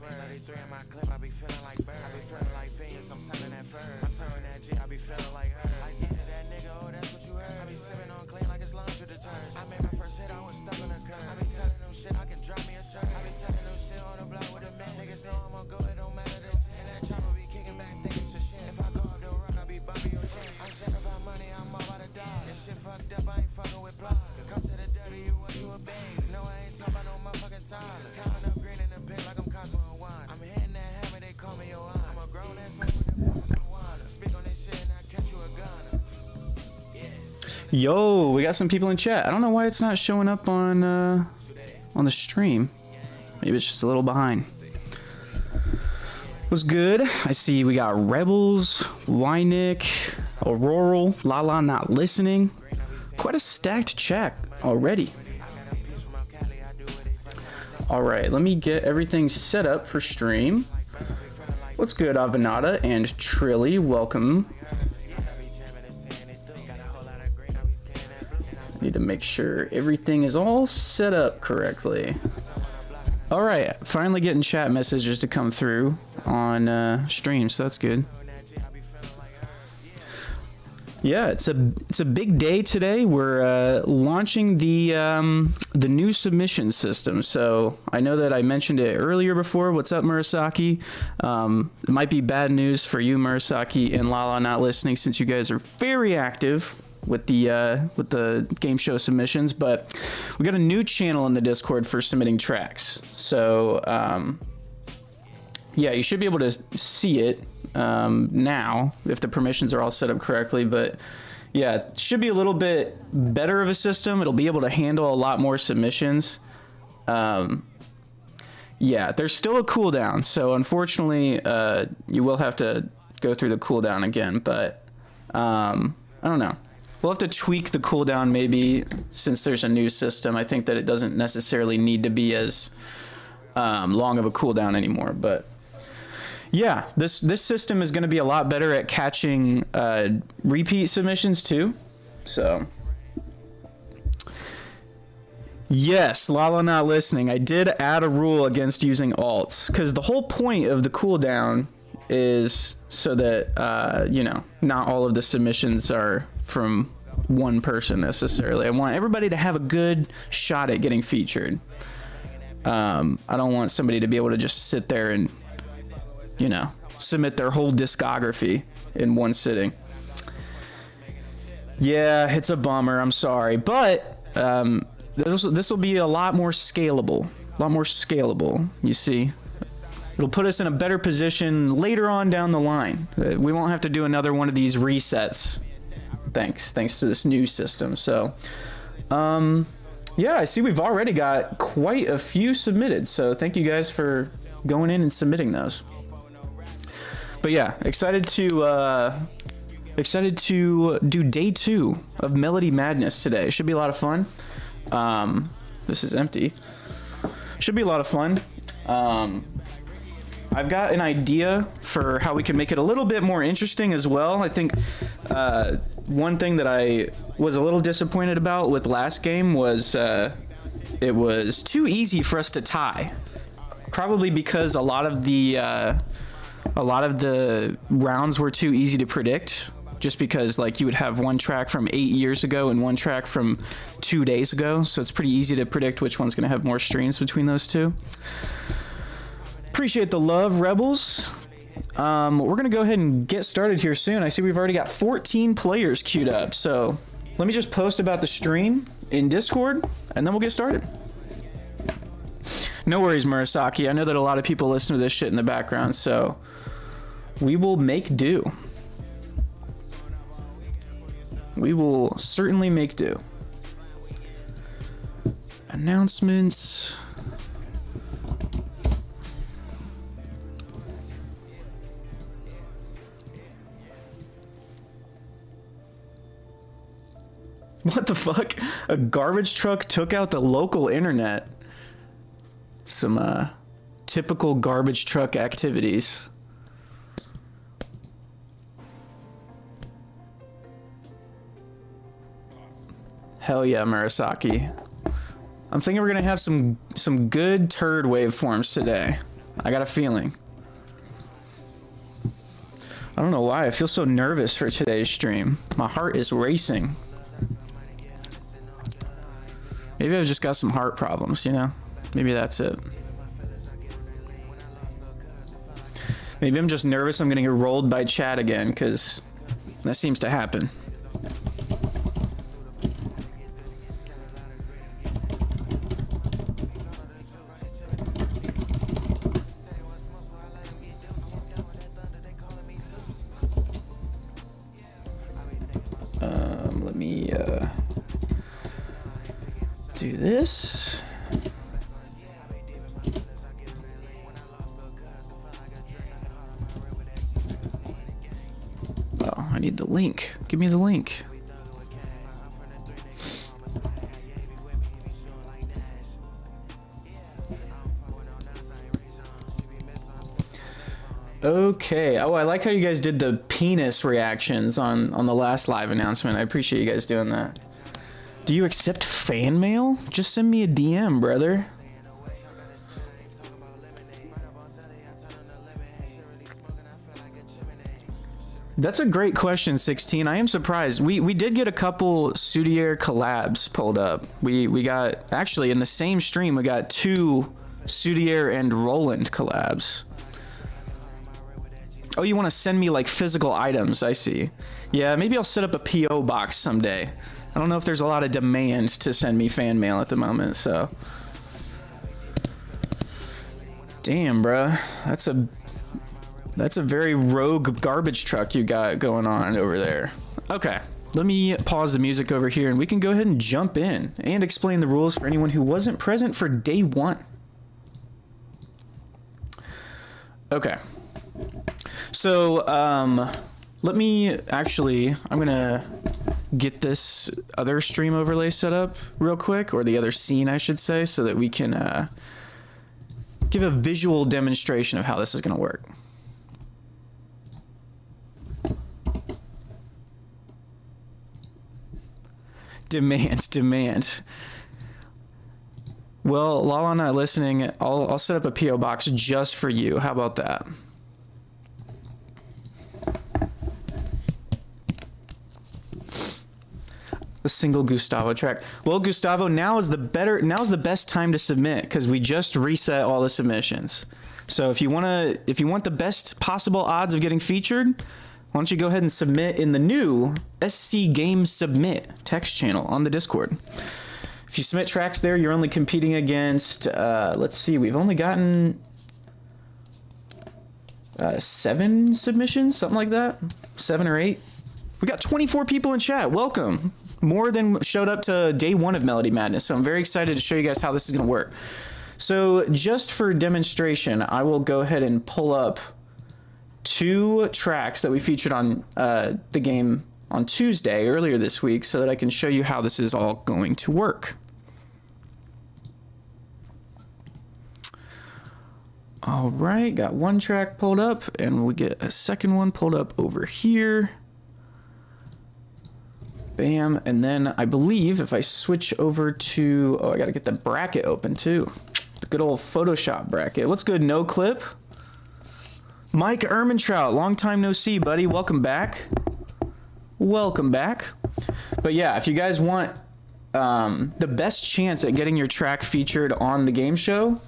33 in my clip, I be feeling like bird. I be feeling like Phoenix, I'm selling that fur. I'm throwing that G, I be feeling like her. I said to that nigga, oh, that's what you heard. I be sipping on clean like it's laundry detergent. I made my first hit, I was stuck on the curb. I be telling them shit, I can drop me a turn. I be telling them shit on the block with a man. Niggas know I'm gonna go, it don't matter the gym. And that chopper be kicking back, thinking your shit. If I go up the road, I be bumping your chin. I'm sick about money, I'm all about a dog. This shit fucked up, I ain't fucking with blood. Come to the dirty, you want you a babe. No, I ain't talking about no motherfucking toddler. Counting up green in the pit like I'm Cosmo and Wanda. I'm hitting that hammer, they call me Joanna. I'm a grown ass man with the fucks I wanna. Speak on this shit and I catch you a gunner. Yo, we got some people in chat. I don't know why it's not showing up on the stream. Maybe it's just a little behind. What's good? I see we got Rebels, Wynick, Auroral, Lala not listening. Quite a stacked chat already. All right, let me get everything set up for stream. What's good, Avanada and Trilly? Welcome. Need to make sure everything is all set up correctly. All right, finally getting chat messages to come through on stream, so that's good. Yeah, it's a big day today. We're launching the new submission system. So I know that I mentioned it earlier before. What's up, Murasaki? It might be bad news for you, Murasaki and Lala, not listening, since you guys are very active with the game show submissions. But we got a new channel in the Discord for submitting tracks. So yeah, you should be able to see it now if the permissions are all set up correctly. But yeah, it should be a little bit better of a system. It'll be able to handle a lot more submissions. Yeah, there's still a cooldown, so unfortunately you will have to go through the cooldown again. But I don't know, we'll have to tweak the cooldown maybe, since there's a new system. I think that it doesn't necessarily need to be as long of a cooldown anymore. But yeah, this system is going to be a lot better at catching repeat submissions too. So yes, Lala not listening. I did add a rule against using alts, because the whole point of the cooldown is so that you know, not all of the submissions are from one person necessarily. I want everybody to have a good shot at getting featured. I don't want somebody to be able to just sit there and, you know, submit their whole discography in one sitting. Yeah, it's a bummer. I'm sorry, but this will be a lot more scalable. You see, it'll put us in a better position later on down the line. We won't have to do another one of these resets. Thanks to this new system. So, yeah, I see we've already got quite a few submitted. So thank you guys for going in and submitting those. But yeah, excited to do day 2 of Melody Madness today. Should be a lot of fun. This is empty. Should be a lot of fun. I've got an idea for how we can make it a little bit more interesting as well. I think one thing that I was a little disappointed about with last game was it was too easy for us to tie. Probably because a lot of the rounds were too easy to predict, just because like you would have one track from 8 years ago and one track from 2 days ago, so it's pretty easy to predict which one's going to have more streams between those two. Appreciate the love, Rebels. We're gonna go ahead and get started here soon. I see we've already got 14 players queued up, so let me just post about the stream in Discord and then we'll get started. No worries, Murasaki. I know that a lot of people listen to this shit in the background, so we will make do. We will certainly make do. Announcements. What the fuck? A garbage truck took out the local internet. Some typical garbage truck activities. Hell yeah, Murasaki. I'm thinking we're gonna have some good turd waveforms today. I got a feeling. I don't know why. I feel so nervous for today's stream. My heart is racing. Maybe I've just got some heart problems, you know? Maybe that's it. Maybe I'm just nervous I'm going to get rolled by chat again, because that seems to happen. Let me do this. Oh, I need the link. Give me the link. Okay. Oh, I like how you guys did the penis reactions on the last live announcement. I appreciate you guys doing that. Do you accept fan mail? Just send me a DM, brother. That's a great question, 16. I am surprised. We did get a couple Sudier collabs pulled up. We got, actually, in the same stream, we got 2 Sudier and Roland collabs. Oh, you want to send me like physical items? I see. Yeah, maybe I'll set up a PO box someday. I don't know if there's a lot of demand to send me fan mail at the moment, so. Damn, bruh. That's a very rogue garbage truck you got going on over there. Okay, let me pause the music over here and we can go ahead and jump in and explain the rules for anyone who wasn't present for day 1. Okay. So, let me actually, I'm gonna get this other stream overlay set up real quick, or the other scene, I should say, so that we can give a visual demonstration of how this is gonna work. Demand. Well, Lala not listening, I'll set up a PO box just for you. How about that? The single Gustavo track. Well, Gustavo, now is the best time to submit, because we just reset all the submissions. So if you want the best possible odds of getting featured, why don't you go ahead and submit in the new SC Games Submit text channel on the Discord. If you submit tracks there, you're only competing against, let's see, we've only gotten 7 submissions, something like that, 7 or 8. We got 24 people in chat. Welcome. More than showed up to day 1 of Melody Madness, so I'm very excited to show you guys how this is going to work. So just for demonstration, I will go ahead and pull up 2 tracks that we featured on the game on Tuesday earlier this week, so that I can show you how this is all going to work. All right, got 1 track pulled up, and we get a second one pulled up over here. Bam, and then I believe if I switch over to, oh, I gotta get the bracket open too. The good old Photoshop bracket. What's good, No Clip? Mike Ermintrout, long time no see, buddy. Welcome back. Welcome back. But yeah, if you guys want the best chance at getting your track featured on the game show,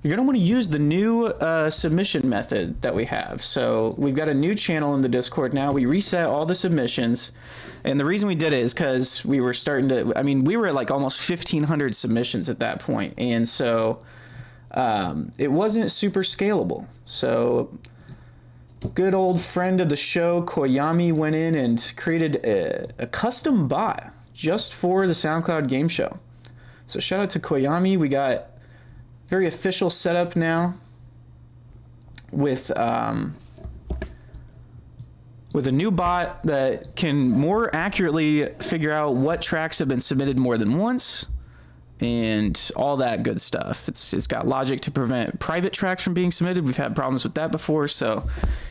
you're gonna want to use the new submission method that we have. So we've got a new channel in the Discord now. We reset all the submissions. And the reason we did it is because we were starting to, I mean, we were at like almost 1,500 submissions at that point. And so it wasn't super scalable. So good old friend of the show, Koyami, went in and created a custom bot just for the SoundCloud game show. So shout out to Koyami. We got very official setup now with a new bot that can more accurately figure out what tracks have been submitted more than once and all that good stuff. It's got logic to prevent private tracks from being submitted. We've had problems with that before. So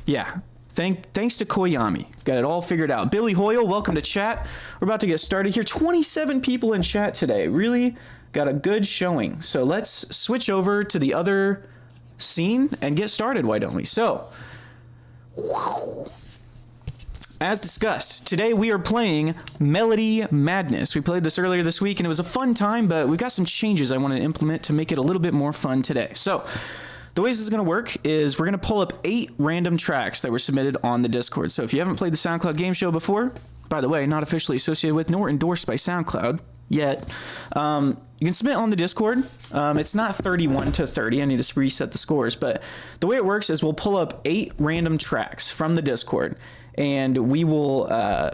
yeah, thanks to Koyami. Got it all figured out. Billy Hoyle, welcome to chat. We're about to get started here. 27 people in chat today. Really got a good showing. So let's switch over to the other scene and get started, why don't we? So, as discussed, today we are playing Melody Madness. We played this earlier this week and it was a fun time, but we've got some changes I want to implement to make it a little bit more fun today. So, the ways this is going to work is we're going to pull up 8 random tracks that were submitted on the Discord. So if you haven't played the SoundCloud game show before, by the way, not officially associated with nor endorsed by SoundCloud yet, you can submit on the Discord. It's not 31 to 30. I need to reset the scores. But the way it works is we'll pull up 8 random tracks from the Discord, and we will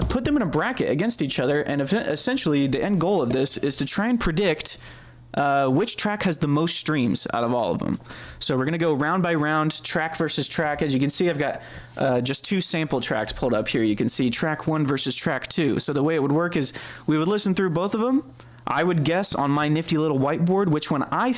put them in a bracket against each other. And essentially, the end goal of this is to try and predict which track has the most streams out of all of them. So we're going to go round by round, track versus track. As you can see, I've got just 2 sample tracks pulled up here. You can see track 1 versus track 2. So the way it would work is we would listen through both of them. I would guess on my nifty little whiteboard which one I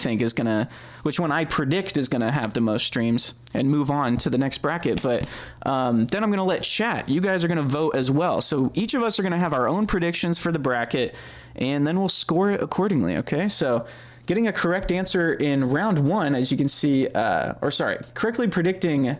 predict is gonna have the most streams and move on to the next bracket. But then I'm gonna let chat. You guys are gonna vote as well. So each of us are gonna have our own predictions for the bracket, and then we'll score it accordingly. Okay, so getting a correct answer in round 1, as you can see, correctly predicting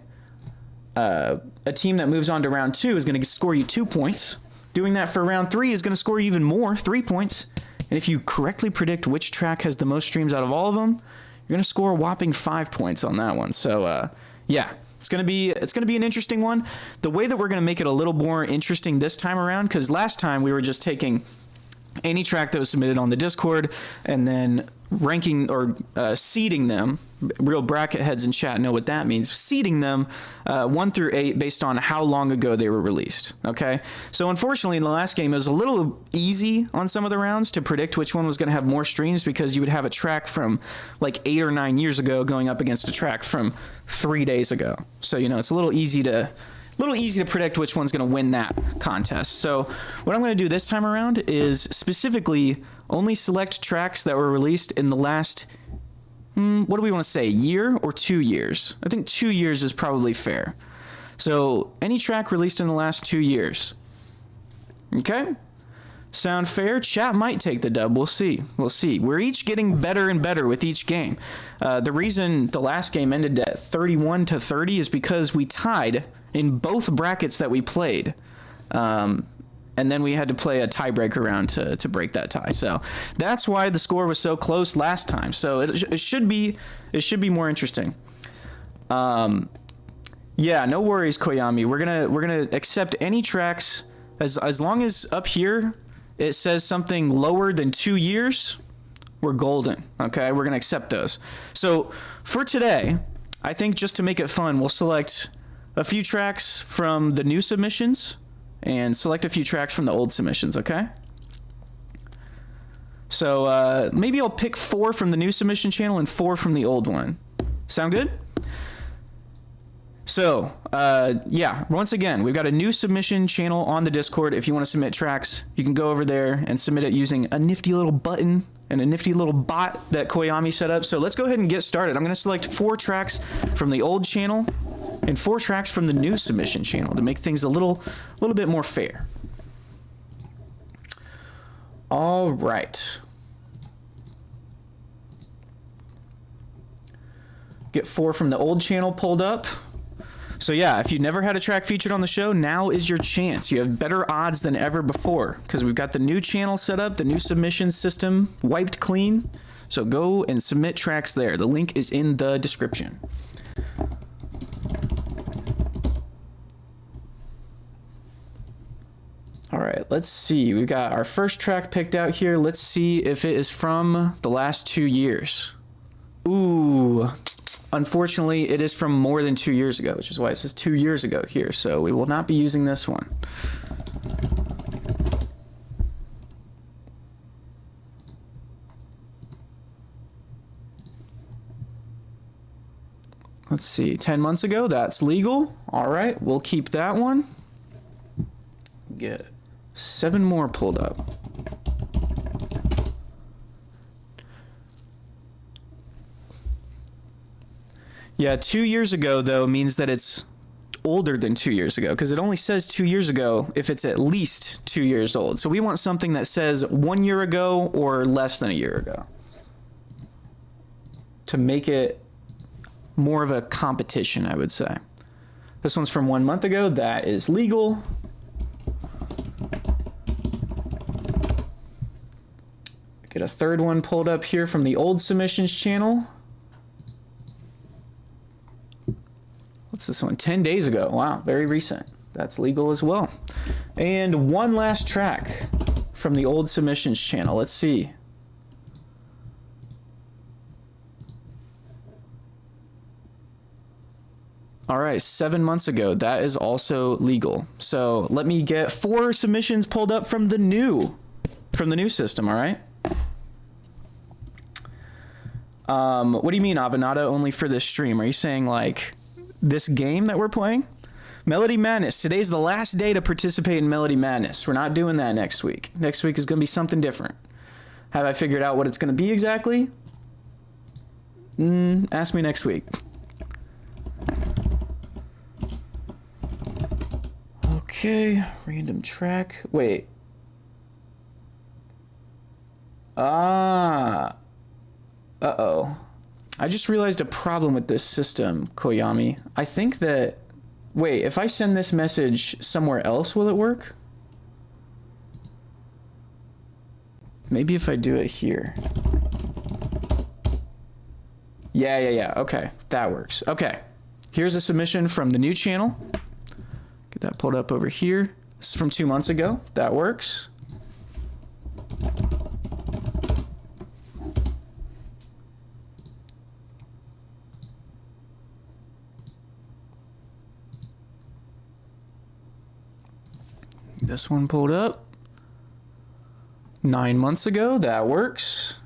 a team that moves on to round 2 is gonna score you 2 points. Doing that for round 3 is gonna score you even more, 3 points. And if you correctly predict which track has the most streams out of all of them, you're gonna score a whopping 5 points on that one. So yeah, it's gonna be an interesting one. The way that we're gonna make it a little more interesting this time around, because last time we were just taking any track that was submitted on the Discord and then ranking or seeding them. Real bracket heads in chat know what that means. Seeding them 1 through 8 based on how long ago they were released. Okay, so unfortunately in the last game it was a little easy on some of the rounds to predict which one was going to have more streams, because you would have a track from like 8 or 9 years ago going up against a track from 3 days ago. So it's a little easy to predict which one's going to win that contest. So what I'm going to do this time around is specifically only select tracks that were released in the last, what do we want to say, year or 2 years? I think 2 years is probably fair. So any track released in the last 2 years. Okay? Sound fair? Chat might take the dub. We'll see. We're each getting better and better with each game. The reason the last game ended at 31 to 30 is because we tied in both brackets that we played. And then we had to play a tiebreaker round to break that tie. So that's why the score was so close last time. So it should be more interesting. Yeah, no worries, Koyami. We're gonna accept any tracks as long as up here it says something lower than 2 years. We're golden. Okay, we're gonna accept those. So for today, I think just to make it fun, we'll select a few tracks from the new submissions and select a few tracks from the old submissions, okay? So maybe I'll pick 4 from the new submission channel and 4 from the old one. Sound good? So, yeah, once again, we've got a new submission channel on the Discord. If you want to submit tracks, you can go over there and submit it using a nifty little button and a nifty little bot that Koyami set up. So let's go ahead and get started. I'm going to select 4 tracks from the old channel and 4 tracks from the new submission channel to make things a little bit more fair. All right. Get 4 from the old channel pulled up. So yeah, if you never had a track featured on the show, now is your chance. You have better odds than ever before because we've got the new channel set up, the new submission system wiped clean. So go and submit tracks there. The link is in the description. All right, let's see. We've got our first track picked out here. Let's see if it is from the last 2 years. Ooh, unfortunately, it is from more than 2 years ago, which is why it says 2 years ago here. So we will not be using this one. Let's see, 10 months ago, that's legal. All right, we'll keep that one. Get 7 more pulled up. Yeah, 2 years ago, though, means that it's older than 2 years ago, because it only says 2 years ago if it's at least 2 years old. So we want something that says 1 year ago or less than a year ago to make it more of a competition, I would say. This one's from 1 month ago. That is legal. Get a third one pulled up here from the old submissions channel. What's this one? 10 days ago. Wow, very recent. That's legal as well. And one last track from the old submissions channel. Let's see. All right, 7 months ago. That is also legal. So let me get 4 submissions pulled up from the new system. All right. What do you mean, Avenado? Only for this stream? Are you saying like this game that we're playing? Melody Madness. Today's the last day to participate in Melody Madness. We're not doing that next week. Next week is going to be something different. Have I figured out what it's going to be exactly? Ask me next week. Okay, random track. Wait. Uh-oh. I just realized a problem with this system, Koyami. I think that... Wait, if I send this message somewhere else, will it work? Maybe if I do it here. Yeah. Okay, that works. Okay, here's a submission from the new channel. Get that pulled up over here. This is from 2 months ago. That works. This one pulled up 9 months ago. That works.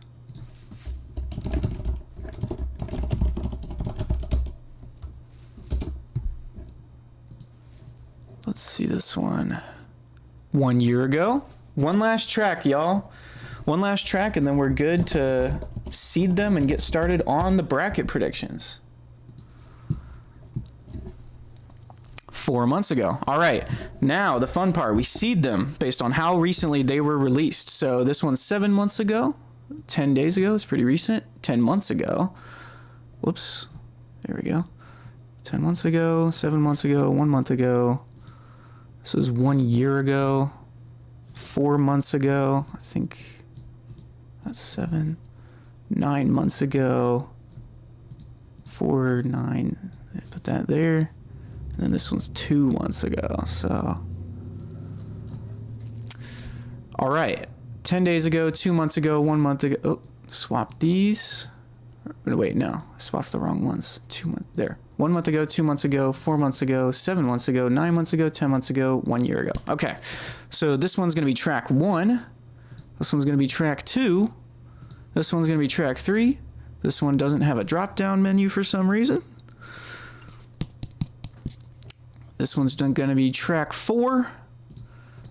Let's see this one. 1 year ago. One last track, y'all. One last track, and then we're good to seed them and get started on the bracket predictions. 4 months ago. All right, now the fun part. We seed them based on how recently they were released. So this one's 7 months ago, 10 days ago. It's pretty recent. 10 months ago. Whoops. There we go. 10 months ago, 7 months ago, 1 month ago. This was 1 year ago, 4 months ago. I think that's 7, 9 months ago. 4, 9. Put that there. And then this one's 2 months ago, so. All right, 10 days ago, 2 months ago, 1 month ago. Oh, swap these. Wait, no, I swapped the wrong ones. 2 months, there. 1 month ago, 2 months ago, 4 months ago, 7 months ago, 9 months ago, 10 months ago, 1 year ago. Okay, so this one's gonna be track 1. This one's gonna be track 2. This one's gonna be track 3. This one doesn't have a drop-down menu for some reason. This one's going to be track 4.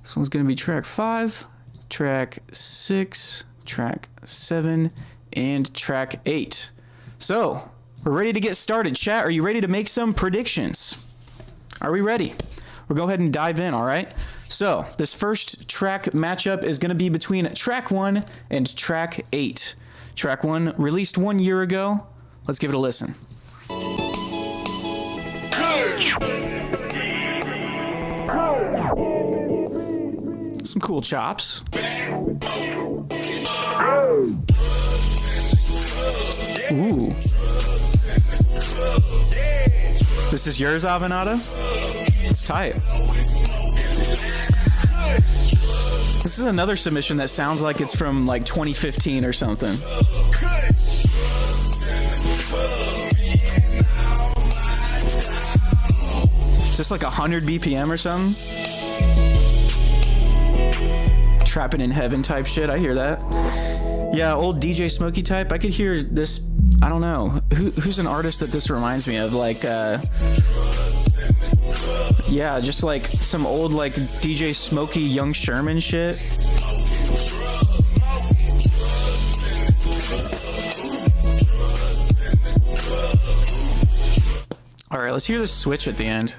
This one's going to be track 5, track 6, track 7, and track 8. So, we're ready to get started. Chat, are you ready to make some predictions? Are we ready? We'll go ahead and dive in, all right? So, this first track matchup is going to be between track 1 and track 8. Track 1 released 1 year ago. Let's give it a listen. Some cool chops. Ooh. This is yours, Avenado? It's tight. This is another submission that sounds like it's from like 2015 or something. Is this like 100 BPM or something? Trapping in heaven type shit. I hear that. Yeah, old DJ Smokey type. I could hear this. I don't know. Who's an artist that this reminds me of? Like, yeah, just like some old like DJ Smokey Young Sherman shit. All right, let's hear the switch at the end.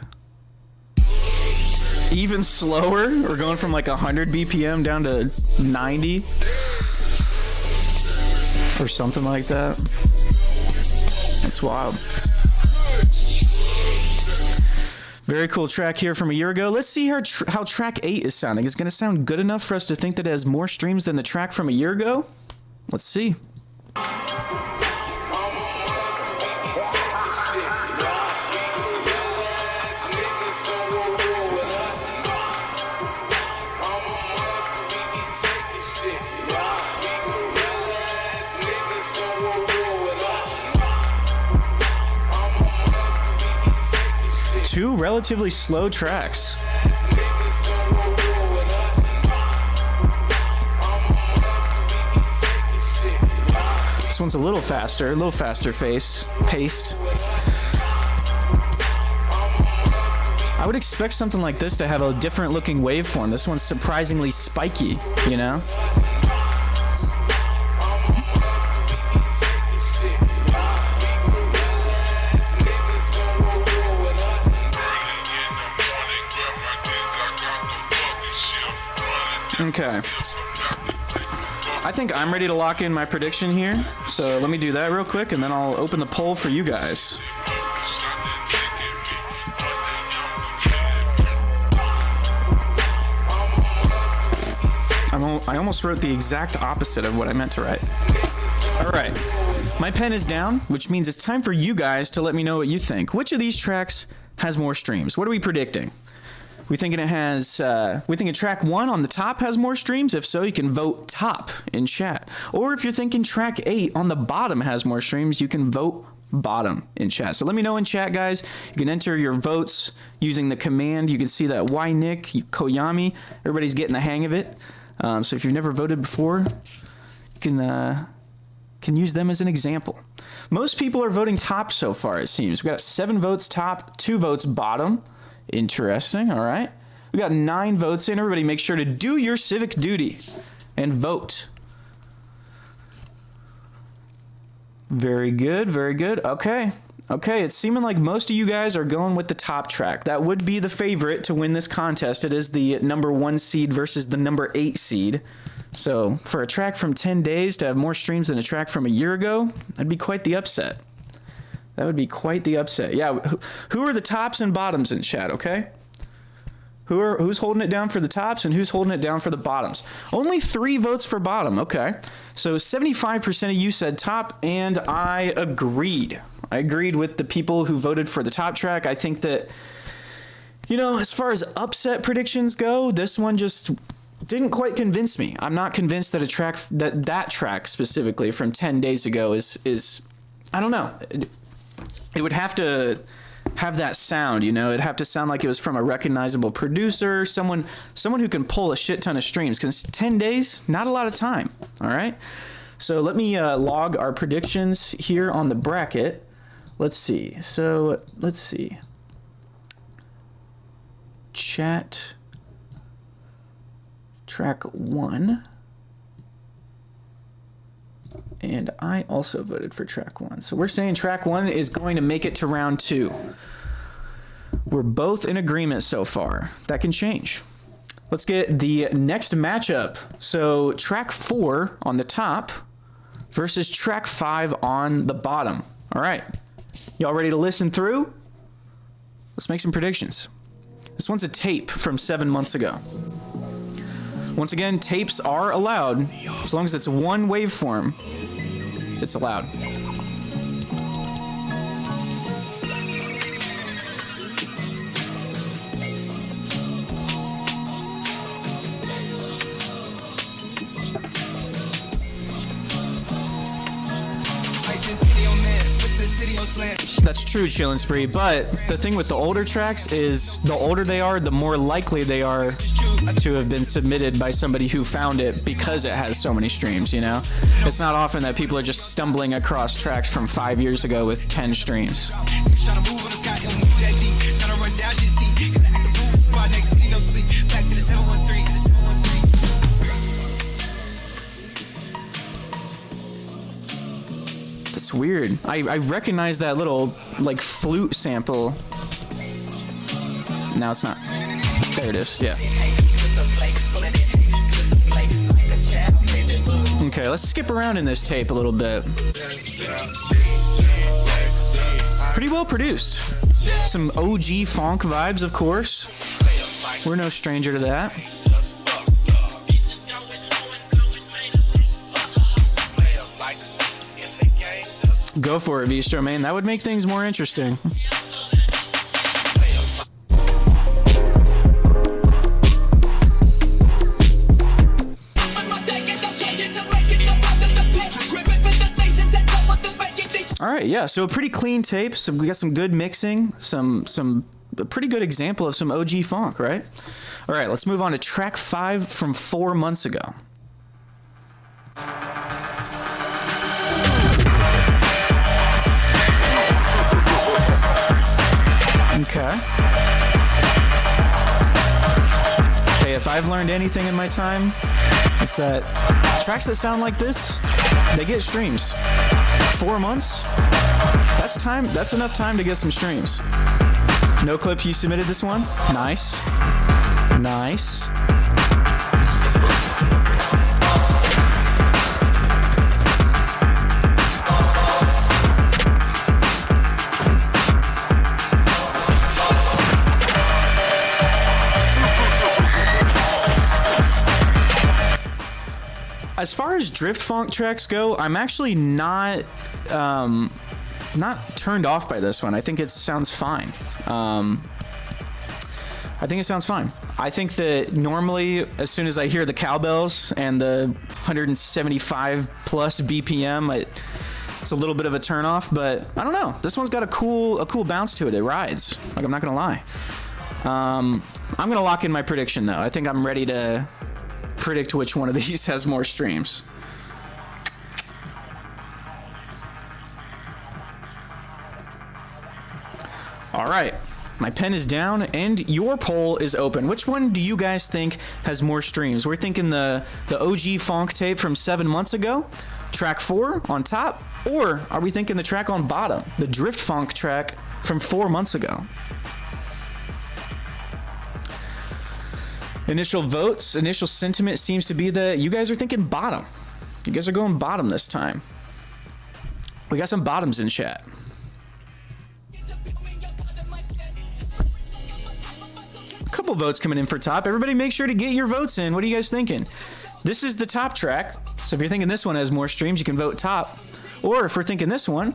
Even slower? We're going from like 100 BPM down to 90 or something like that. That's wild. Very cool track here from a year ago. Let's see how track 8 is sounding. Is it going to sound good enough for us to think that it has more streams than the track from a year ago? Let's see. Two relatively slow tracks. This one's a little faster paced. I would expect something like this to have a different looking waveform. This one's surprisingly spiky, you know? Okay. I think I'm ready to lock in my prediction here. So let me do that real quick, and then I'll open the poll for you guys. I almost wrote the exact opposite of what I meant to write. All right. My pen is down, which means it's time for you guys to let me know what you think. Which of these tracks has more streams? What are we predicting? We thinking track 1 on the top has more streams? If so, you can vote top in chat. Or if you're thinking track 8 on the bottom has more streams, you can vote bottom in chat. So let me know in chat, guys. You can enter your votes using the command. You can see that Nick, Koyami, everybody's getting the hang of it. So if you've never voted before, you can use them as an example. Most people are voting top so far, it seems. We got 7 votes top, 2 votes bottom. Interesting. All right. We got 9 votes in. Everybody make sure to do your civic duty and vote. Very good. Very good. Okay. Okay. It's seeming like most of you guys are going with the top track. That would be the favorite to win this contest. It is the number 1 seed versus the number 8 seed. So for a track from 10 days to have more streams than a track from a year ago, that'd be quite the upset. That would be quite the upset. Yeah, who are the tops and bottoms in chat, okay? Who's holding it down for the tops and who's holding it down for the bottoms? Only 3 votes for bottom, okay. So 75% of you said top, and I agreed. I agreed with the people who voted for the top track. I think that, you know, as far as upset predictions go, this one just didn't quite convince me. I'm not convinced that that track specifically from 10 days ago is I don't know. It would have to have that sound, you know. It'd have to sound like it was from a recognizable producer, someone who can pull a shit ton of streams, because 10 days, not a lot of time, all right? So let me log our predictions here on the bracket. Let's see. So let's see. Chat. Track 1. And I also voted for track 1. So we're saying track 1 is going to make it to round 2. We're both in agreement so far. That can change. Let's get the next matchup. So track 4 on the top versus track 5 on the bottom. All right. Y'all ready to listen through? Let's make some predictions. This one's a tape from 7 months ago. Once again, tapes are allowed. As long as it's one waveform, it's allowed. That's true, Chillin' Spree, but the thing with the older tracks is the older they are, the more likely they are to have been submitted by somebody who found it because it has so many streams, you know? It's not often that people are just stumbling across tracks from 5 years ago with 10 streams. That's weird. I recognize that little, like, flute sample. No, it's not. There it is, yeah. Okay, let's skip around in this tape a little bit. Pretty well produced. Some OG funk vibes, of course. We're no stranger to that. Go for it, Vistro, man. That would make things more interesting. All right, yeah, so a pretty clean tape. So we got some good mixing, some a pretty good example of some OG funk, right? All right, let's move on to track 5 from 4 months ago. Okay. Okay, if I've learned anything in my time, it's that tracks that sound like this, they get streams. 4 months? That's time. That's enough time to get some streams. No Clips, you submitted this one? Nice. Nice. As far as drift funk tracks go, I'm actually not turned off by this one. I think it sounds fine. I think it sounds fine. I think that normally, as soon as I hear the cowbells and the 175 plus BPM, it's a little bit of a turnoff. But I don't know. This one's got a cool bounce to it. It rides. Like, I'm not gonna lie. I'm gonna lock in my prediction though. I think I'm ready to predict which one of these has more streams. All right, my pen is down and your poll is open. Which one do you guys think has more streams? We're thinking the OG funk tape from 7 months ago, track 4 on top, or are we thinking the track on bottom, the drift funk track from 4 months ago? Initial votes, initial sentiment seems to be that you guys are thinking bottom. You guys are going bottom this time. We got some bottoms in chat. A couple votes coming in for top. Everybody make sure to get your votes in. What are you guys thinking? This is the top track. So if you're thinking this one has more streams, you can vote top. Or if we're thinking this one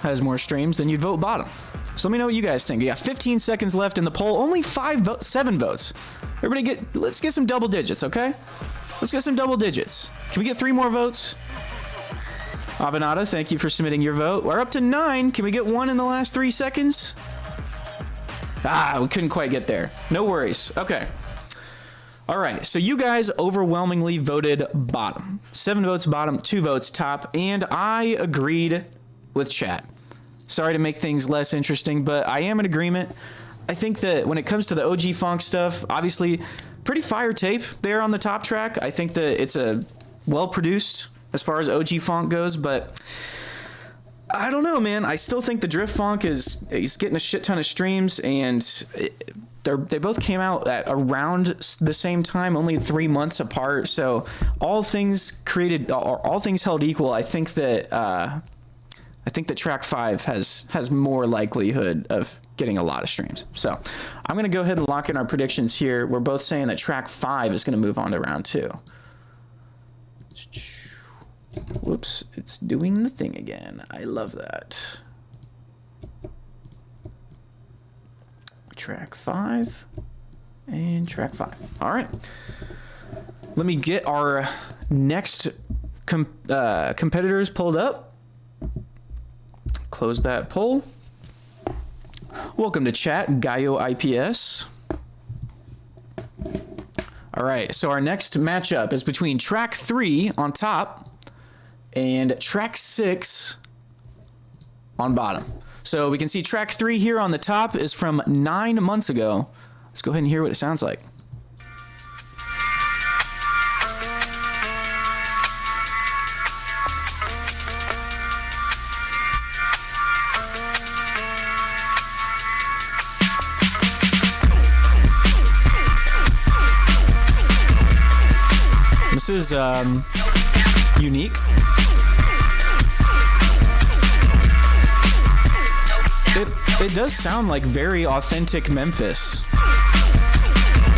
has more streams, then you'd vote bottom. So let me know what you guys think. You got 15 seconds left in the poll. Only 7 votes. Everybody let's get some double digits, okay? Let's get some double digits. Can we get 3 more votes? Avenada, thank you for submitting your vote. We're up to 9. Can we get 1 in the last 3 seconds? We couldn't quite get there. No worries. Okay. All right, so you guys overwhelmingly voted bottom. 7 votes bottom, 2 votes top, and I agreed with chat. Sorry to make things less interesting, but I am in agreement. I think that when it comes to the OG funk stuff, obviously pretty fire tape there on the top track. I think that it's a well-produced as far as OG funk goes, but I don't know, man. I still think the drift funk is getting a shit ton of streams, and they both came out at around the same time, only 3 months apart. So all things held equal, I think that track 5 has more likelihood of getting a lot of streams. So I'm going to go ahead and lock in our predictions here. We're both saying that track 5 is going to move on to round 2. Whoops, it's doing the thing again. I love that. Track 5 and track 5. All right. Let me get our next competitors pulled up. Close that poll. Welcome to chat, Gaio IPS. All right, so our next matchup is between track 3 on top and track 6 on bottom. So we can see track 3 here on the top is from 9 months ago. Let's go ahead and hear what it sounds like. This is unique. it does sound like very authentic Memphis.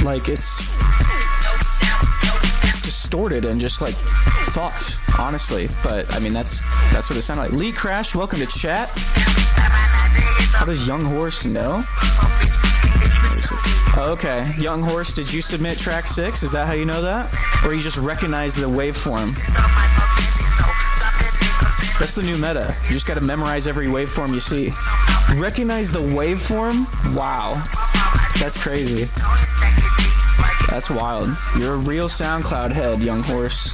Like it's distorted and just like fucked, honestly. But I mean, that's what it sounded like. Lee Crash, welcome to chat. How does Young Horse know? Okay, Young Horse, did you submit track 6? Is that how you know that? Or you just recognize the waveform? That's the new meta. You just gotta memorize every waveform you see. Recognize the waveform? Wow. That's crazy. That's wild. You're a real SoundCloud head, Young Horse.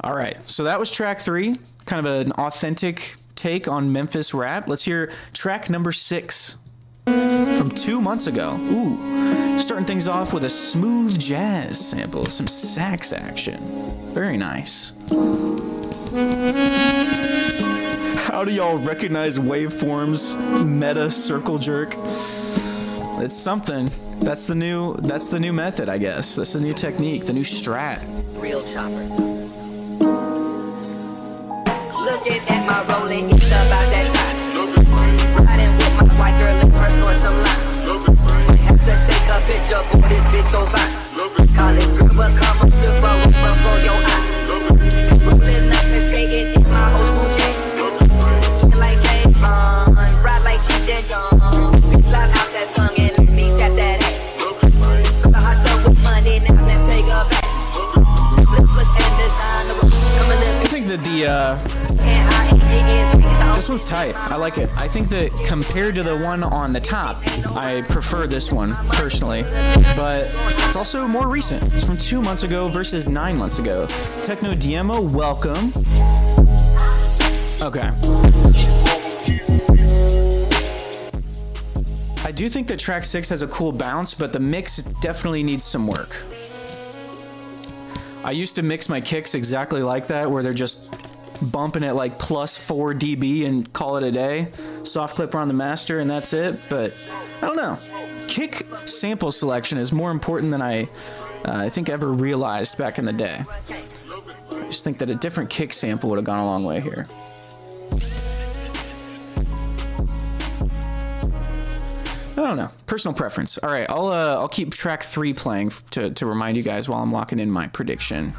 Alright, so that was track 3. Kind of an authentic take on Memphis rap. Let's hear track number 6. From 2 months ago. Ooh, starting things off with a smooth jazz sample, some sax action. Very nice. How do y'all recognize waveforms? Meta circle jerk. It's something. That's the new method, I guess. That's the new technique, the new strat. Real choppers. Looking at my rolling, it's about that time. Riding with my white girl in person on some line. Have to take a picture, boy, this bitch so fine. College girl, but come up to for your eye. Rolling up and skating in my old school chain. Like James Bond, ride like Cheech and John. Slide out that tongue and let me tap that ass. Put the hot tub with money, now let's take a back. Slippers and designer, come a little bit. I think that this one's tight. I like it. I think that compared to the one on the top, I prefer this one personally. But it's also more recent. It's from 2 months ago versus 9 months ago. Techno Diemo, welcome. Okay. I do think that track 6 has a cool bounce, but the mix definitely needs some work. I used to mix my kicks exactly like that, where they're just bumping at like plus 4 dB and call it a day. Soft clip on the master and that's it. But I don't know. Kick sample selection is more important than I think ever realized back in the day. I just think that a different kick sample would have gone a long way here. I don't know. Personal preference. All right, I'll keep track 3 playing to remind you guys while I'm locking in my prediction.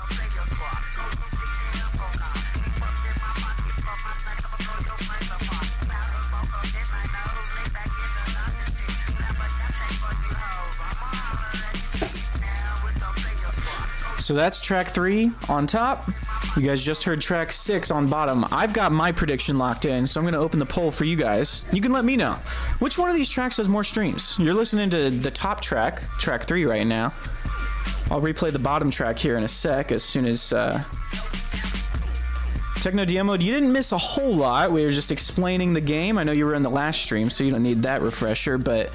So that's track 3 on top. You guys just heard track 6 on bottom. I've got my prediction locked in, so I'm going to open the poll for you guys. You can let me know. Which one of these tracks has more streams? You're listening to the top track, track 3 right now. I'll replay the bottom track here in a sec as soon as... Techno Diemo, you didn't miss a whole lot. We were just explaining the game. I know you were in the last stream, so you don't need that refresher, but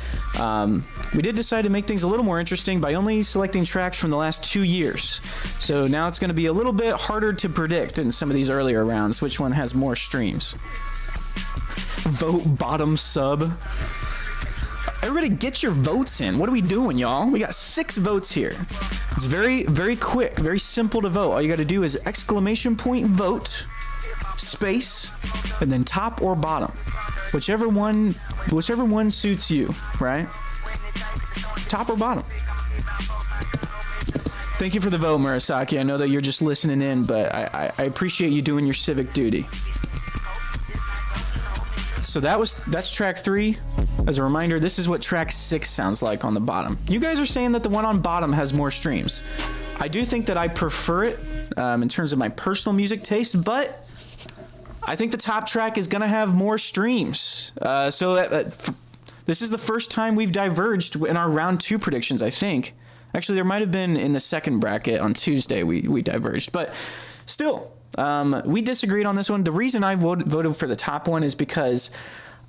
we did decide to make things a little more interesting by only selecting tracks from the last 2 years. So now it's going to be a little bit harder to predict in some of these earlier rounds which one has more streams. Vote bottom sub. Everybody get your votes in. What are we doing, y'all? We got 6 votes here. It's very, very quick, very simple to vote. All you got to do is exclamation point vote, space, and then top or bottom. Whichever one suits you, right? Top or bottom. Thank you for the vote, Murasaki. I know that you're just listening in, but I appreciate you doing your civic duty. So that's track 3. As a reminder, this is what track 6 sounds like on the bottom. You guys are saying that the one on bottom has more streams. I do think that I prefer it in terms of my personal music taste, but I think the top track is going to have more streams. This is the first time we've diverged in our round 2 predictions, I think. Actually, there might have been in the second bracket on Tuesday we diverged, but still, we disagreed on this one. The reason I voted for the top one is because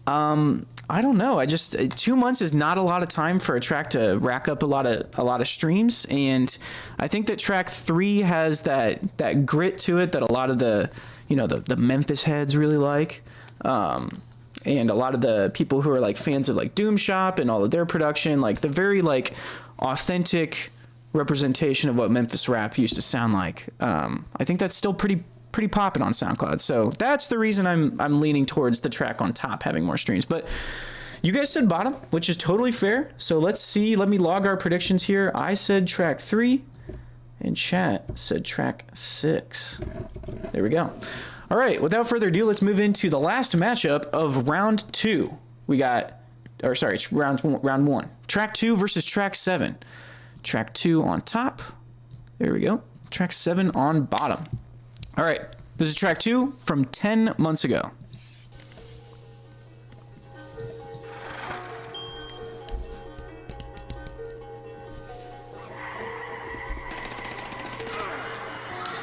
I don't know. 2 months is not a lot of time for a track to rack up a lot of streams, and I think that track 3 has that grit to it that a lot of the Memphis heads really like, and a lot of the people who are like fans of like Doom Shop and all of their production, like the very like authentic representation of what Memphis rap used to sound like. I think that's still pretty pretty popping on SoundCloud. So that's the reason I'm leaning towards the track on top having more streams. But you guys said bottom, which is totally fair. So let's see. Let me log our predictions here. I said track 3, and chat said track 6. There we go. All right. Without further ado, let's move into the last matchup of round 2. We got, or sorry, round 1. Track 2 versus track 7. Track 2 on top. There we go. Track 7 on bottom. All right. This is track 2 from 10 months ago.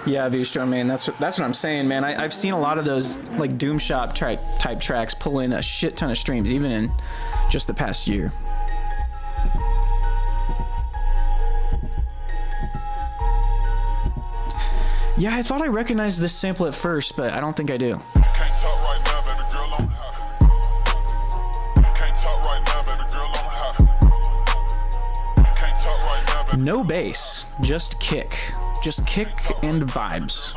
Yeah, V-Strom, man, that's what I'm saying, man. I've seen a lot of those like Doom Shop type tracks pull in a shit ton of streams, even in just the past year. Yeah, I thought I recognized this sample at first, but I don't think I do. Can't talk right now, baby girl, I'm high. Can't talk right now, baby girl, I'm high. Can't talk right now, baby. No bass, just kick. Just kick and vibes.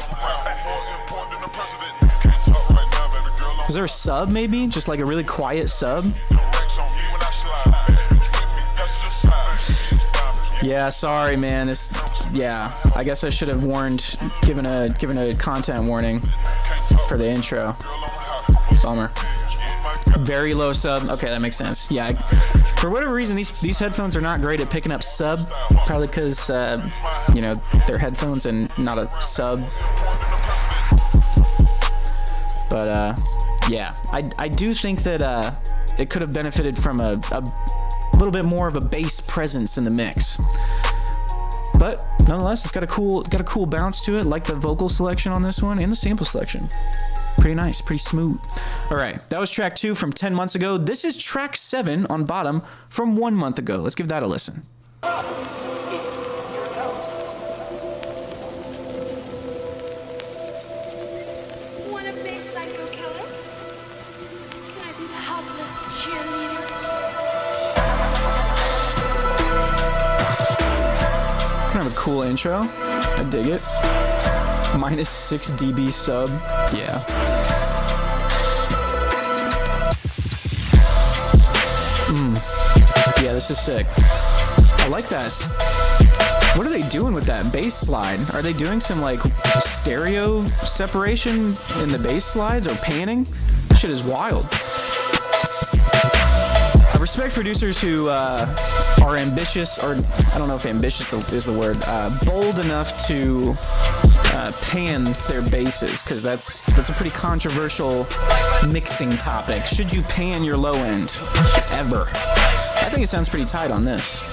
Is there a sub maybe? Just like a really quiet sub? Yeah, sorry man. Yeah, I guess I should have given a content warning for the intro. Bummer. Very low sub. Okay, that makes sense. Yeah, for whatever reason, these headphones are not great at picking up sub. Probably because you know, they're headphones and not a sub. But yeah, I do think that it could have benefited from a little bit more of a bass presence in the mix. But nonetheless, it's got a cool bounce to it. Like the vocal selection on this one and the sample selection. Pretty nice, pretty smooth. All right, that was track 2 from 10 months ago. This is track 7 on bottom from 1 month ago. Let's give that a listen. Wanna play psycho killer? Can I be the helpless cheerleader? Kind of a cool intro. I dig it. Minus 6 dB sub. Yeah. Yeah, this is sick. I like that. What are they doing with that bass slide? Are they doing some like stereo separation in the bass slides or panning? This shit is wild. I respect producers who are ambitious, or I don't know if ambitious is the word, bold enough to pan their basses, because that's a pretty controversial mixing topic. Should you pan your low end ever? I think it sounds pretty tight on this.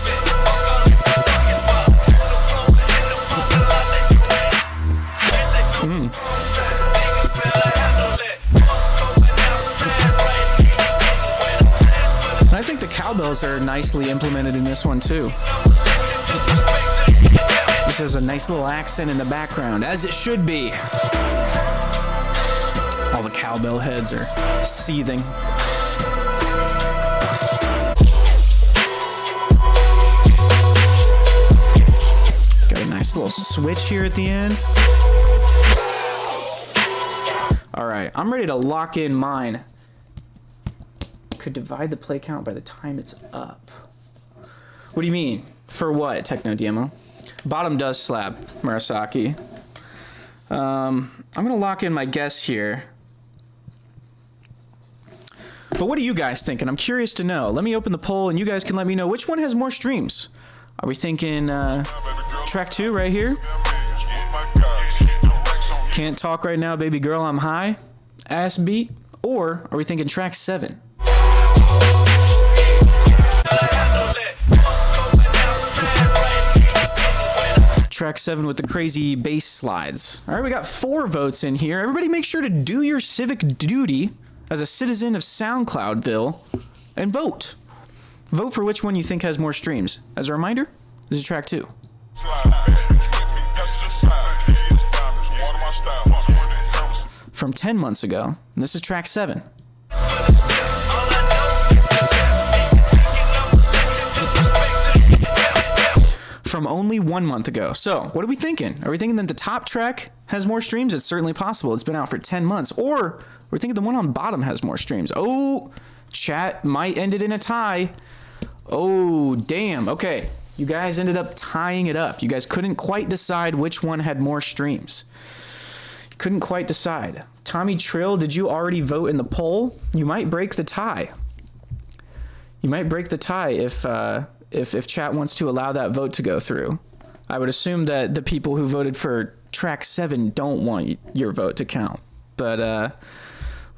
I think the cowbells are nicely implemented in this one too. Which has a nice little accent in the background, as it should be. All the cowbell heads are seething. Got a nice little switch here at the end. All right, I'm ready to lock in mine. Could divide the play count by the time it's up. What do you mean? For what, Techno Demo? Bottom does slap, Murasaki. I'm gonna lock in my guess here. But what are you guys thinking? I'm curious to know. Let me open the poll and you guys can let me know which one has more streams. Are we thinking track 2 right here? Can't talk right now, baby girl, I'm high. Ass beat. Or are we thinking track 7? Track 7 with the crazy bass slides. All right, we got 4 votes in here. Everybody make sure to do your civic duty as a citizen of SoundCloudville and vote. Vote for which one you think has more streams. As a reminder, this is track 2. From 10 months ago, and this is track 7. From only 1 month ago. So, what are we thinking? Are we thinking that the top track has more streams? It's certainly possible. It's been out for 10 months. Or we're thinking the one on bottom has more streams. Oh, chat might end it in a tie. Oh, damn. Okay. You guys ended up tying it up. You guys couldn't quite decide which one had more streams. You couldn't quite decide. Tommy Trill, did you already vote in the poll? You might break the tie. You might break the tie if chat wants to allow that vote to go through. I would assume that the people who voted for track 7 don't want your vote to count. But why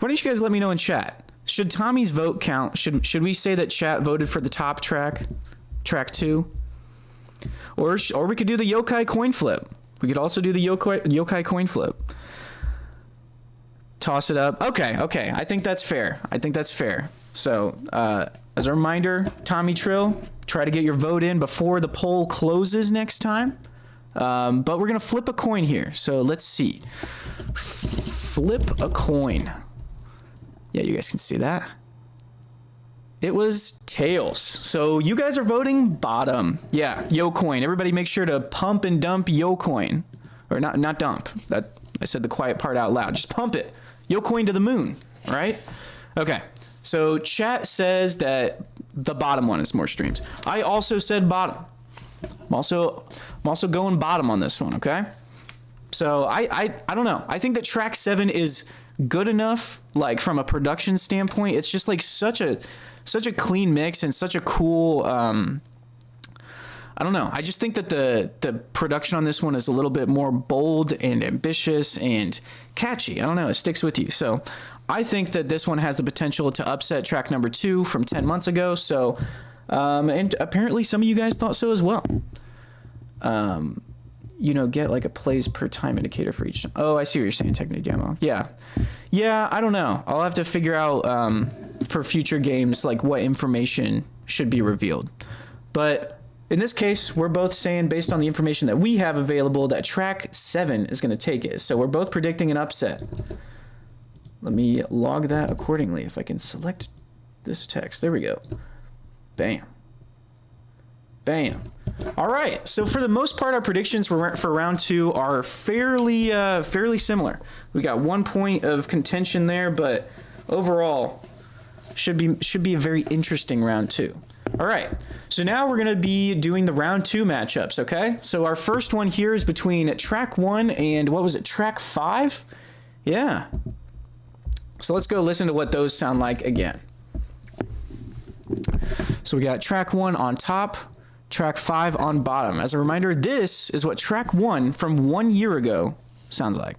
don't you guys let me know in chat? Should Tommy's vote count? Should we say that chat voted for the top track 2? Or we could do the yokai coin flip. We could also do the yokai coin flip. Toss it up. Okay. I think that's fair. So, as a reminder, Tommy Trill, try to get your vote in before the poll closes next time. But we're going to flip a coin here. So let's see. Flip a coin. Yeah, you guys can see that. It was tails. So you guys are voting bottom. Yeah, yo coin. Everybody make sure to pump and dump yo coin. Or not dump. That I said the quiet part out loud. Just pump it. Yo coin to the moon, right? Okay. So chat says that the bottom one is more streams. I also said bottom. I'm also going bottom on this one, okay? So I don't know. I think that track 7 is good enough, like from a production standpoint. It's just like such a clean mix and such a cool I don't know. I just think that the production on this one is a little bit more bold and ambitious and catchy. I don't know. It sticks with you. So I think that this one has the potential to upset track number 2 from 10 months ago. So, and apparently some of you guys thought so as well. Get like a plays per time indicator for each. Oh, I see what you're saying, Technic Demo. Yeah, I don't know. I'll have to figure out for future games like what information should be revealed. But in this case, we're both saying, based on the information that we have available, that track 7 is going to take it. So we're both predicting an upset. Let me log that accordingly. If I can select this text. There we go. Bam. All right. So for the most part, our predictions for round 2 are fairly similar. We got 1 point of contention there, but overall should be a very interesting round 2. All right. So now we're going to be doing the round 2 matchups, okay? So our first one here is between track 1 and what was it? Track 5? Yeah. So let's go listen to what those sound like again. So we got track 1 on top, track 5 on bottom. As a reminder, this is what track 1 from 1 year ago sounds like.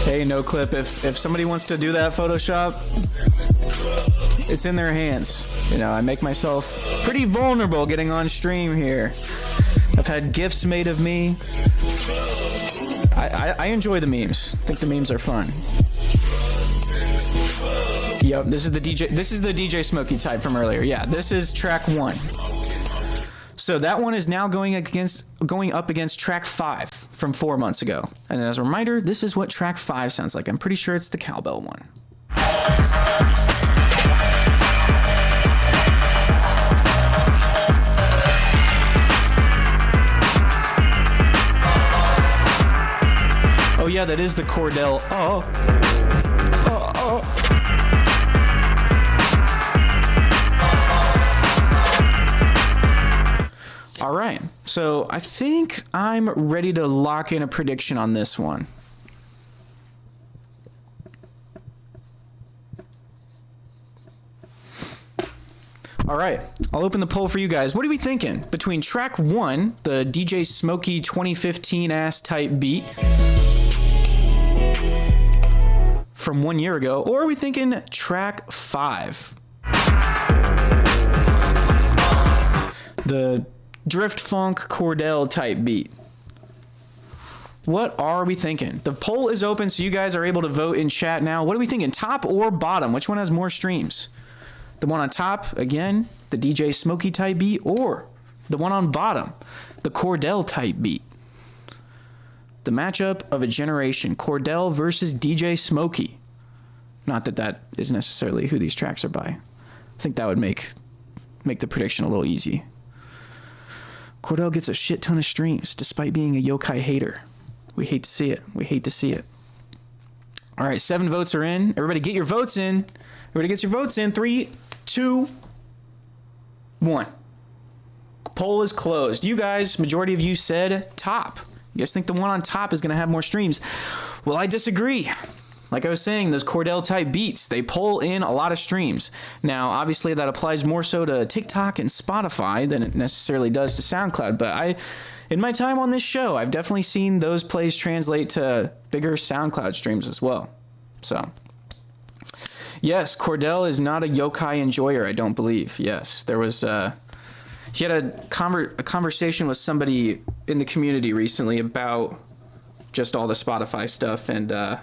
Hey, no clip. If somebody wants to do that Photoshop, it's in their hands. I make myself pretty vulnerable getting on stream here. I've had GIFs made of me. I enjoy the memes. I think the memes are fun. Yep, this is the DJ Smokey type from earlier. Yeah, this is track 1. So that one is now going up against track 5 from 4 months ago. And as a reminder, this is what track 5 sounds like. I'm pretty sure it's the cowbell one. Oh yeah, that is the Cordell. All right, so I think I'm ready to lock in a prediction on this one. All right, I'll open the poll for you guys. What are we thinking? Between track 1, the DJ Smokey 2015 ass type beat from 1 year ago, or are we thinking track 5? The Drift Funk Cordell type beat. What are we thinking? The poll is open, so you guys are able to vote in chat now. What are we thinking? Top or bottom? Which one has more streams? The one on top, again, the DJ Smokey type beat, or the one on bottom, the Cordell type beat? the matchup of a generation, Cordell versus DJ Smokey. Not that that is necessarily who these tracks are by. I think that would make the prediction a little easy. Cordell gets a shit ton of streams despite being a yokai hater. We hate to see it. We hate to see it. All right, 7 votes are in. Everybody get your votes in. Everybody get your votes in. 3, 2, 1. Poll is closed. You guys, majority of you said top. You guys think the one on top is going to have more streams? Well, I disagree. Like I was saying, those Cordell type beats, they pull in a lot of streams. Now, obviously that applies more so to TikTok and Spotify than it necessarily does to SoundCloud. But in my time on this show, I've definitely seen those plays translate to bigger SoundCloud streams as well. So, yes, Cordell is not a yokai enjoyer, I don't believe. Yes, there was... he had a conversation with somebody in the community recently about just all the Spotify stuff, and I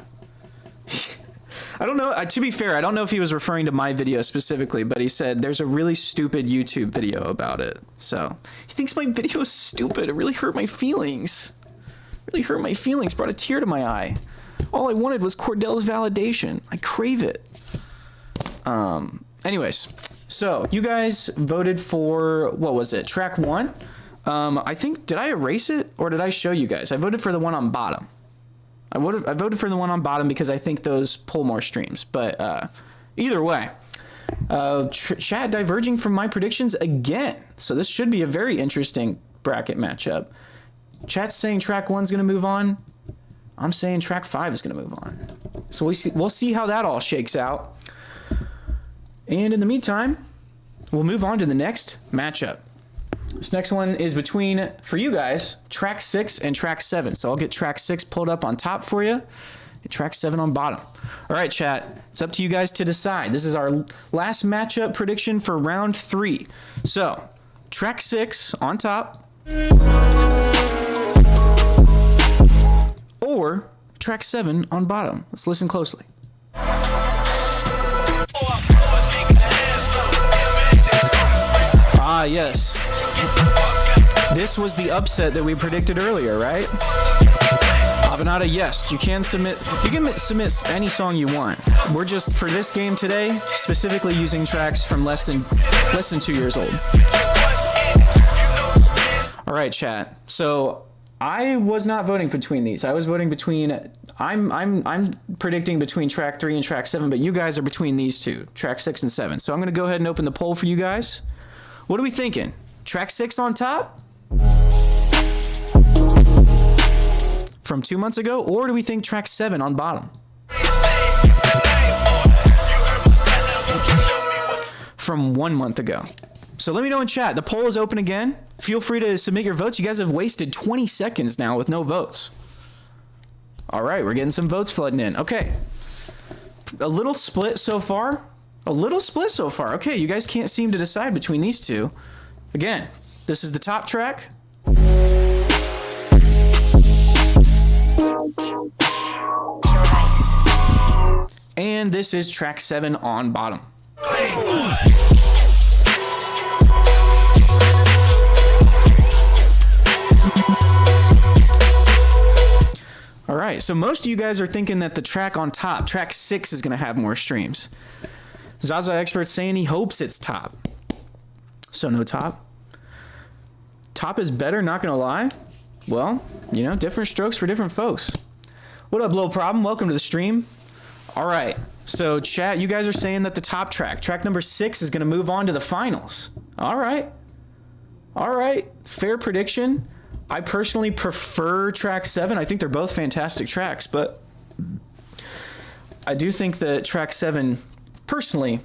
don't know. To be fair, I don't know if he was referring to my video specifically, but he said there's a really stupid YouTube video about it. So he thinks my video is stupid. It really hurt my feelings. Really hurt my feelings. Brought a tear to my eye. All I wanted was Cordell's validation. I crave it. Anyways, so you guys voted for, what was it? Track 1. I think, did I erase it or did I show you guys? I voted for the one on bottom. I voted for the one on bottom because I think those pull more streams. But either way, chat diverging from my predictions again. So this should be a very interesting bracket matchup. Chat's saying track 1's going to move on. I'm saying track 5 is going to move on. So we'll see how that all shakes out. And in the meantime, we'll move on to the next matchup. This next one is between, for you guys, track 6 and track 7. So I'll get track 6 pulled up on top for you and track 7 on bottom. All right, chat. It's up to you guys to decide. This is our last matchup prediction for round 3. So track 6 on top or track 7 on bottom. Let's listen closely. Ah, yes. This was the upset that we predicted earlier, right? Avenada, yes, you can submit any song you want. We're just, for this game today, specifically using tracks from less than 2 years old. All right, chat. So I was not voting between these. I was voting between, I'm predicting between track 3 and track 7, but you guys are between these two, track 6 and 7. So I'm going to go ahead and open the poll for you guys. What are we thinking? Track 6 on top? From 2 months ago? Or do we think track 7 on bottom? From 1 month ago. So let me know in chat. The poll is open again. Feel free to submit your votes. You guys have wasted 20 seconds now with no votes. All right, we're getting some votes flooding in. Okay. A little split so far. Okay, you guys can't seem to decide between these two. Again, this is the top track. And this is track 7 on bottom. All right, so most of you guys are thinking that the track on top, track 6, is going to have more streams. Zaza Expert's saying he hopes it's top. So no top. Top is better, not going to lie. Well, you know, different strokes for different folks. What up, Low Problem? Welcome to the stream. All right, so chat, you guys are saying that the top track, track number 6, is going to move on to the finals. All right, fair prediction. I personally prefer track 7. I think they're both fantastic tracks, but I do think that track 7, personally,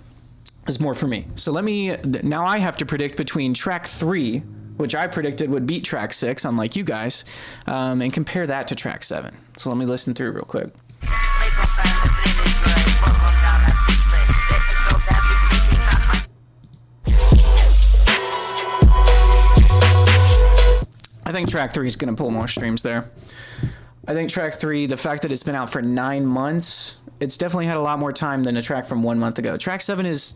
is more for me. So now I have to predict between track 3, which I predicted would beat track 6, unlike you guys, and compare that to track 7. So let me listen through real quick. I think track 3 is going to pull more streams there. I think track 3, the fact that it's been out for 9 months, it's definitely had a lot more time than a track from 1 month ago. Track 7 is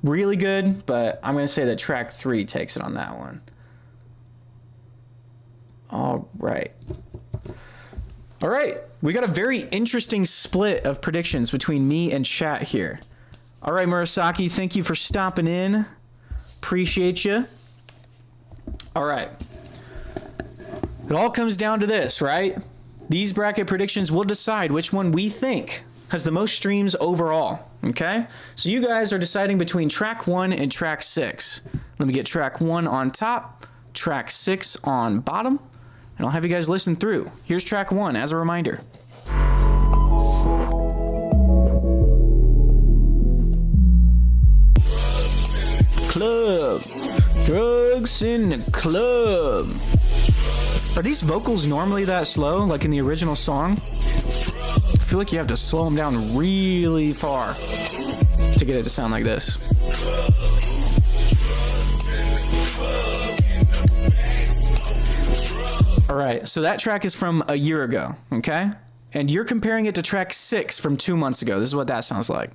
really good, but I'm going to say that track 3 takes it on that one. All right. All right, we got a very interesting split of predictions between me and chat here. All right, Murasaki, thank you for stopping in. Appreciate you. All right. It all comes down to this, right? These bracket predictions will decide which one we think has the most streams overall, okay? So you guys are deciding between track 1 and track 6. Let me get track 1 on top, track 6 on bottom, and I'll have you guys listen through. Here's track 1 as a reminder. Club. Drugs in the club. Are these vocals normally that slow, like in the original song? I feel like you have to slow them down really far to get it to sound like this. All right, so that track is from a year ago, okay? And you're comparing it to track 6 from 2 months ago. This is what that sounds like.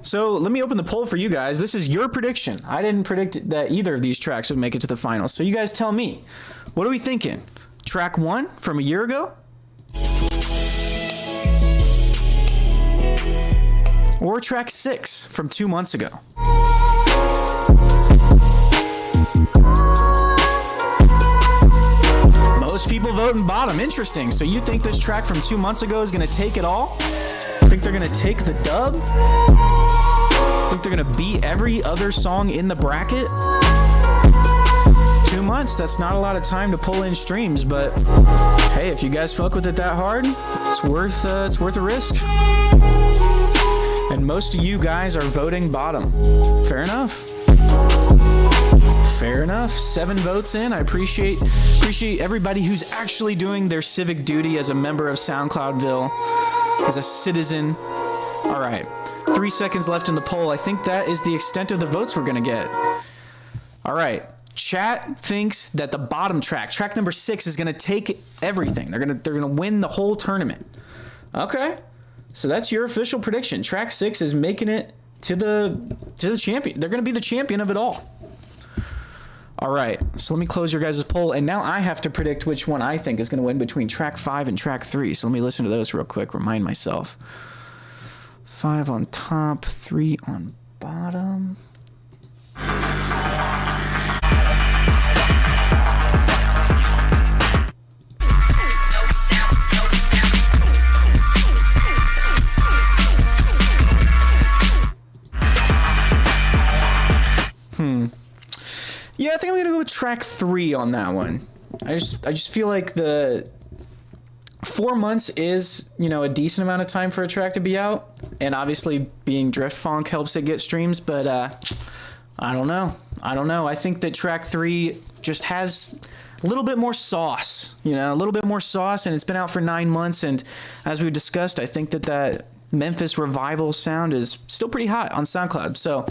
So let me open the poll for you guys. This is your prediction. I didn't predict that either of these tracks would make it to the finals. So you guys tell me, what are we thinking? Track 1 from a year ago? Or track 6 from 2 months ago? Most people voting bottom. Interesting. So you think this track from 2 months ago is going to take it all? Think they're going to take the dub? Think they're going to beat every other song in the bracket? 2 months, that's not a lot of time to pull in streams, but hey, if you guys fuck with it that hard, it's worth a risk. And most of you guys are voting bottom. Fair enough. Fair enough. 7 votes in. I appreciate everybody who's actually doing their civic duty as a member of SoundCloudville, as a citizen. All right. 3 seconds left in the poll. I think that is the extent of the votes we're going to get. All right. Chat thinks that the bottom track number 6, is going to take everything. They're going to win the whole tournament. Okay. So that's your official prediction. Track 6 is making it to the champion. They're going to be the champion of it all. All right. So let me close your guys' poll, and now I have to predict which one I think is going to win between track 5 and track 3. So let me listen to those real quick. Remind myself. 5 on top, 3 on bottom. Yeah, I think I'm gonna go with track 3 on that one. I just feel like the 4 months is, a decent amount of time for a track to be out, and obviously being drift funk helps it get streams, but I don't know. I think that track 3 just has a little bit more sauce, a little bit more sauce, and it's been out for 9 months, and as we discussed, I think that Memphis revival sound is still pretty hot on SoundCloud. So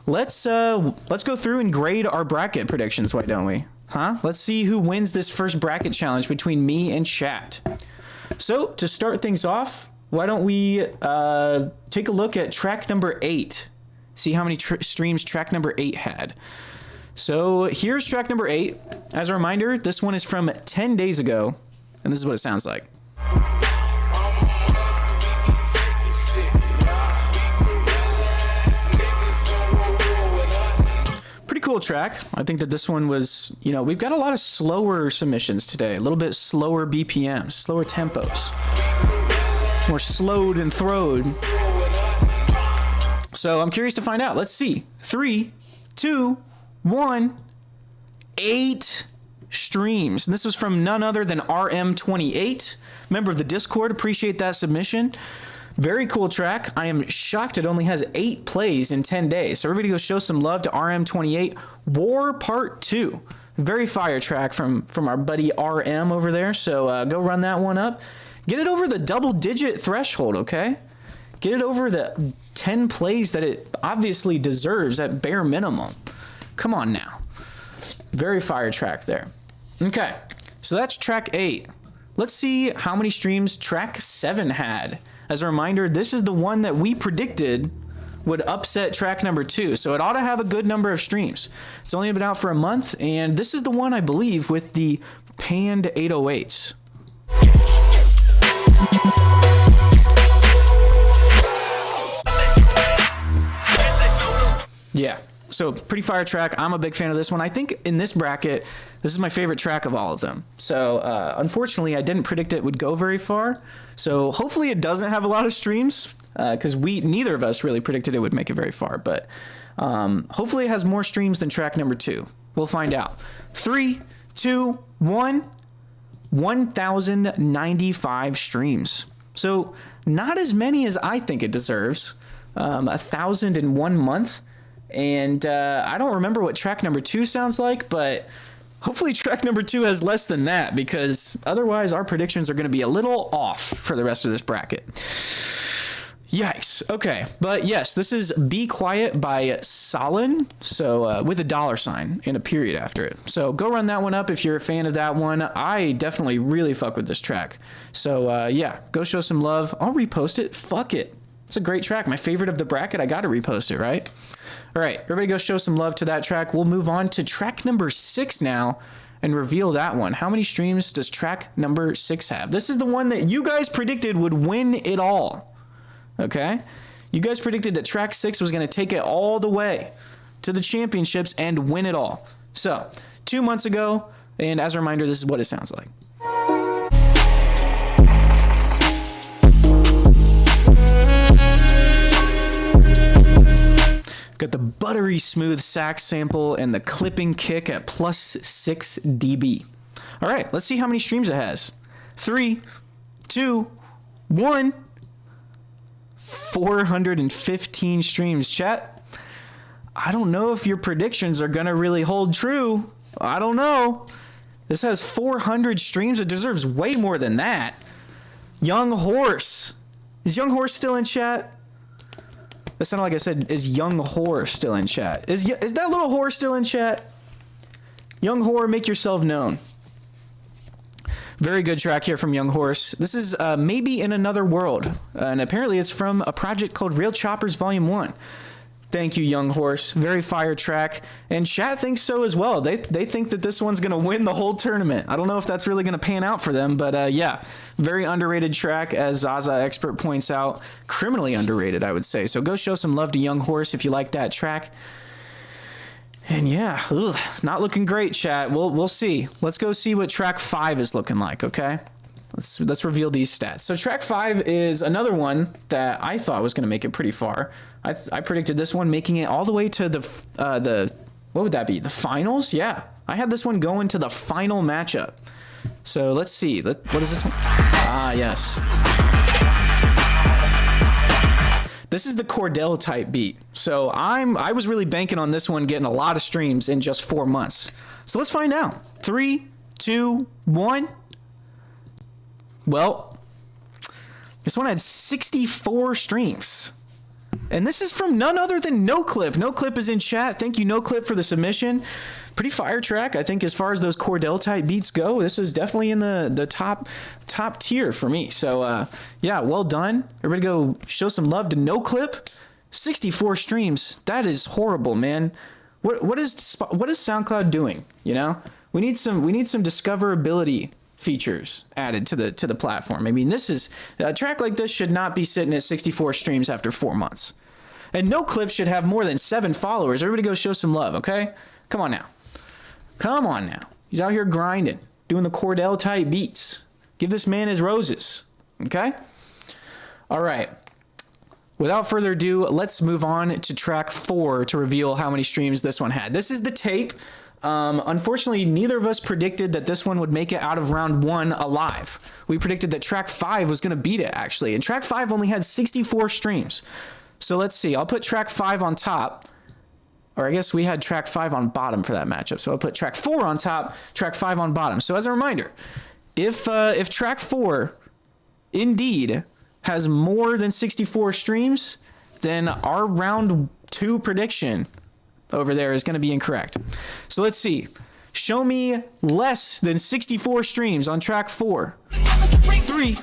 let's go through and grade our bracket predictions, why don't we? Let's see who wins this first bracket challenge between me and chat. So to start things off, why don't we take a look at track number 8, see how many streams track number 8 had. So here's track number 8. As a reminder, this one is from 10 days ago, and this is what it sounds like. Cool track. I think that this one was, we've got a lot of slower submissions today, a little bit slower BPMs, slower tempos, more slowed and throwed. So I'm curious to find out. Let's see. 3, 2, 1, 8 streams. And this was from none other than RM28, member of the Discord. Appreciate that submission. Very cool track. I am shocked it only has 8 plays in 10 days. So everybody go show some love to RM28. War Part 2. Very fire track from our buddy RM over there. So go run that one up. Get it over the double-digit threshold, okay? Get it over the 10 plays that it obviously deserves at bare minimum. Come on now. Very fire track there. Okay. So that's track 8. Let's see how many streams track 7 had. As a reminder, this is the one that we predicted would upset track number 2. So it ought to have a good number of streams. It's only been out for a month, and this is the one, I believe, with the panned 808s. Yeah, so pretty fire track. I'm a big fan of this one. I think in this bracket, this is my favorite track of all of them. So unfortunately, I didn't predict it would go very far. So hopefully it doesn't have a lot of streams, because neither of us really predicted it would make it very far. But hopefully it has more streams than track number 2. We'll find out. 3, 2, 1. 1,095 streams. So not as many as I think it deserves. 1,000 in 1 month. And I don't remember what track number 2 sounds like, but hopefully track number 2 has less than that, because otherwise our predictions are going to be a little off for the rest of this bracket. Yikes. Okay. But yes, this is Be Quiet by Solin. So with a $sign and a period after it. So go run that one up if you're a fan of that one. I definitely really fuck with this track. So yeah, go show some love. I'll repost it. Fuck it. It's a great track. My favorite of the bracket. I got to repost it, right? All right. Everybody go show some love to that track. We'll move on to track number 6 now and reveal that one. How many streams does track number 6 have? This is the one that you guys predicted would win it all. Okay? You guys predicted that track 6 was going to take it all the way to the championships and win it all. So, 2 months ago, and as a reminder, this is what it sounds like. Got the buttery smooth sax sample and the clipping kick at plus 6 dB. All right, let's see how many streams it has. 3, 2, 1. 415 streams. Chat, I don't know if your predictions are going to really hold true. I don't know. This has 400 streams. It deserves way more than that. Young Horse. Is Young Horse still in chat? That sounded like I said, is Young Whore still in chat? Is that little whore still in chat? Young Whore, make yourself known. Very good track here from Young Horse. This is Maybe in Another World. And apparently it's from a project called Real Choppers Volume 1. Thank you, Young Horse. Very fire track. And chat thinks so as well. They think that this one's going to win the whole tournament. I don't know if that's really going to pan out for them, but yeah, very underrated track, as Zaza Expert points out. Criminally underrated, I would say. So go show some love to Young Horse if you like that track. And yeah, not looking great, chat. We'll see. Let's go see what track 5 is looking like, okay? Let's reveal these stats. So track 5 is another one that I thought was going to make it pretty far. I predicted this one making it all the way to the what would that be? The finals? Yeah. I had this one going to the final matchup. So let's see. What is this one? Ah, yes. This is the Cordell type beat. So I was really banking on this one getting a lot of streams in just 4 months. So let's find out. 3, 2, 1. Well, this one had 64 streams. And this is from none other than No Clip. No Clip is in chat. Thank you, No Clip, for the submission. Pretty fire track. I think as far as those Cordell type beats go, this is definitely in the top tier for me. So yeah, well done. Everybody go show some love to No Clip. 64 streams. That is horrible, man. What is SoundCloud doing? You know, we need some discoverability features added to the platform. I mean, this is a track like this should not be sitting at 64 streams after 4 months. And No Clip should have more than 7 followers. Everybody go show some love, okay? Come on now. Come on now. He's out here grinding, doing the Cordell type beats. Give this man his roses, okay? All right. Without further ado, let's move on to track 4 to reveal how many streams this one had. This is the tape. Unfortunately, neither of us predicted that this one would make it out of round 1 alive. We predicted that track 5 was going to beat it, actually. And track 5 only had 64 streams. So let's see. I'll put track 5 on top. Or I guess we had track 5 on bottom for that matchup. So I'll put track 4 on top, track 5 on bottom. So as a reminder, if track 4 indeed has more than 64 streams, then our round 2 prediction over there is going to be incorrect. So let's see. Show me less than 64 streams on track 4. 3,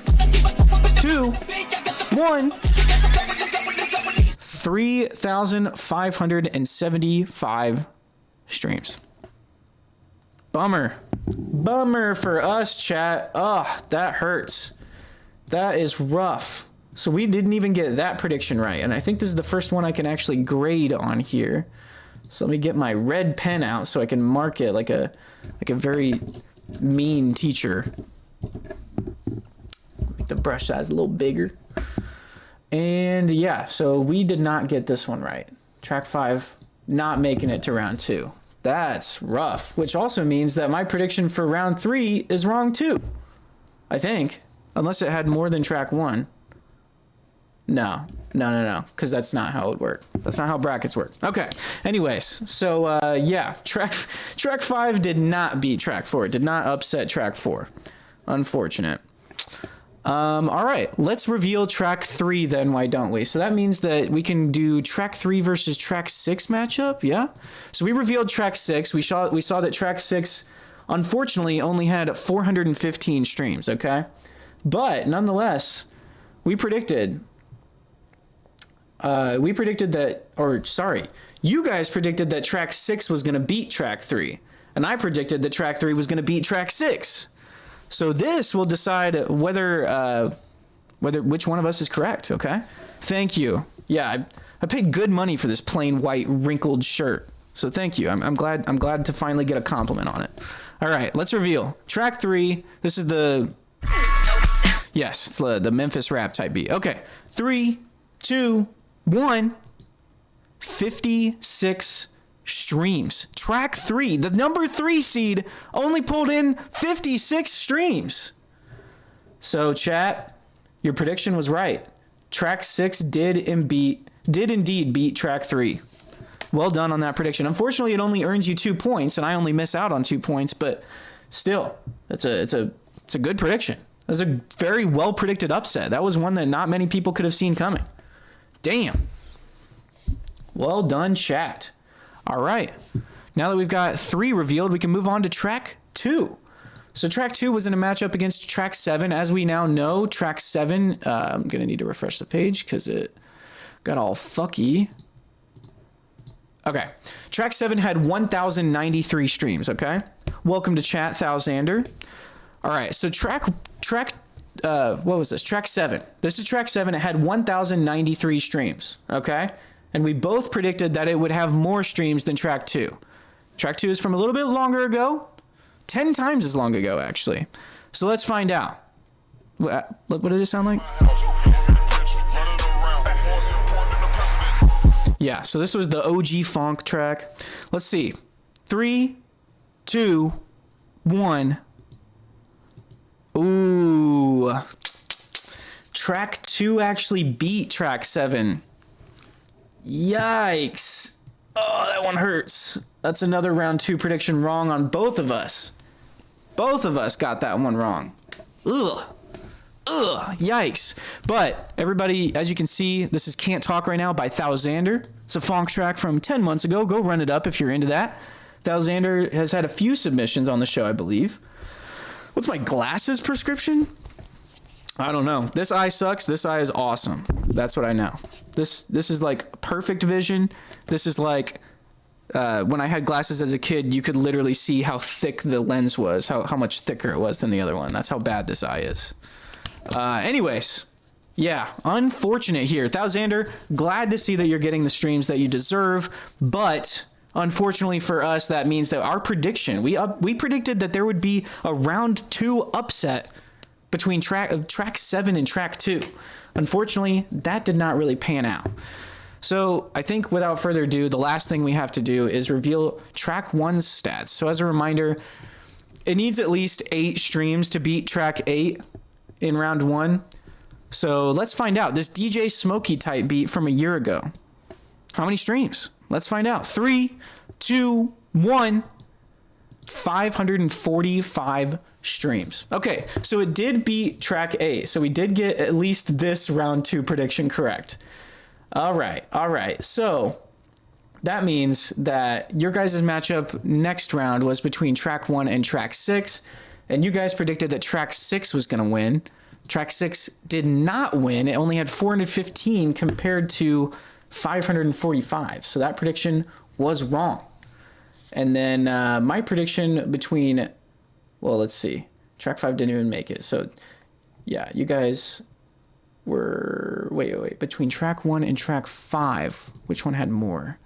2, 1. 3,575 streams. Bummer for us, chat. Ugh, that hurts. That is rough. So we didn't even get that prediction right. And I think this is the first one I can actually grade on here. So let me get my red pen out so I can mark it like a very mean teacher. Make the brush size a little bigger. And yeah, so we did not get this one right. Track 5 not making it to round 2. That's rough, which also means that my prediction for round 3 is wrong too. I think, unless it had more than track 1. No, because that's not how it worked. That's not how brackets work. Okay, anyways, so yeah, track 5 did not beat track 4. It did not upset track 4. Unfortunate. All right, let's reveal track 3 then, why don't we? So that means that we can do track 3 versus track 6 matchup, yeah? So we revealed track 6. We saw that track 6, unfortunately, only had 415 streams, okay? But nonetheless, we predicted that, or sorry, you guys predicted that track 6 was going to beat track 3, and I predicted that track 3 was going to beat track 6. So this will decide whether which one of us is correct, okay? Thank you. Yeah, I paid good money for this plain white wrinkled shirt. So thank you. I'm glad to finally get a compliment on it. All right, let's reveal. Track 3. This is it's the Memphis rap type beat. Okay. 3, 2, 1. 56 streams. Track 3, the number 3 seed, only pulled in 56 streams. So chat, your prediction was right. Track 6 did indeed beat track 3. Well done on that prediction. Unfortunately, it only earns you 2 points, and I only miss out on 2 points, but still, it's a good prediction. That's a very well predicted upset. That was one that not many people could have seen coming. Damn. Well done, chat. All right, now that we've got 3 revealed, we can move on to track 2. So track 2 was in a matchup against track 7. As we now know, track 7, I'm going to need to refresh the page because it got all fucky. Okay, track 7 had 1,093 streams, okay? Welcome to chat, Thousander. All right, so track what was this? Track 7. This is track 7. It had 1,093 streams, okay? And we both predicted that it would have more streams than track 2. Track 2 is from a little bit longer ago, 10 times as long ago, actually. So let's find out. What did it sound like? Yeah, so this was the OG funk track. Let's see. 3, 2, 1. Ooh. Track 2 actually beat track 7. Yikes. Oh, that one hurts. That's another round 2 prediction wrong on both of us. Both of us got that one wrong. Ugh. Yikes. But everybody, as you can see, this is Can't Talk Right Now by Thousander. It's a funk track from 10 months ago. Go run it up if you're into that. Thousander has had a few submissions on the show, I believe. What's my glasses prescription? I don't know. This eye sucks. This eye is awesome. That's what I know. This is like perfect vision. This is like when I had glasses as a kid, you could literally see how thick the lens was, how much thicker it was than the other one. That's how bad this eye is. Anyways, yeah, unfortunate here. Thousander, glad to see that you're getting the streams that you deserve, but unfortunately for us, that means that our prediction, we predicted that there would be a round 2 upset between track 7 and track 2. Unfortunately, that did not really pan out. So I think without further ado, the last thing we have to do is reveal track 1's stats. So as a reminder, it needs at least 8 streams to beat track 8 in round 1. So let's find out. This DJ Smokey type beat from a year ago. How many streams? Let's find out. 3, 2, 1. 545 streams. Okay, so it did beat track A. So we did get at least this round 2 prediction correct. All right. So that means that your guys' matchup next round was between track 1 and track 6, and you guys predicted that track 6 was going to win. Track 6 did not win. It only had 415 compared to 545. So that prediction was wrong. And then my prediction between, well, let's see. Track 5 didn't even make it. So yeah, you guys were, wait. Between track 1 and track 5, which one had more?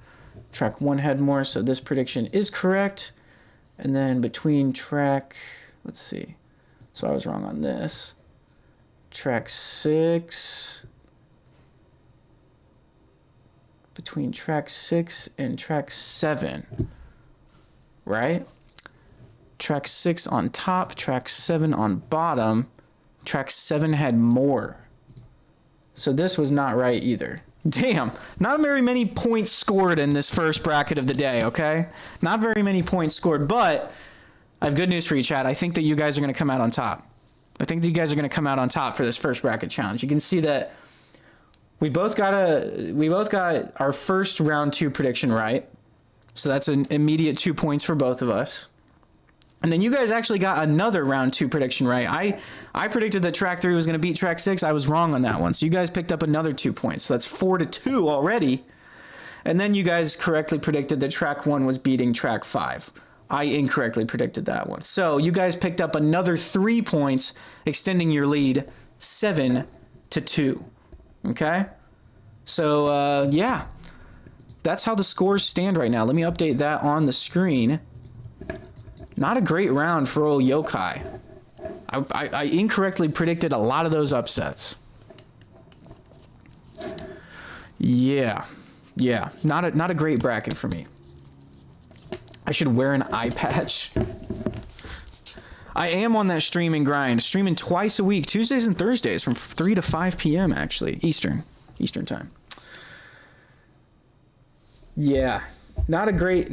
Track 1 had more, so this prediction is correct. And then between track, let's see. So I was wrong on this. Track 6. Between track 6 and track 7. Right? Track 6 on top, track 7 on bottom. Track 7 had more. So this was not right either. Damn, not very many points scored in this first bracket of the day, okay? Not very many points scored, but I have good news for you, Chad. I think that you guys are going to come out on top. I think that you guys are going to come out on top for this first bracket challenge. You can see that we both got our first round 2 prediction right. So that's an immediate 2 points for both of us. And then you guys actually got another round 2 prediction right. I predicted that track 3 was going to beat track 6. I was wrong on that one. So you guys picked up another 2 points. So that's 4-2 already. And then you guys correctly predicted that track 1 was beating track 5. I incorrectly predicted that one. So you guys picked up another 3 points, extending your lead 7-2. Okay? So, yeah. That's how the scores stand right now. Let me update that on the screen. Not a great round for old Yokai. I incorrectly predicted a lot of those upsets. Yeah. Not a great bracket for me. I should wear an eye patch. I am on that streaming grind, streaming twice a week, Tuesdays and Thursdays from 3 to 5 p.m. actually, Eastern time. Yeah, not a great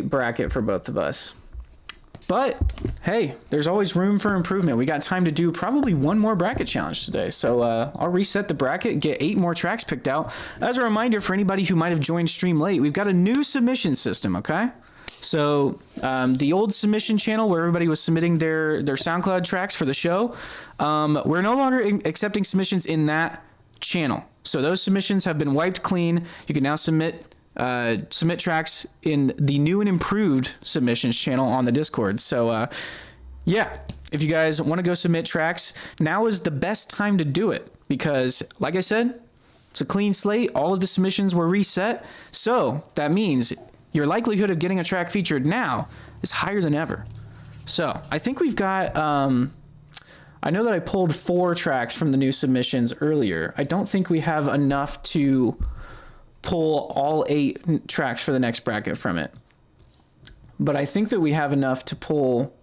bracket for both of us. But hey, there's always room for improvement. We got time to do probably one more bracket challenge today. So I'll reset the bracket, get 8 more tracks picked out. As a reminder for anybody who might have joined stream late, we've got a new submission system, okay? So the old submission channel where everybody was submitting their SoundCloud tracks for the show, we're no longer accepting submissions in that channel. So those submissions have been wiped clean. You can now submit tracks in the new and improved submissions channel on the Discord. So yeah, if you guys want to go submit tracks, now is the best time to do it because, like I said, it's a clean slate. All of the submissions were reset. So that means your likelihood of getting a track featured now is higher than ever. So I think we've got, I know that I pulled 4 tracks from the new submissions earlier. I don't think we have enough to pull all 8 tracks for the next bracket from it. But I think that we have enough to pull,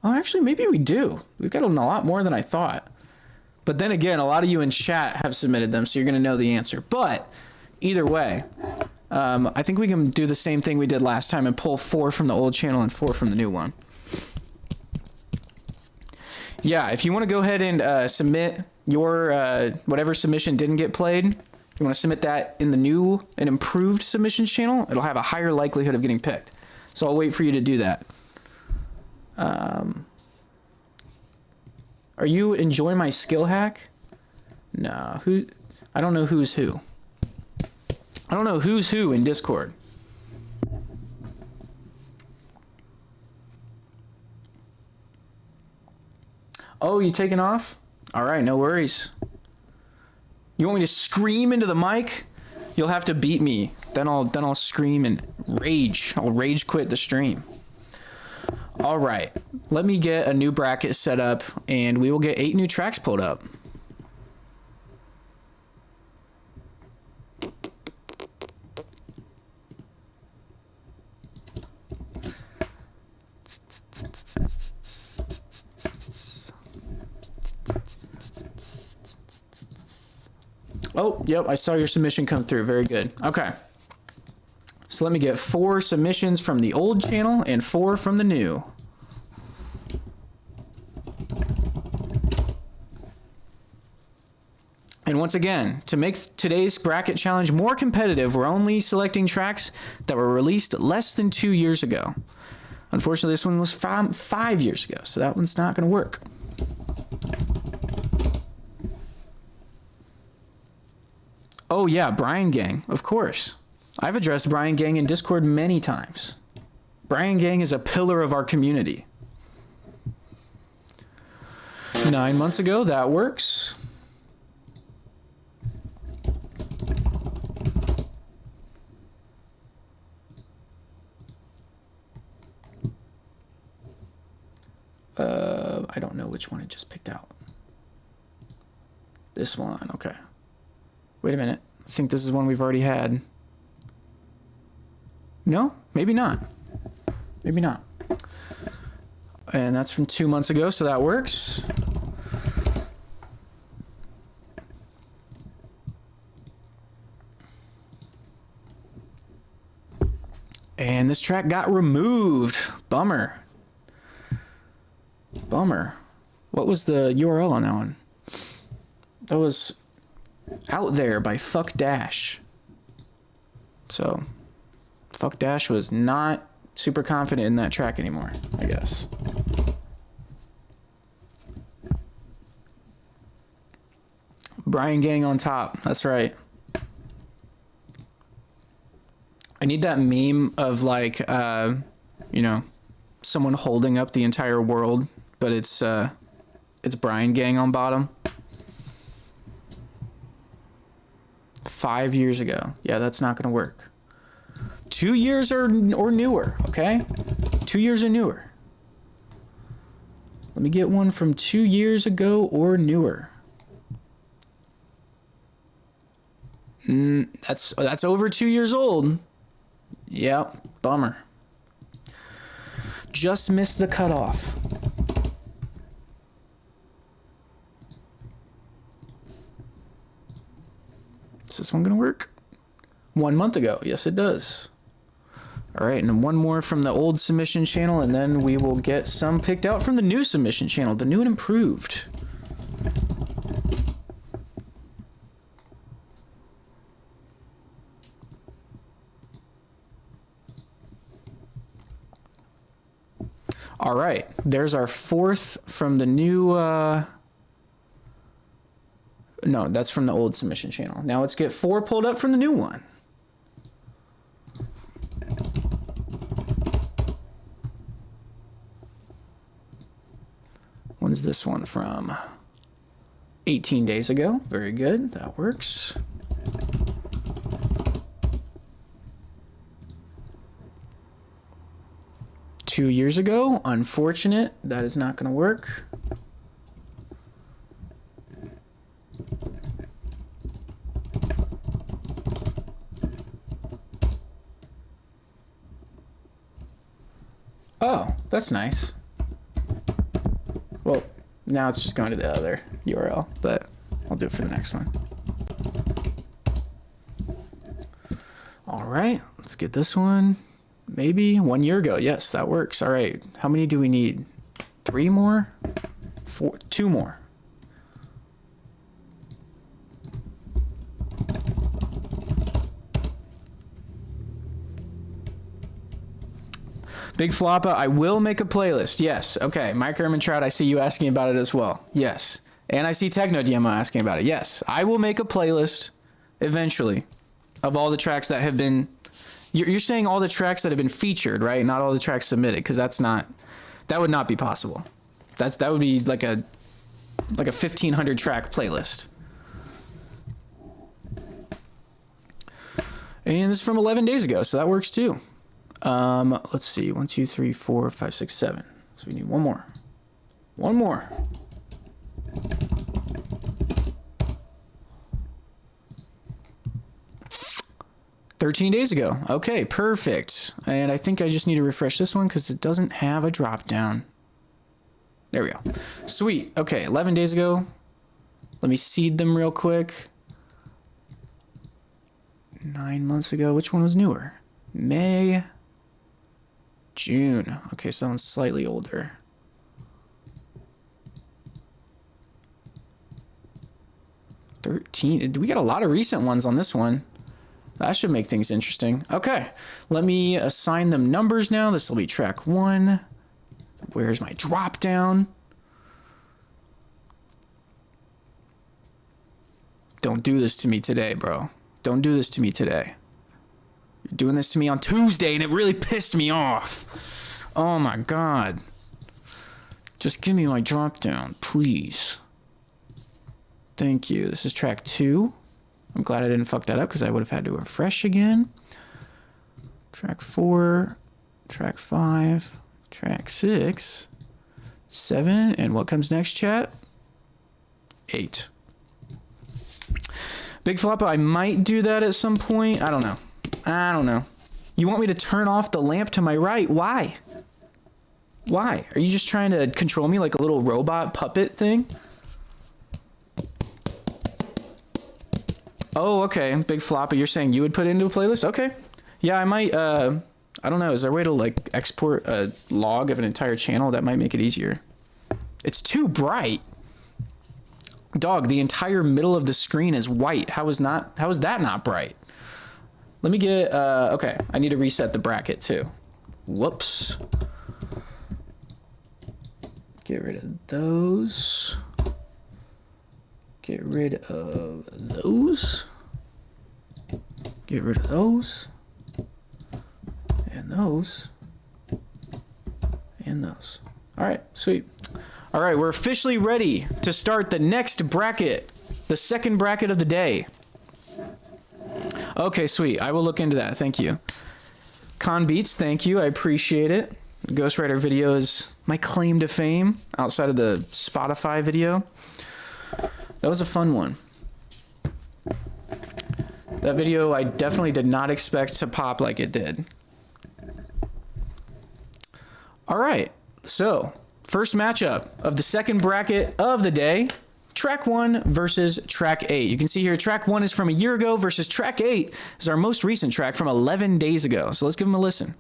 oh, actually, maybe we do. We've got a lot more than I thought. But then again, a lot of you in chat have submitted them, so you're going to know the answer. But either way, I think we can do the same thing we did last time and pull 4 from the old channel and 4 from the new one. Yeah, if you want to go ahead and submit your whatever submission didn't get played, if you want to submit that in the new and improved submissions channel, it'll have a higher likelihood of getting picked. So I'll wait for you to do that. Are you enjoying my skill hack? No, I don't know who's who. I don't know who's who in Discord. Oh, you taking off? All right, no worries. You want me to scream into the mic? You'll have to beat me. Then I'll scream and rage. I'll rage quit the stream. All right, let me get a new bracket set up and we will get 8 new tracks pulled up. Oh, yep, I saw your submission come through. Very good. Okay. So let me get 4 submissions from the old channel and 4 from the new. And once again, to make today's bracket challenge more competitive, we're only selecting tracks that were released less than 2 years ago. Unfortunately, this one was 5 years ago, so that one's not going to work. Oh yeah, Brian Gang, of course. I've addressed Brian Gang in Discord many times. Brian Gang is a pillar of our community. 9 months ago, that works. I don't know which one it just picked out. This one, okay. Wait a minute. I think this is one we've already had. No, maybe not. Maybe not. And that's from 2 months ago, so that works. And this track got removed. Bummer. Bummer. What was the URL on that one? That was Out There by Fuck Dash. So, Fuck Dash was not super confident in that track anymore, I guess. Brian Gang on top. That's right. I need that meme of like, you know, someone holding up the entire world, but it's Brian Gang on bottom. 5 years ago. Yeah, that's not gonna work. 2 years or newer, okay? 2 years or newer. Let me get one from 2 years ago or newer. That's over 2 years old. Yep, bummer. Just missed the cutoff. Is this one gonna work? 1 month ago. Yes, it does. All right, and then one more from the old submission channel, and then we will get some picked out from the new submission channel, the new and improved. All right, there's our fourth from the new, no, that's from the old submission channel. Now let's get 4 pulled up from the new one. When's this one from? 18 days ago. Very good, that works. Two years ago, unfortunate, that is not going to work. Oh, that's nice. Well, now it's just going to the other URL, but I'll do it for the next one. All right, let's get this one. Maybe 1 year ago. Yes, that works. All right. How many do we need? 3 more? 4? 2 more. Big Floppa, I will make a playlist. Yes. Okay. Mike Herman Trout, I see you asking about it as well. Yes. And I see Techno DMO asking about it. Yes. I will make a playlist eventually of all the tracks that have been... You're saying all the tracks that have been featured, right? Not all the tracks submitted, because that would not be possible. That would be like a 1,500 track playlist. And this is from 11 days ago, so that works too. Let's see, 1, 2, 3, 4, 5, 6, 7. So we need one more. One more. $13 days ago. Okay, perfect. And I think I just need to refresh this one because it doesn't have a drop down. There we go. Sweet. Okay, 11 days ago. Let me seed them real quick. 9 months ago. Which one was newer? May. June. Okay, so that one's slightly older. 13. We got a lot of recent ones on this one. That should make things interesting. Okay, let me assign them numbers now. This will be track 1. Where's my drop down? Don't do this to me today, bro. Don't do this to me today. You're doing this to me on Tuesday, and it really pissed me off. Oh my God. Just give me my drop down, please. Thank you. This is track 2. I'm glad I didn't fuck that up because I would have had to refresh again. Track 4, track 5, track 6, 7, and what comes next, chat? 8. Big Floppa, I might do that at some point. I don't know. I don't know. You want me to turn off the lamp to my right? Why? Why? Are you just trying to control me like a little robot puppet thing? Oh, okay. Big Floppa, you're saying you would put it into a playlist? Okay. Yeah, I might, I don't know. Is there a way to like export a log of an entire channel? That might make it easier. It's too bright. Dog, the entire middle of the screen is white. How is that not bright? Let me get, okay. I need to reset the bracket too. Whoops. Get rid of those. Get rid of those. Get rid of those. And those. And those. All right, sweet. All right, we're officially ready to start the next bracket, the second bracket of the day. Okay, sweet. I will look into that. Thank you. Con Beats, thank you. I appreciate it. Ghostwriter video is my claim to fame outside of the Spotify video. That was a fun one. That video I definitely did not expect to pop like it did. All right, so first matchup of the second bracket of the day, track 1 versus track 8. You can see here track 1 is from a year ago versus track 8 is our most recent track from 11 days ago. So let's give them a listen.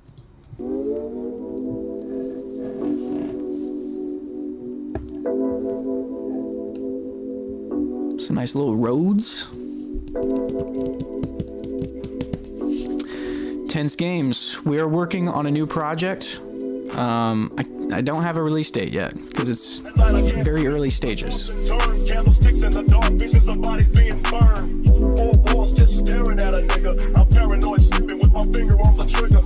Some nice little roads. Tense Games. We are working on a new project. I don't have a release date yet because it's very early stages. Candlesticks in the dark, visions of bodies being burned. Four walls just staring at a nigga. I'm paranoid, sleeping with my finger on the trigger.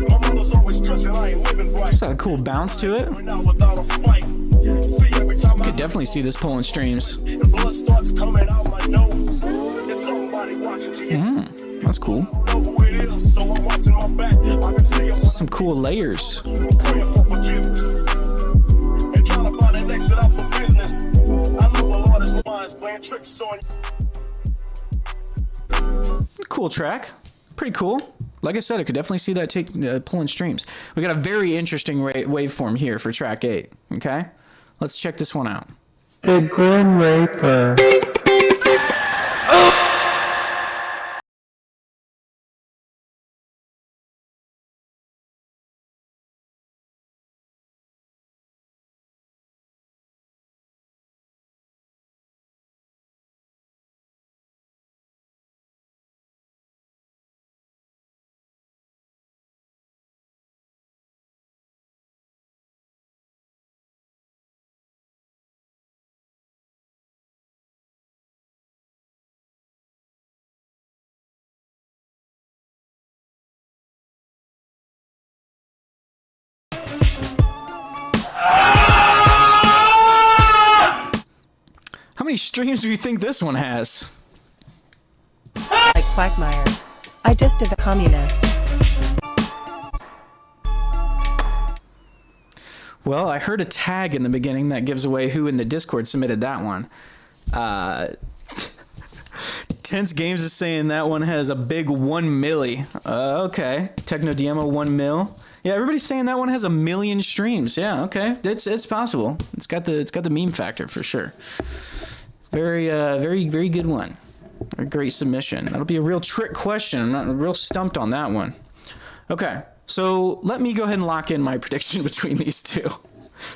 My mother's always stressing I ain't living right. It's got a cool bounce to it. You could definitely see this pulling streams. The blood starts coming out my nose. It's somebody watching. That's cool. Some cool layers. Cool track. Pretty cool. Like I said, I could definitely see that pulling streams. We got a very interesting waveform here for track 8. Okay? Let's check this one out. The Grim Reaper. How many streams do you think this one has? Like Quagmire. I just did the communist. Well, I heard a tag in the beginning that gives away who in the Discord submitted that one. Tense Games is saying that one has a big 1 milli. Okay. Techno Diemo 1 mil. Yeah, everybody's saying that one has 1 million streams. Yeah, okay. It's possible. It's got the meme factor for sure. Very good one. A great submission. That'll be a real trick question. I'm not real stumped on that one. Okay, so let me go ahead and lock in my prediction between these two.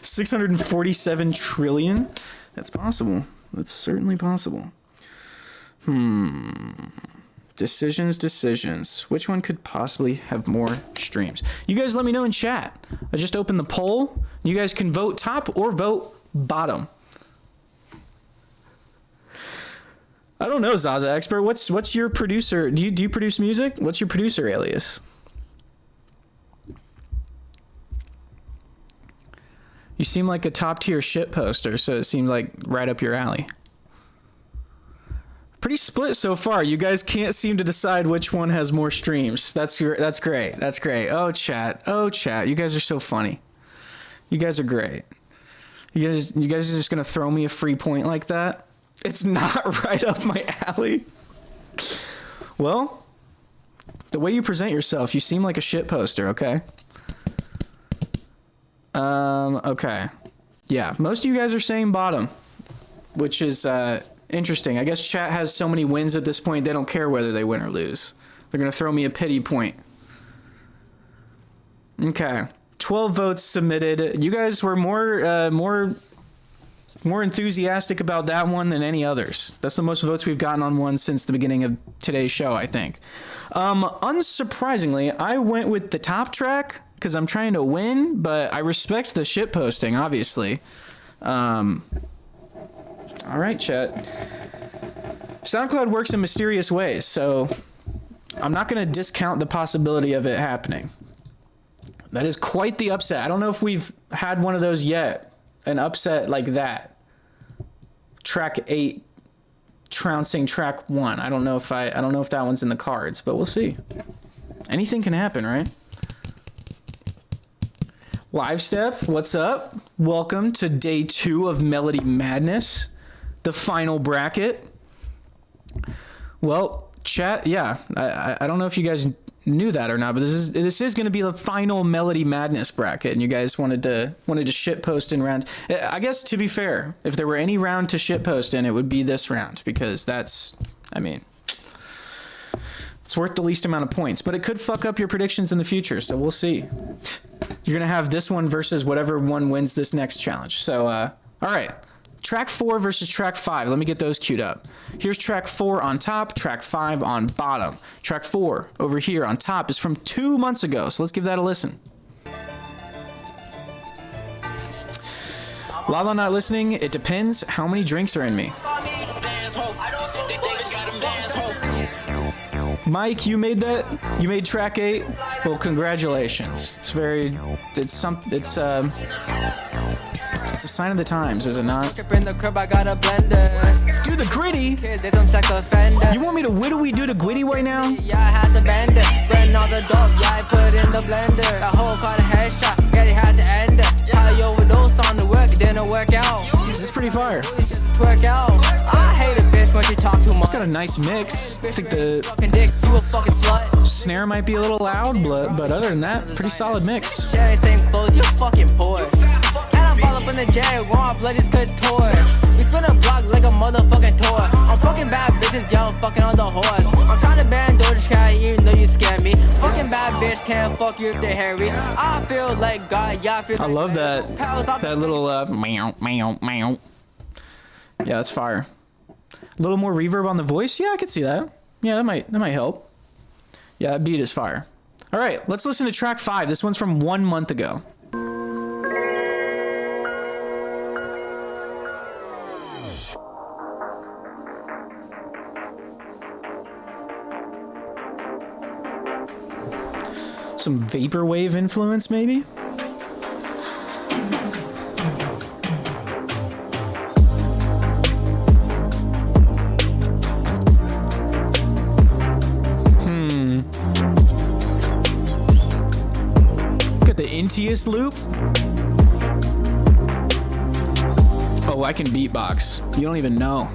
647 trillion. That's possible. That's certainly possible. Decisions. Which one could possibly have more streams? You guys let me know in chat. I just opened the poll. You guys can vote top or vote bottom. I don't know, Zaza Expert. What's your producer? Do you produce music? What's your producer alias? You seem like a top tier shit poster, so it seemed like right up your alley. Pretty split so far. You guys can't seem to decide which one has more streams. That's great. That's great. Oh chat. You guys are so funny. You guys are great. You guys are just gonna throw me a free point like that? It's not right up my alley. Well, the way you present yourself, you seem like a shit poster. Okay. Okay. Yeah, most of you guys are saying bottom, which is interesting. I guess chat has so many wins at this point, they don't care whether they win or lose. They're going to throw me a pity point. Okay. 12 votes submitted. You guys were more enthusiastic about that one than any others. That's the most votes we've gotten on one since the beginning of today's show, I think. Unsurprisingly, I went with the top track because I'm trying to win, but I respect the shit posting, obviously. All right, chat. SoundCloud works in mysterious ways, so I'm not going to discount the possibility of it happening. That is quite the upset. I don't know if we've had one of those yet. An upset like that. Track 8 trouncing track 1. I don't know if that one's in the cards, but we'll see. Anything can happen, right? Live Step, what's up? Welcome to day 2 of Melody Madness, the final bracket. Well, chat, yeah, I don't know if you guys knew that or not, but this is going to be the final Melody Madness bracket, and you guys wanted to shit post in round. I guess, to be fair, if there were any round to shit post in, it would be this round, because that's, I mean, it's worth the least amount of points, but it could fuck up your predictions in the future, so we'll see. You're going to have this one versus whatever one wins this next challenge. So, all right. Track 4 versus track 5. Let me get those queued up. Here's track 4 on top, track 5 on bottom. Track 4 over here on top is from 2 months ago, so let's give that a listen. Lala not listening, it depends how many drinks are in me. Mike, you made that? You made track 8? Well, congratulations. It's a sign of the times, is it not? In the crib, I got a blender. Do the gritty? They don't sex offender. You want me to whittle do the gritty right now? Yeah, I had to bend it. Brand all the dope, yeah, I put in the blender. That whole caught a headshot, yeah, they had to end it. Probably overdosed on the work, it didn't work out. This is pretty fire. Just twerk out. I hate a bitch when she talk too much. It's got a nice mix. I think the fucking dick, you a fucking slut. snare might be a little loud, but other than that, pretty solid mix. Sharing same clothes, you fucking poor. Fall up in the jail, go on bloody good tour. We spin a block like a motherfucking tour. I'm fucking bad bitches, yeah, I'm fucking on the horse. I'm trying to ban Doja Cat, even though you scare me. Fucking bad bitch can't fuck you if they're hairy. I feel like God, yeah, I feel I love that little meow, meow, meow. Yeah, that's fire. A little more reverb on the voice? Yeah, I could see that. Yeah, that might help. Yeah, that beat is fire. All right, let's listen to track 5. This one's from 1 month ago. Some vaporwave influence, maybe? Got the Intius loop. Oh, I can beatbox. You don't even know.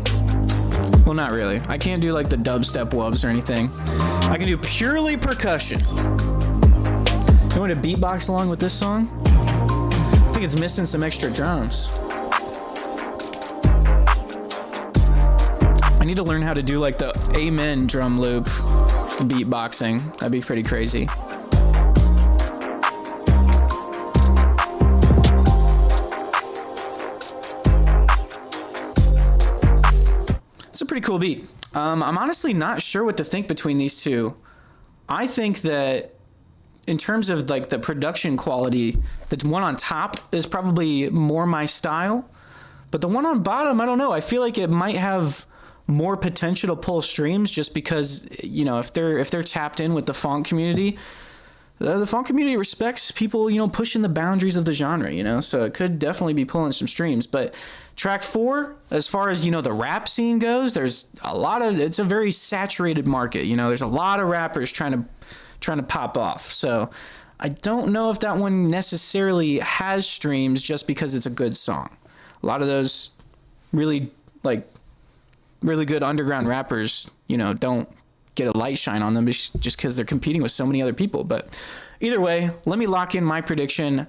Well, not really. I can't do like the dubstep wubs or anything. I can do purely percussion. You want to beatbox along with this song? I think it's missing some extra drums. I need to learn how to do like the Amen drum loop beatboxing. That'd be pretty crazy. It's a pretty cool beat. I'm honestly not sure what to think between these two. I think that in terms of like the production quality, the one on top is probably more my style, but the one on bottom, I don't know. I feel like it might have more potential to pull streams just because, you know, if they're tapped in with the funk community, the funk community respects people, you know, pushing the boundaries of the genre, you know, so it could definitely be pulling some streams. But track 4, as far as, you know, the rap scene goes, there's a lot of, it's a very saturated market, you know, there's a lot of rappers trying to pop off. So I don't know if that one necessarily has streams just because it's a good song. A lot of those really good underground rappers, you know, don't get a light shine on them just because they're competing with so many other people. But either way, let me lock in my prediction.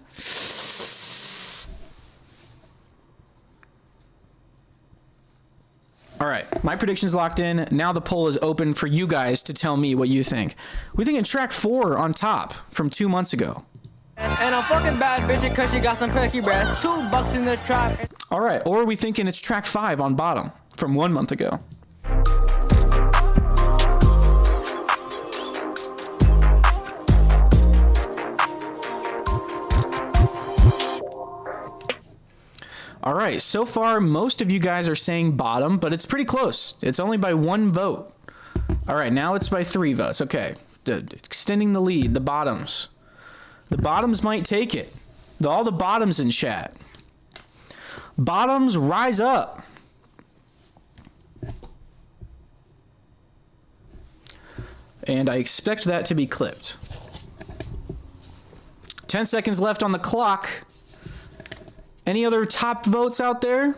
All right, my prediction's locked in. Now the poll is open for you guys to tell me what you think. We're thinking track 4 on top from 2 months ago. And I'm fucking bad bitch because she got some perky breasts. $2 in the trap. All right, or are we thinking it's track 5 on bottom from 1 month ago? All right, so far most of you guys are saying bottom, but it's pretty close. It's only by 1 vote. All right, now it's by 3 votes. Okay, extending the lead, the bottoms. The bottoms might take it. All the bottoms in chat. Bottoms, rise up. And I expect that to be clipped. 10 seconds left on the clock. Any other top votes out there?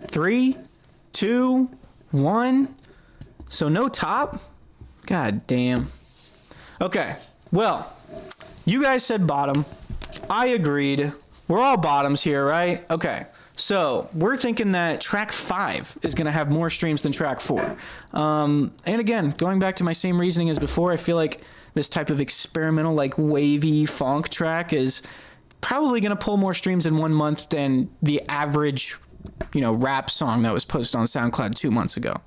3, 2, 1. So no top? God damn. Okay, well, you guys said bottom. I agreed. We're all bottoms here, right? Okay, so we're thinking that track 5 is going to have more streams than track 4. And again, going back to my same reasoning as before, I feel like this type of experimental, like wavy funk track is probably going to pull more streams in 1 month than the average, you know, rap song that was posted on SoundCloud 2 months ago.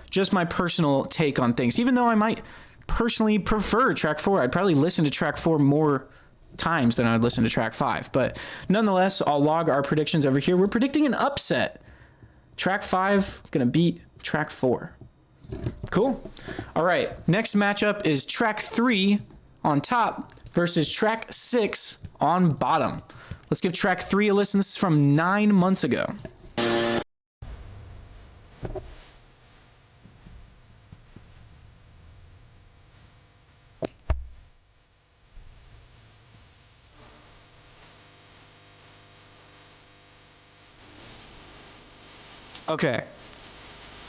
Just my personal take on things. Even though I might personally prefer track 4, I'd probably listen to track 4 more times than I'd listen to track 5. But nonetheless, I'll log our predictions over here. We're predicting an upset. Track 5 going to beat track 4. Cool. All right, next matchup is track 3 on top versus track 6 on bottom. Let's give track 3 a listen. This is from 9 months ago. Okay.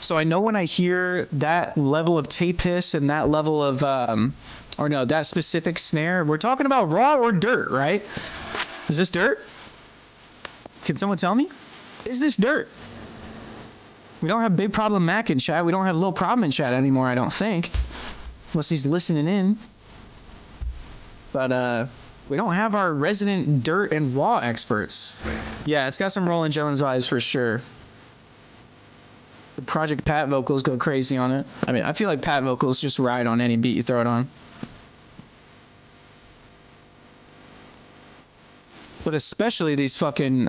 So I know when I hear that level of tape hiss and that level of, that specific snare, we're talking about raw or dirt, right? Is this dirt? Can someone tell me? Is this dirt? We don't have Big Problem Mac in chat. We don't have Little Problem in chat anymore, I don't think. Unless he's listening in. But, we don't have our resident dirt and raw experts. Yeah, it's got some Roland Jones vibes for sure. The Project Pat vocals go crazy on it. I mean, I feel like Pat vocals just ride on any beat you throw it on. But especially these fucking,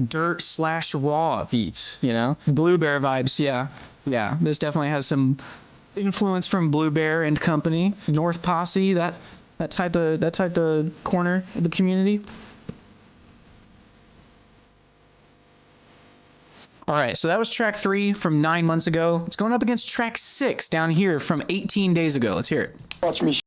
dirt/raw beats, you know? Blue Bear vibes, yeah. Yeah, this definitely has some influence from Blue Bear and Company, North Posse, that type of corner of the community. All right, so that was track 3 from 9 months ago. It's going up against track 6 down here from 18 days ago. Let's hear it. Watch me.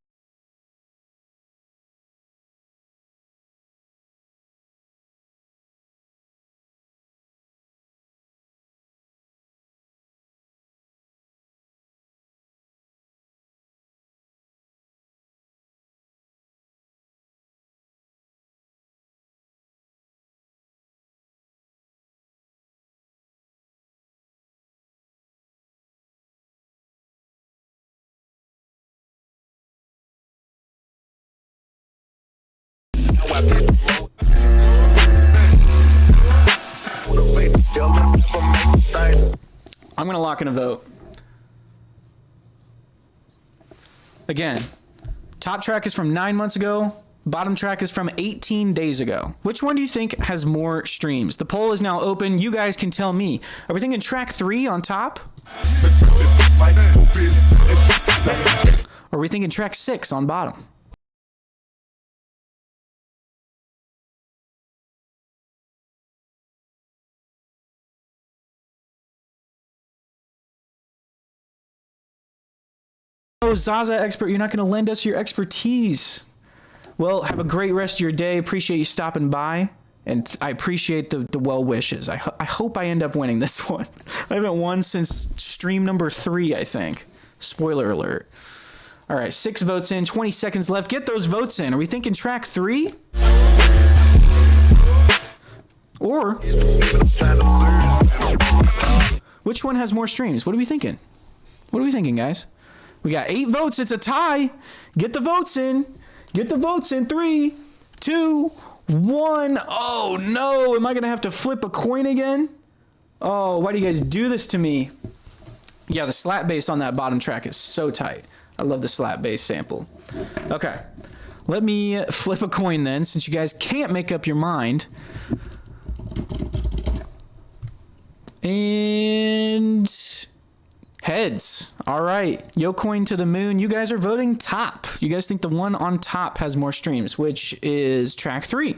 I'm going to lock in a vote. Again, top track is from 9 months ago. Bottom track is from 18 days ago. Which one do you think has more streams? The poll is now open. You guys can tell me. Are we thinking track 3 on top? Or are we thinking track 6 on bottom? Oh, Zaza expert, you're not going to lend us your expertise. Well, have a great rest of your day. Appreciate you stopping by. And I appreciate the well wishes. I hope I end up winning this one. I haven't won since stream number 3, I think. Spoiler alert. All right, 6 votes in, 20 seconds left. Get those votes in. Are we thinking track 3? Or which one has more streams? What are we thinking? What are we thinking, guys? We got 8 votes. It's a tie. Get the votes in. Get the votes in. 3, 2, 1. Oh, no. Am I going to have to flip a coin again? Oh, why do you guys do this to me? Yeah, the slap bass on that bottom track is so tight. I love the slap bass sample. Okay. Let me flip a coin then, since you guys can't make up your mind. And heads. All right. Yo coin to the moon. You guys are voting top. You guys think the one on top has more streams, which is track 3.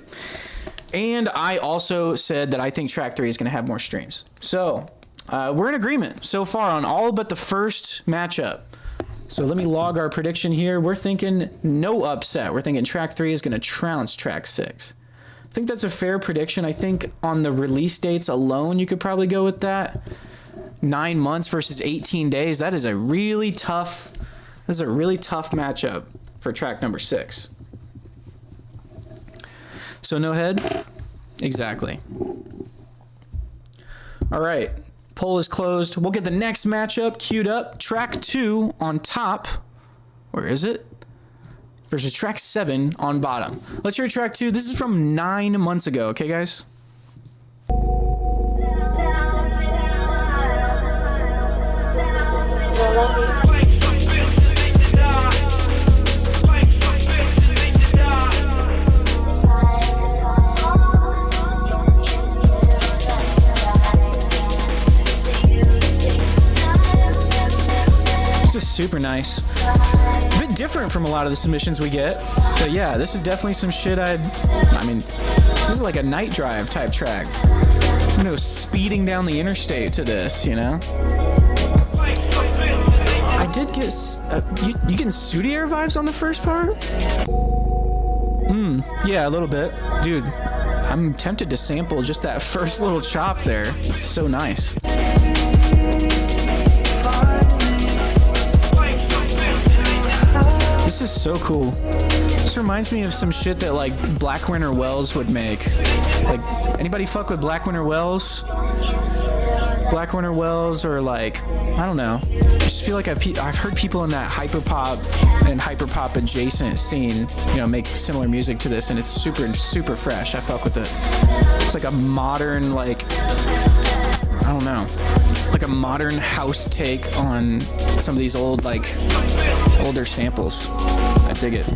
And I also said that I think track 3 is going to have more streams. So we're in agreement so far on all but the first matchup. So let me log our prediction here. We're thinking no upset. We're thinking track 3 is going to trounce track 6. I think that's a fair prediction. I think on the release dates alone, you could probably go with that. 9 months versus 18 days. That is a really tough. This is a really tough matchup for track number 6. So no head? Exactly. All right. Poll is closed. We'll get the next matchup queued up. Track 2 on top. Where is it? Versus track 7 on bottom. Let's hear track 2. This is from 9 months ago. Okay, guys? This is super nice. A bit different from a lot of the submissions we get. But yeah, this is definitely some shit I mean, this is like a night drive type track. You know, speeding down the interstate to this, you know? I did get, you getting Sudier vibes on the first part? Yeah, a little bit. Dude, I'm tempted to sample just that first little chop there. It's so nice. This is so cool. This reminds me of some shit that like Black Winter Wells would make. Like, anybody fuck with Black Winter Wells? Black Winter Wells, or like, I don't know. I just feel like I've heard people in that hyperpop and hyperpop adjacent scene, you know, make similar music to this, and it's super, super fresh. I fuck with it. It's like a modern, like, I don't know, like a modern house take on some of these old, like, older samples. I dig it.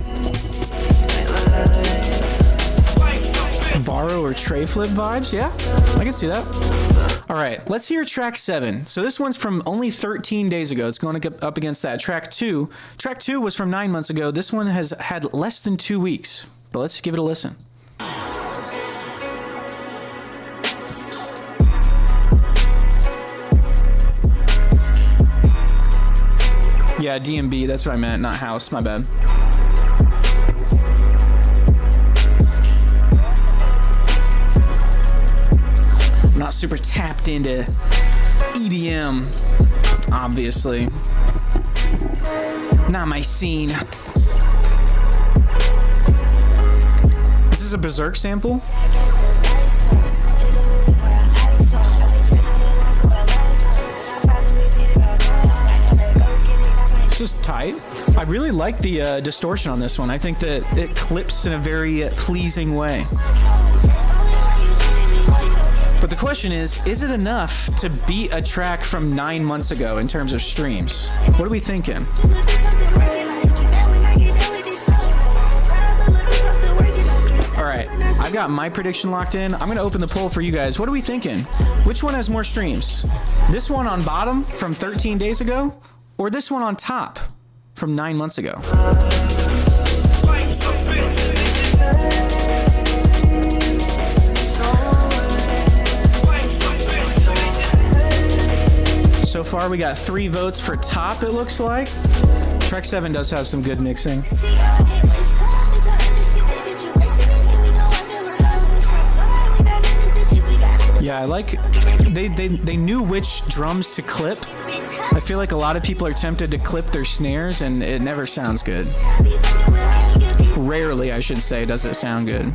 Borrow or tray flip vibes? Yeah, I can see that. All right, let's hear track 7. So this one's from only 13 days ago. It's going up against that. Track 2. Track 2 was from 9 months ago. This one has had less than 2 weeks. But let's give it a listen. Yeah, DMB, that's what I meant, not house, my bad. I'm not super tapped into EDM, obviously. Not my scene. This is a Berserk sample. This is tight. I really like the distortion on this one. I think that it clips in a very pleasing way. But the question is it enough to beat a track from 9 months ago in terms of streams? What are we thinking? All right, I've got my prediction locked in. I'm going to open the poll for you guys. What are we thinking? Which one has more streams? This one on bottom from 13 days ago, or this one on top from 9 months ago? So far, we got 3 votes for top, it looks like. Track 7 does have some good mixing. Yeah, I like they knew which drums to clip. I feel like a lot of people are tempted to clip their snares, and it never sounds good. Rarely, I should say, does it sound good.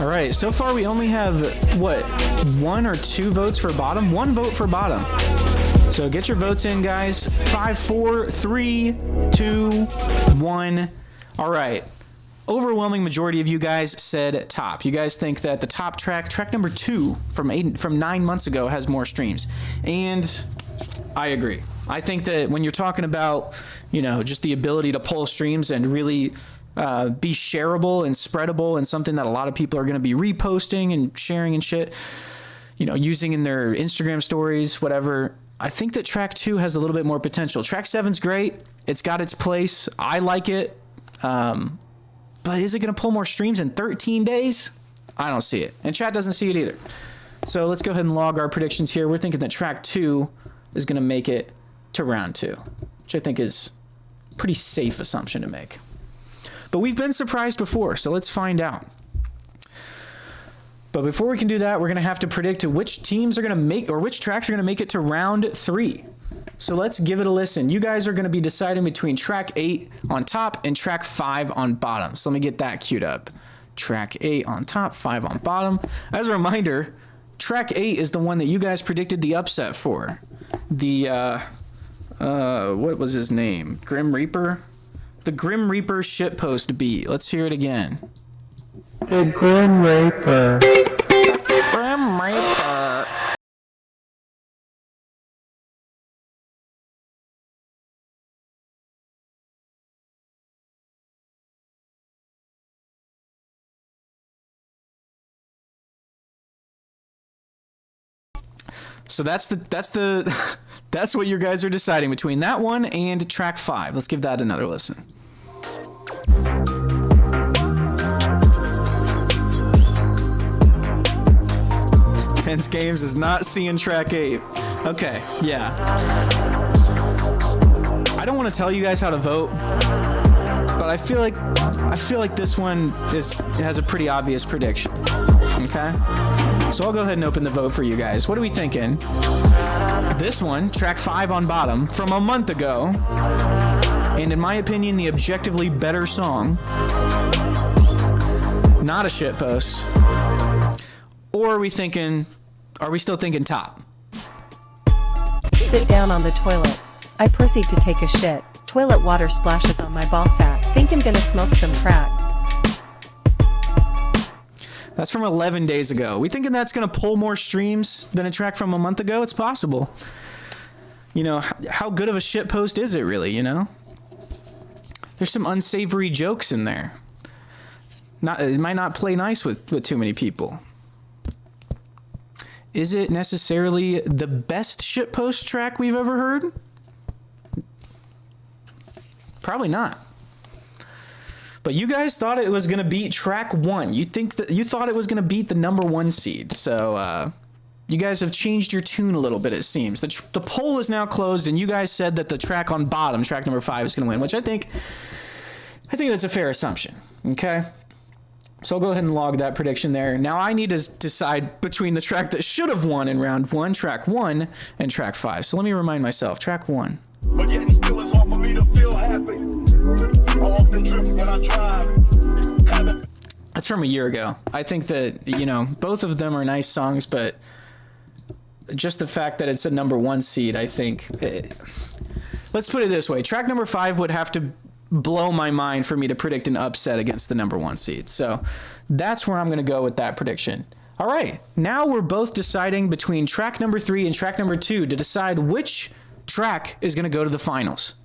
All right, so far we only have, what, 1 or 2 votes for bottom? 1 vote for bottom. So get your votes in, guys. 5, 4, 3, 2, 1. All right. Overwhelming majority of you guys said top. You guys think that the top track number 2 from 9 months ago, has more streams. And I agree. I think that when you're talking about, just the ability to pull streams and really be shareable and spreadable and something that a lot of people are going to be reposting and sharing and shit, using in their Instagram stories, whatever. I think that track 2 has a little bit more potential. Track 7's great. It's got its place. I like it. But is it going to pull more streams in 13 days? I don't see it. And chat doesn't see it either. So let's go ahead and log our predictions here. We're thinking that track 2 is going to make it to round 2, which I think is a pretty safe assumption to make. But we've been surprised before, so let's find out. But before we can do that, we're going to have to predict which teams are going to make, or which tracks are going to make it to round 3. So let's give it a listen. You guys are going to be deciding between track 8 on top and track 5 on bottom. So let me get that queued up. Track 8 on top, 5 on bottom. As a reminder, track 8 is the one that you guys predicted the upset for. The, what was his name? Grim Reaper? The Grim Reaper shitpost beat. Let's hear it again. The Grim Reaper. Grim Reaper. So that's what you guys are deciding between that one and track 5. Let's give that another listen. Tense Games is not seeing track 8. Okay, yeah. I don't want to tell you guys how to vote, but I feel like this one has a pretty obvious prediction. Okay? So I'll go ahead and open the vote for you guys. What are we thinking? This one, track 5 on bottom, from a month ago, and in my opinion, the objectively better song. Not a shitpost. Or are we still thinking top? Sit down on the toilet. I proceed to take a shit. Toilet water splashes on my ball sack. Think I'm gonna smoke some crack. That's from 11 days ago. We thinking that's going to pull more streams than a track from a month ago? It's possible. How good of a shit post is it really, There's some unsavory jokes in there. It might not play nice with too many people. Is it necessarily the best shit post track we've ever heard? Probably not. But you guys thought it was going to beat track 1. You thought it was going to beat the number 1 seed. So you guys have changed your tune a little bit, it seems. The poll is now closed, and you guys said that the track on bottom, track number 5, is going to win, which I think that's a fair assumption. Okay? So I'll go ahead and log that prediction there. Now I need to decide between the track that should have won in round 1, track 1, and track 5. So let me remind myself. Track 1. But yet still it's hard for me to feel happy. I often drift when I drive. That's from a year ago. I think that, both of them are nice songs, but just the fact that it's a number 1 seed, I think. Let's put it this way. Track number 5 would have to blow my mind for me to predict an upset against the number 1 seed. So that's where I'm going to go with that prediction. All right, now we're both deciding between track number 3 and track number 2 to decide which track is going to go to the finals.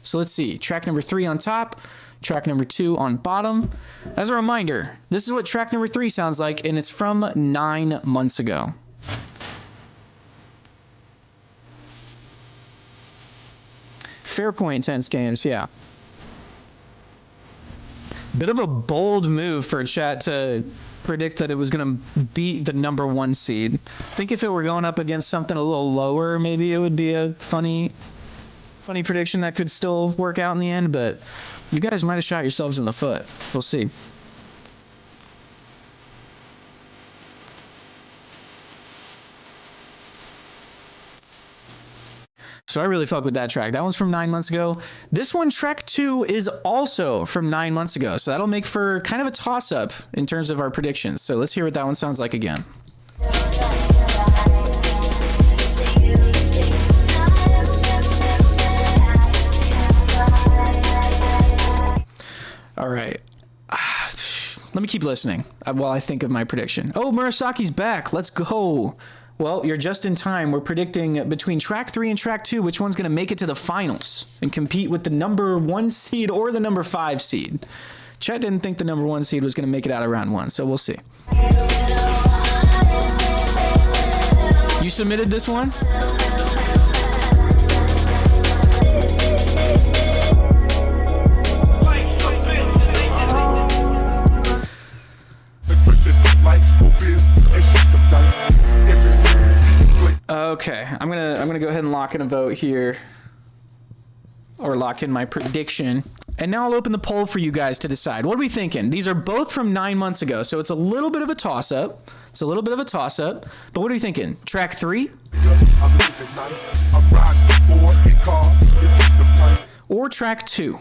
So let's see, track number 3 on top, track number 2 on bottom. As a reminder, this is what track number 3 sounds like, and it's from 9 months ago. Fair point, Tense Games, yeah. Bit of a bold move for chat to predict that it was going to beat the number 1 seed. I think if it were going up against something a little lower, maybe it would be a funny prediction that could still work out in the end, but you guys might have shot yourselves in the foot. We'll see. So I really fuck with that track. That one's from 9 months ago. This one, track 2, is also from 9 months ago. So that'll make for kind of a toss-up in terms of our predictions. So let's hear what that one sounds like again. All right. Let me keep listening while I think of my prediction. Oh, Murasaki's back. Let's go. Well, you're just in time. We're predicting between track 3 and track 2, which one's going to make it to the finals and compete with the number 1 seed or the number 5 seed. Chet didn't think the number 1 seed was going to make it out of round 1, so we'll see. You submitted this one? Okay, I'm gonna go ahead and lock in a vote here, or lock in my prediction, and now I'll open the poll for you guys to decide. What are we thinking? These are both from 9 months ago, so it's a little bit of a toss-up. But what are you thinking? Track 3? Or track 2?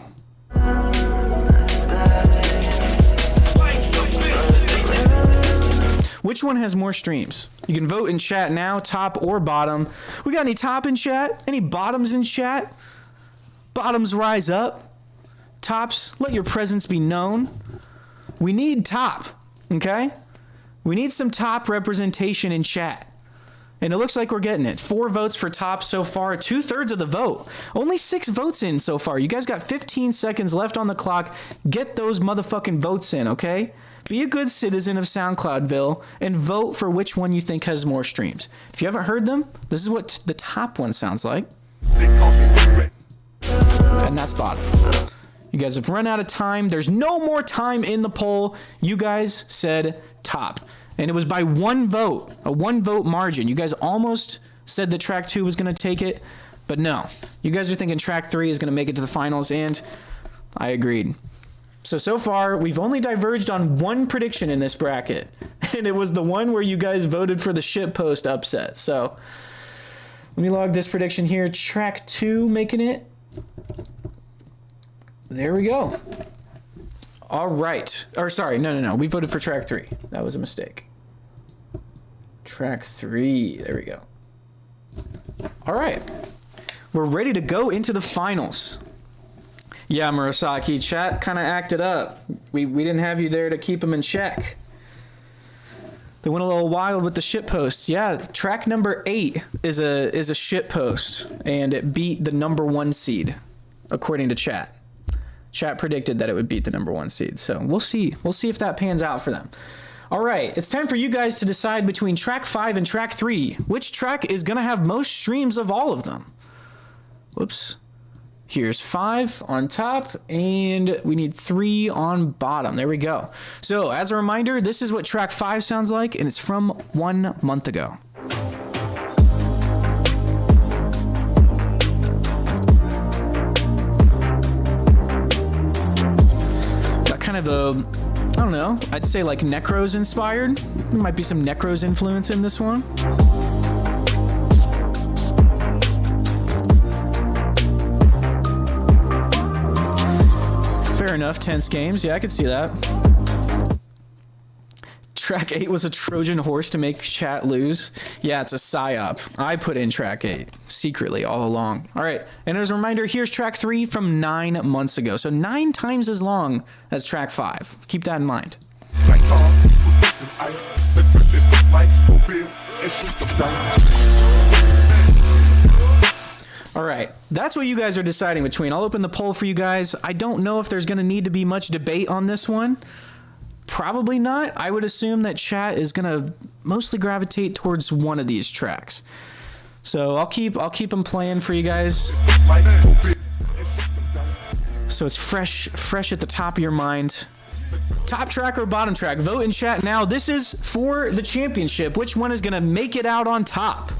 Which one has more streams? You can vote in chat now, top or bottom. We got any top in chat? Any bottoms in chat? Bottoms rise up. Tops, let your presence be known. We need top, okay? We need some top representation in chat. And it looks like we're getting it. 4 votes for top so far, 2/3 of the vote. Only 6 votes in so far. You guys got 15 seconds left on the clock. Get those motherfucking votes in, okay? Be a good citizen of SoundCloudville and vote for which one you think has more streams. If you haven't heard them, this is what the top one sounds like. And that's bottom. You guys have run out of time. There's no more time in the poll. You guys said top. And it was by 1 vote, a 1 vote margin. You guys almost said that track 2 was going to take it, but no. You guys are thinking track 3 is going to make it to the finals, and I agreed. So far, we've only diverged on 1 prediction in this bracket, and it was the one where you guys voted for the shitpost upset. So let me log this prediction here. Track 2 making it. There we go. All right. Or sorry, no. We voted for track 3. That was a mistake. Track 3. There we go. All right. We're ready to go into the finals. Yeah, Murasaki, chat kind of acted up. We didn't have you there to keep them in check. They went a little wild with the shitposts. Yeah, track number 8 is a shitpost, and it beat the number 1 seed, according to chat. Chat predicted that it would beat the number 1 seed, so we'll see. We'll see if that pans out for them. All right, it's time for you guys to decide between track 5 and track 3. Which track is going to have most streams of all of them? Whoops. Here's 5 on top, and we need 3 on bottom. There we go. So, as a reminder, this is what track 5 sounds like, and it's from 1 month ago. Got kind of a, I don't know, I'd say like Necros inspired. There might be some Necros influence in this one. Fair enough, tense games. Yeah, I could see that. Track 8 was a Trojan horse to make chat lose. Yeah, it's a psyop. I put in track 8 secretly all along. All right, and as a reminder, here's track 3 from 9 months ago. So 9 times as long as track 5. Keep that in mind. All right, that's what you guys are deciding between. I'll open the poll for you guys. I don't know if there's going to need to be much debate on this one. Probably not. I would assume that chat is going to mostly gravitate towards one of these tracks. So I'll keep them playing for you guys. So it's fresh at the top of your mind. Top track or bottom track? Vote in chat now. This is for the championship. Which one is going to make it out on top?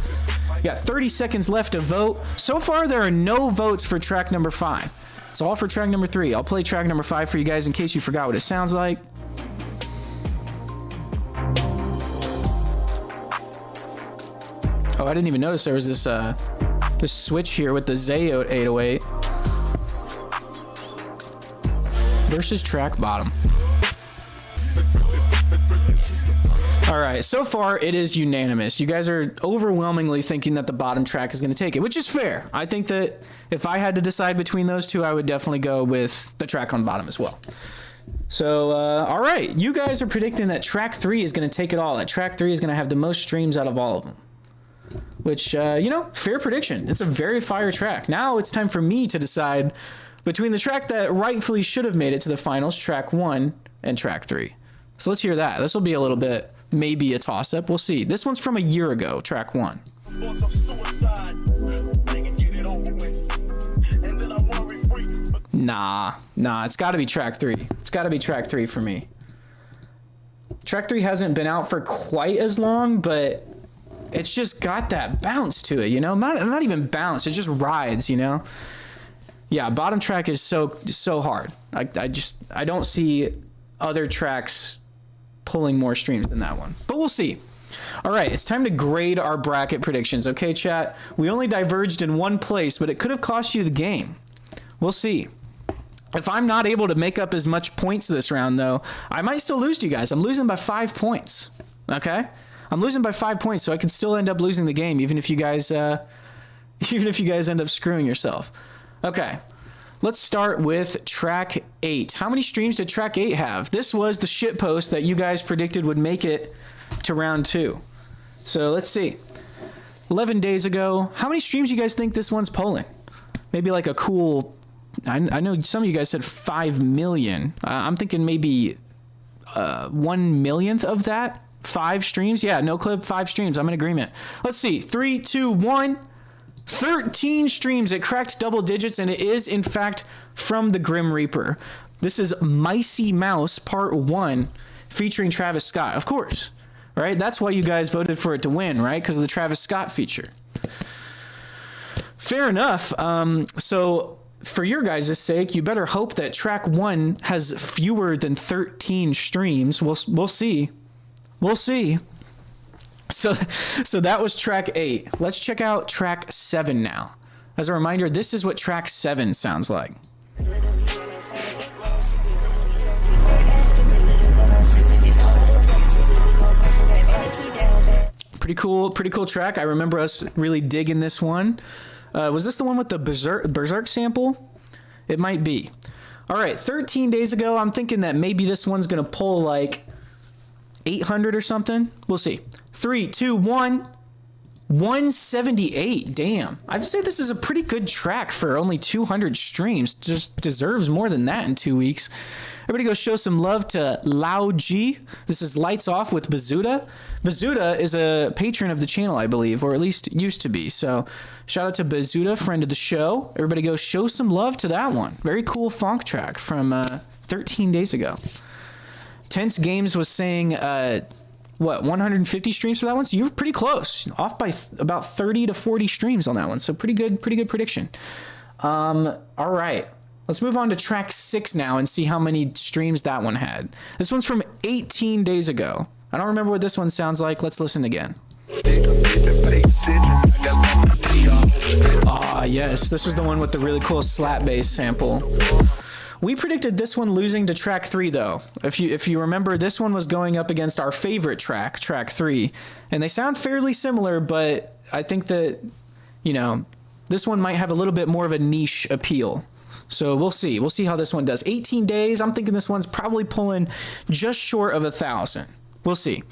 You got 30 seconds left to vote. So far, there are no votes for track number 5. It's all for track number 3. I'll play track number 5 for you guys in case you forgot what it sounds like. Oh, I didn't even notice there was this switch here with the Zayo 808 versus track bottom. All right, so far it is unanimous. You guys are overwhelmingly thinking that the bottom track is going to take it, which is fair. I think that if I had to decide between those two, I would definitely go with the track on bottom as well. So, all right, you guys are predicting that track 3 is going to take it all. That track 3 is going to have the most streams out of all of them. Which, fair prediction. It's a very fire track. Now it's time for me to decide between the track that rightfully should have made it to the finals, track 1, and track 3. So let's hear that. This will be a little bit, maybe a toss-up. We'll see. This one's from a year ago, track 1. Nah, it's got to be track 3. It's got to be track 3 for me. Track 3 hasn't been out for quite as long, but it's just got that bounce to it, Not even bounce, it just rides, Yeah, bottom track is so hard. I don't see other tracks pulling more streams than that one. But we'll see. All right, it's time to grade our bracket predictions. Okay, chat? We only diverged in one place, but it could have cost you the game. We'll see. If I'm not able to make up as much points this round, though, I might still lose to you guys. I'm losing by 5 points. Okay? I'm losing by 5 points, so I could still end up losing the game, even if you guys end up screwing yourself. Okay, let's start with track 8. How many streams did track 8 have? This was the shitpost that you guys predicted would make it to round 2. So let's see. 11 days ago, how many streams do you guys think this one's pulling? Maybe like a cool, I know some of you guys said 5 million. I'm thinking maybe 1 millionth of that. 5 streams? Yeah, no clip, 5 streams. I'm in agreement. Let's see. 3, 2, 1. 13 streams. It cracked double digits, and it is, in fact, from the Grim Reaper. This is Micey Mouse Part 1 featuring Travis Scott. Of course, right? That's why you guys voted for it to win, right? Because of the Travis Scott feature. Fair enough. So for your guys' sake, you better hope that track 1 has fewer than 13 streams. We'll see. We'll see. So that was track 8. Let's check out track 7 now. As a reminder, this is what track 7 sounds like. Pretty cool track. I remember us really digging this one. Was this the one with the Berserk sample? It might be. All right, 13 days ago, I'm thinking that maybe this one's going to pull like 800 or something. We'll see. 3, 2, 1. 178. Damn. I'd say this is a pretty good track for only 200 streams. Just deserves more than that in 2 weeks. Everybody go show some love to Lao G. This is Lights Off with Bazuda. Bazuda is a patron of the channel, I believe, or at least used to be. So shout out to Bazuda, friend of the show. Everybody go show some love to that one. Very cool funk track from 13 days ago. Tense Games was saying, 150 streams for that one? So you were pretty close. Off by about 30 to 40 streams on that one. So pretty good prediction. All right. Let's move on to track 6 now and see how many streams that one had. This one's from 18 days ago. I don't remember what this one sounds like. Let's listen again. Ah, yes. This was the one with the really cool slap bass sample. We predicted this one losing to track 3, though. If you remember, this one was going up against our favorite track 3, and they sound fairly similar, but I think that, you know, this one might have a little bit more of a niche appeal. So we'll see. We'll see how this one does. 18 days. I'm thinking this one's probably pulling just short of 1,000. We'll see.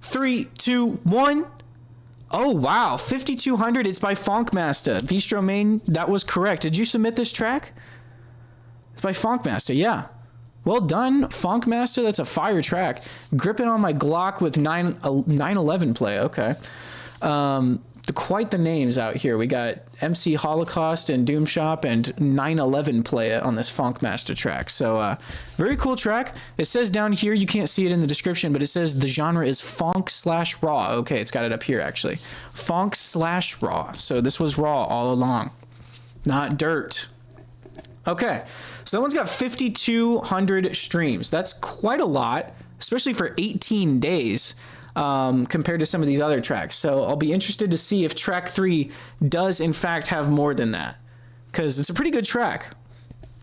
3, 2, 1. Oh, wow. 5,200. It's by Funkmaster. Bistro Main, that was correct. Did you submit this track? It's by Funkmaster, yeah. Well done, Funkmaster. That's a fire track. Gripping on my Glock with 911 play. Okay. Quite the names out here. We got MC Holocaust and Doom Shop and 911 play on this Funkmaster track. So very cool track. It says down here, you can't see it in the description, but it says the genre is funk/raw. Okay, it's got it up here actually. Funk/raw. So this was raw all along, not dirt. Okay, so that one's got 5,200 streams. That's quite a lot, especially for 18 days. Compared to some of these other tracks. So I'll be interested to see if track 3 does in fact have more than that, because it's a pretty good track.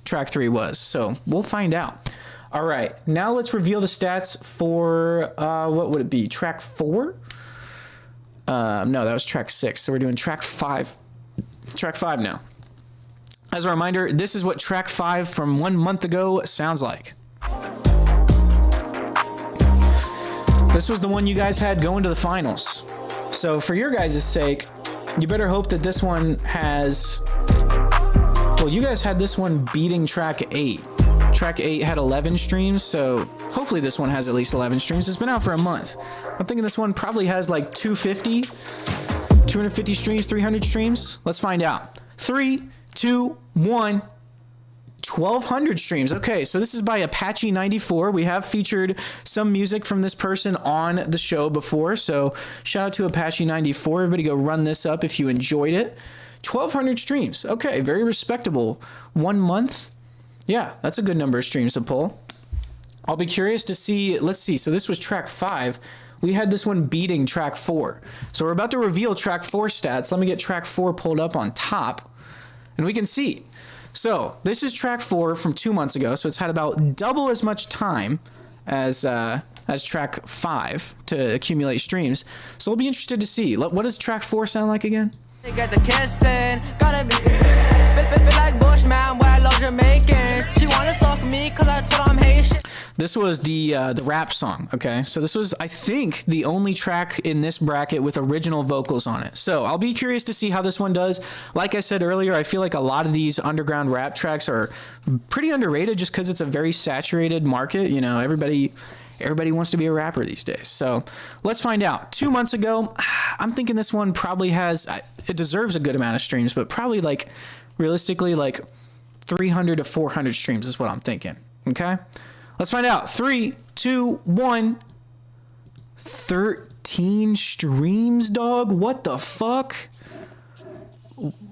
Track 3 was, so we'll find out. All right, now let's reveal the stats for what would it be? Track 4? No, that was track 6. So we're doing track 5. Track 5 now. As a reminder, this is what track 5 from 1 month ago sounds like. This was the one you guys had going to the finals. So for your guys' sake, you better hope that this one has... Well, you guys had this one beating track 8. Track 8 had 11 streams, so hopefully this one has at least 11 streams. It's been out for a month. I'm thinking this one probably has like 250 streams, 300 streams. Let's find out. 3, 2, 1... 1,200 streams. Okay, so this is by Apache 94. We have featured some music from this person on the show before, so shout out to Apache 94. Everybody go run this up if you enjoyed it. 1,200 streams. Okay, very respectable. 1 month. Yeah, that's a good number of streams to pull. I'll be curious to see. Let's see. So this was track 5. We had this one beating track 4. So we're about to reveal track 4 stats. Let me get track 4 pulled up on top, and we can see. So this is track 4 from 2 months ago. So it's had about double as much time as track 5 to accumulate streams. So we'll be interested to see. What does track 4 sound like again? They got the kissing, gotta be fit like Bushman, where I love Jamaican. She wanna suck me cause I told I'm Haitian. This was the rap song, okay? So this was, I think, the only track in this bracket with original vocals on it. So I'll be curious to see how this one does. Like I said earlier, I feel like a lot of these underground rap tracks are pretty underrated just because it's a very saturated market. You know, everybody wants to be a rapper these days. So let's find out. 2 months ago, I'm thinking this one probably has, it deserves a good amount of streams, but probably like, realistically, like 300 to 400 streams is what I'm thinking, okay? Let's find out. 3, 2, 1. 13 streams, dog? What the fuck?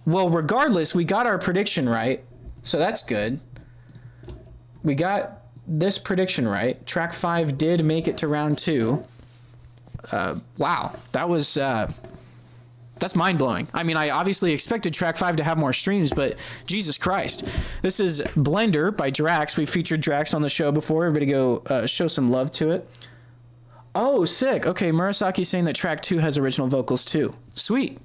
Well, regardless, we got our prediction right, so that's good. We got this prediction right. Track 5 did make it to round 2. Wow, that was... that's mind-blowing. I mean, I obviously expected track 5 to have more streams, but Jesus Christ. This is Blender by Drax. We featured Drax on the show before. Everybody go show some love to it. Oh, sick. Okay, Murasaki's saying that track 2 has original vocals too. Sweet.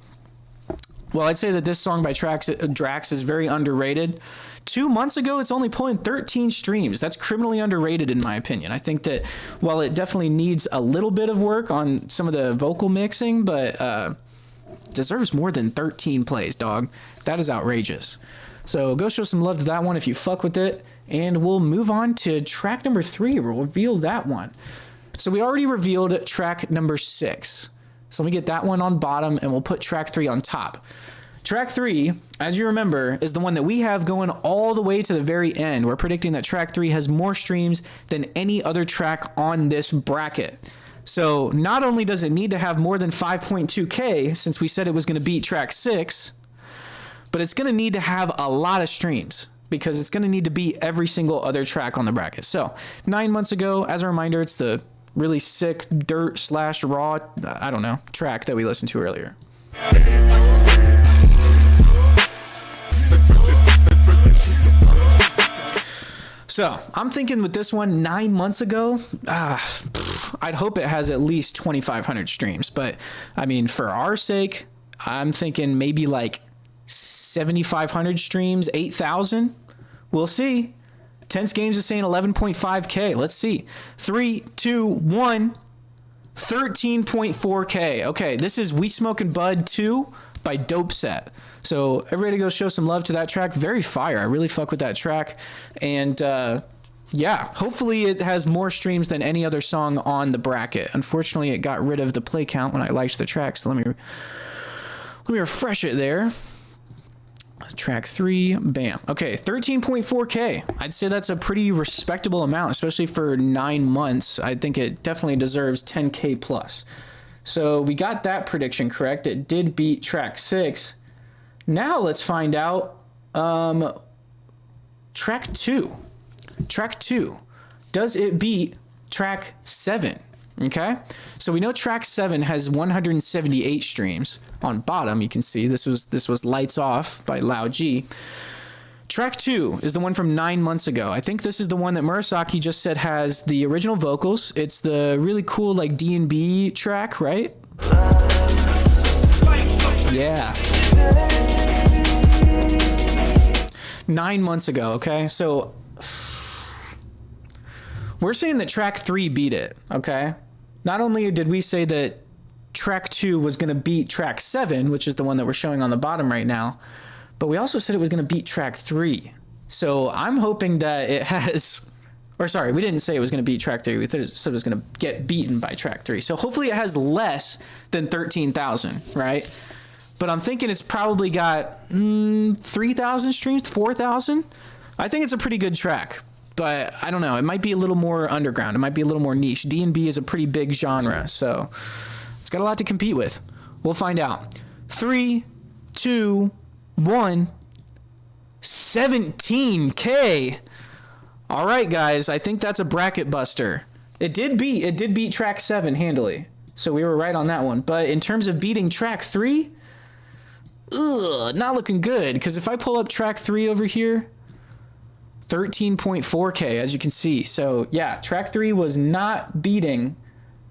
Well, I'd say that this song by Drax is very underrated. 2 months ago, it's only pulling 13 streams. That's criminally underrated in my opinion. I think that while it definitely needs a little bit of work on some of the vocal mixing, but... deserves more than 13 plays, dog. That is outrageous. So go show some love to that one if you fuck with it, and we'll move on to track number 3. We'll reveal that one. So we already revealed track number 6. So let me get that one on bottom, and we'll put track 3 on top. Track 3, as you remember, is the one that we have going all the way to the very end. We're predicting that track 3 has more streams than any other track on this bracket. So not only does it need to have more than 5.2K, since we said it was going to beat track 6, but it's going to need to have a lot of streams because it's going to need to beat every single other track on the bracket. So 9 months ago, as a reminder, it's the really sick dirt/raw, I don't know, track that we listened to earlier. So I'm thinking with this one 9 months ago, I'd hope it has at least 2,500 streams. But I mean, for our sake, I'm thinking maybe like 7,500 streams, 8,000. We'll see. Tense Games is saying 11.5K. Let's see. 3, 2, 1. 13.4K. Okay, this is We Smokin' Bud 2 by Dope Set. So everybody go show some love to that track. Very fire. I really fuck with that track. And yeah, hopefully it has more streams than any other song on the bracket. Unfortunately, it got rid of the play count when I liked the track. So let me refresh it there. Track 3, bam. Okay, 13.4K. I'd say that's a pretty respectable amount, especially for 9 months. I think it definitely deserves 10K plus. So we got that prediction correct. It did beat track 6. Now let's find out track 2. Track 2. Does it beat track 7? Okay, so we know track 7 has 178 streams. On bottom, you can see this was Lights Off by Loud G. Track 2 is the one from 9 months ago. I think this is the one that Murasaki just said has the original vocals. It's the really cool like D&B track, right? Yeah. 9 months ago, okay? So we're saying that track 3 beat it, okay? Not only did we say that track 2 was going to beat track 7, which is the one that we're showing on the bottom right now, but we also said it was going to beat track 3. So I'm hoping that it has, or sorry, we didn't say it was going to beat track 3. We said it was going to get beaten by track 3. So hopefully it has less than 13,000, right? But I'm thinking it's probably got 3,000 streams, 4,000. I think it's a pretty good track. But I don't know. It might be a little more underground. It might be a little more niche. D&B is a pretty big genre, so it's got a lot to compete with. We'll find out. 3, 2, 1. 17K. All right, guys. I think that's a bracket buster. It did beat track 7 handily. So we were right on that one. But in terms of beating track 3, not looking good. Because if I pull up track 3 over here, 13.4K, as you can see. So yeah, track 3 was not beating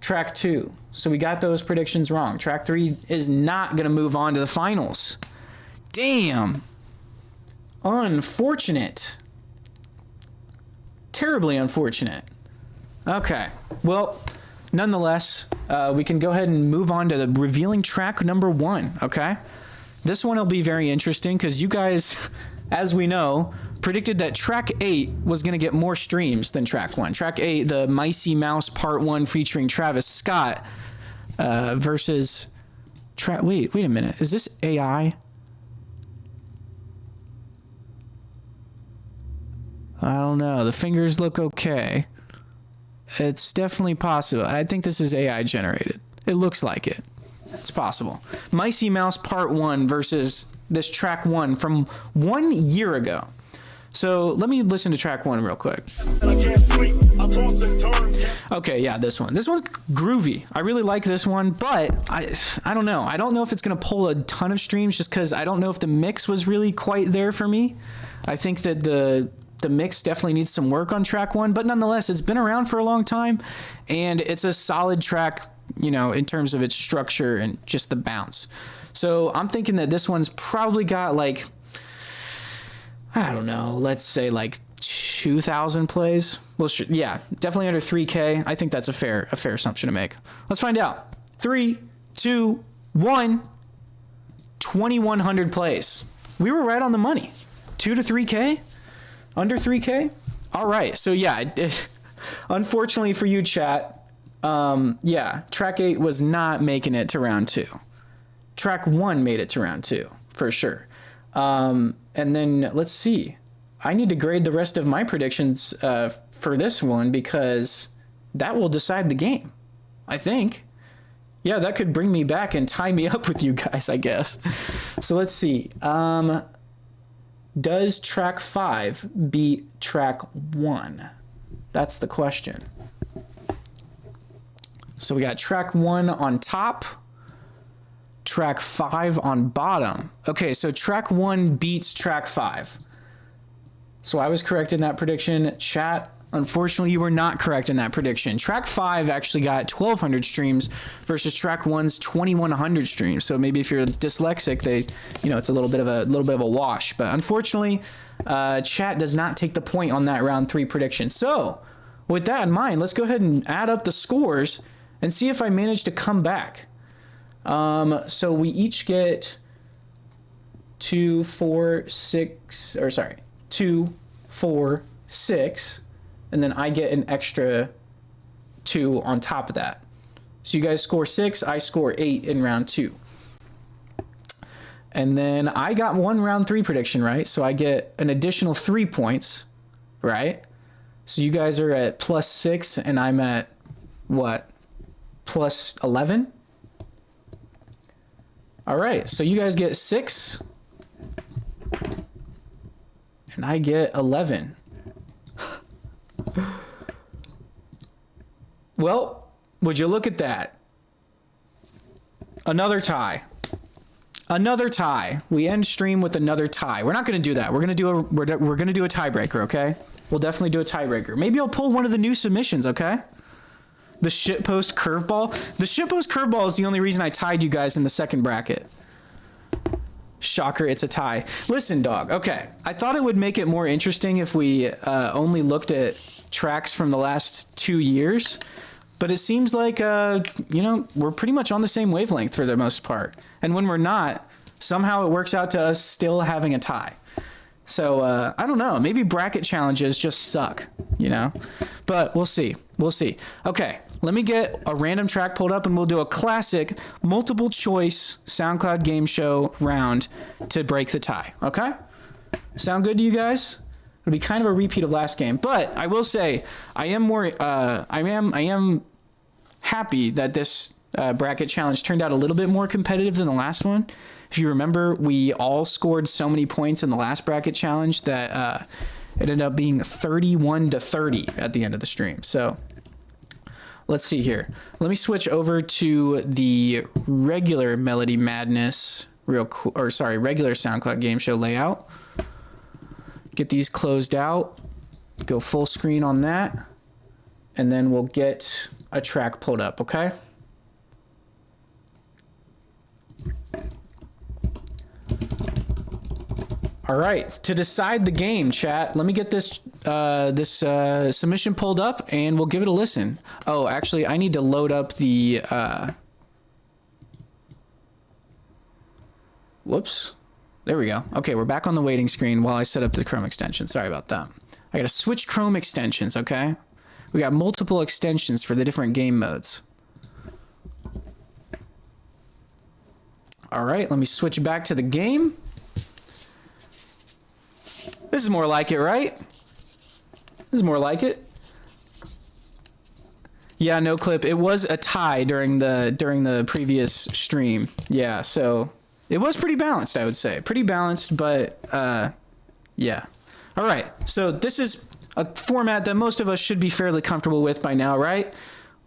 track 2. So we got those predictions wrong. Track 3 is not going to move on to the finals. Damn. Unfortunate. Terribly unfortunate. Okay. Well, nonetheless, we can go ahead and move on to the revealing track number 1. Okay. This one will be very interesting because you guys, as we know, predicted that track 8 was going to get more streams than track 1. Track 8, the Micey Mouse Part 1 featuring Travis Scott versus track. Wait a minute. Is this AI? I don't know. The fingers look okay. It's definitely possible. I think this is AI generated. It looks like it. It's possible. Micey Mouse Part 1 versus this track 1 from 1 year ago. So let me listen to track 1 real quick. Okay, yeah, this one. This one's groovy. I really like this one, but I don't know. I don't know if it's going to pull a ton of streams just because I don't know if the mix was really quite there for me. I think that the mix definitely needs some work on track 1, but nonetheless, it's been around for a long time, and it's a solid track, you know, in terms of its structure and just the bounce. So I'm thinking that this one's probably got like, I don't know, let's say like 2,000 plays. Well, yeah, definitely under 3K. I think that's a fair assumption to make. Let's find out. 3, 2, 1. 2,100 plays. We were right on the money. 2 to 3K? Under 3K? All right. So yeah, unfortunately for you, chat, yeah, track 8 was not making it to round 2. Track 1 made it to round 2 for sure. And then let's see. I need to grade the rest of my predictions for this one because that will decide the game, I think. Yeah, that could bring me back and tie me up with you guys, I guess. So let's see. Does track 5 beat track 1? That's the question. So we got track 1 on top, track 5 on bottom. Okay, so track 1 beats track 5. So I was correct in that prediction. Chat, unfortunately, you were not correct in that prediction. Track 5 actually got 1,200 streams versus Track 1's 2,100 streams. So maybe if you're dyslexic, it's a little bit of a wash. But unfortunately, chat does not take the point on that round 3 prediction. So with that in mind, let's go ahead and add up the scores and see if I managed to come back. So we each get 2, 4, 6, or sorry, 2, 4, 6, and then I get an extra 2 on top of that. So you guys score 6, I score 8 in round 2. And then I got one round 3 prediction right, so I get an additional 3 points, right? So you guys are at +6 and I'm at what? +11? All right, so you guys get 6 and I get 11. Well, would you look at that? Another tie. Another tie. We end stream with another tie. We're not going to do that. We're going to do a tiebreaker, okay? We'll definitely do a tiebreaker. Maybe I'll pull one of the new submissions, okay? The shitpost curveball. The shitpost curveball is the only reason I tied you guys in the second bracket. Shocker, it's a tie. Listen, dog. Okay. I thought it would make it more interesting if we only looked at tracks from the last 2 years. But it seems like, we're pretty much on the same wavelength for the most part. And when we're not, somehow it works out to us still having a tie. So, I don't know. Maybe bracket challenges just suck, But we'll see. We'll see. Okay, let me get a random track pulled up and we'll do a classic multiple choice SoundCloud game show round to break the tie. Okay? Sound good to you guys? It'll be kind of a repeat of last game. But I will say, I am happy that this bracket challenge turned out a little bit more competitive than the last one. If you remember, we all scored so many points in the last bracket challenge that it ended up being 31-30 at the end of the stream. So let's see here. Let me switch over to the regular Melody Madness regular SoundCloud game show layout. Get these closed out. Go full screen on that. And then we'll get a track pulled up, okay? All right, to decide the game, chat, let me get this submission pulled up and we'll give it a listen. Oh, actually, I need to load up the... Whoops. There we go. Okay, we're back on the waiting screen while I set up the Chrome extension. Sorry about that. I gotta switch Chrome extensions, okay? We got multiple extensions for the different game modes. All right, let me switch back to the game. This is more like it, right? This is more like it. Yeah, no clip. It was a tie during the previous stream. Yeah, so it was pretty balanced, I would say. Pretty balanced, but yeah. All right, so this is a format that most of us should be fairly comfortable with by now, right?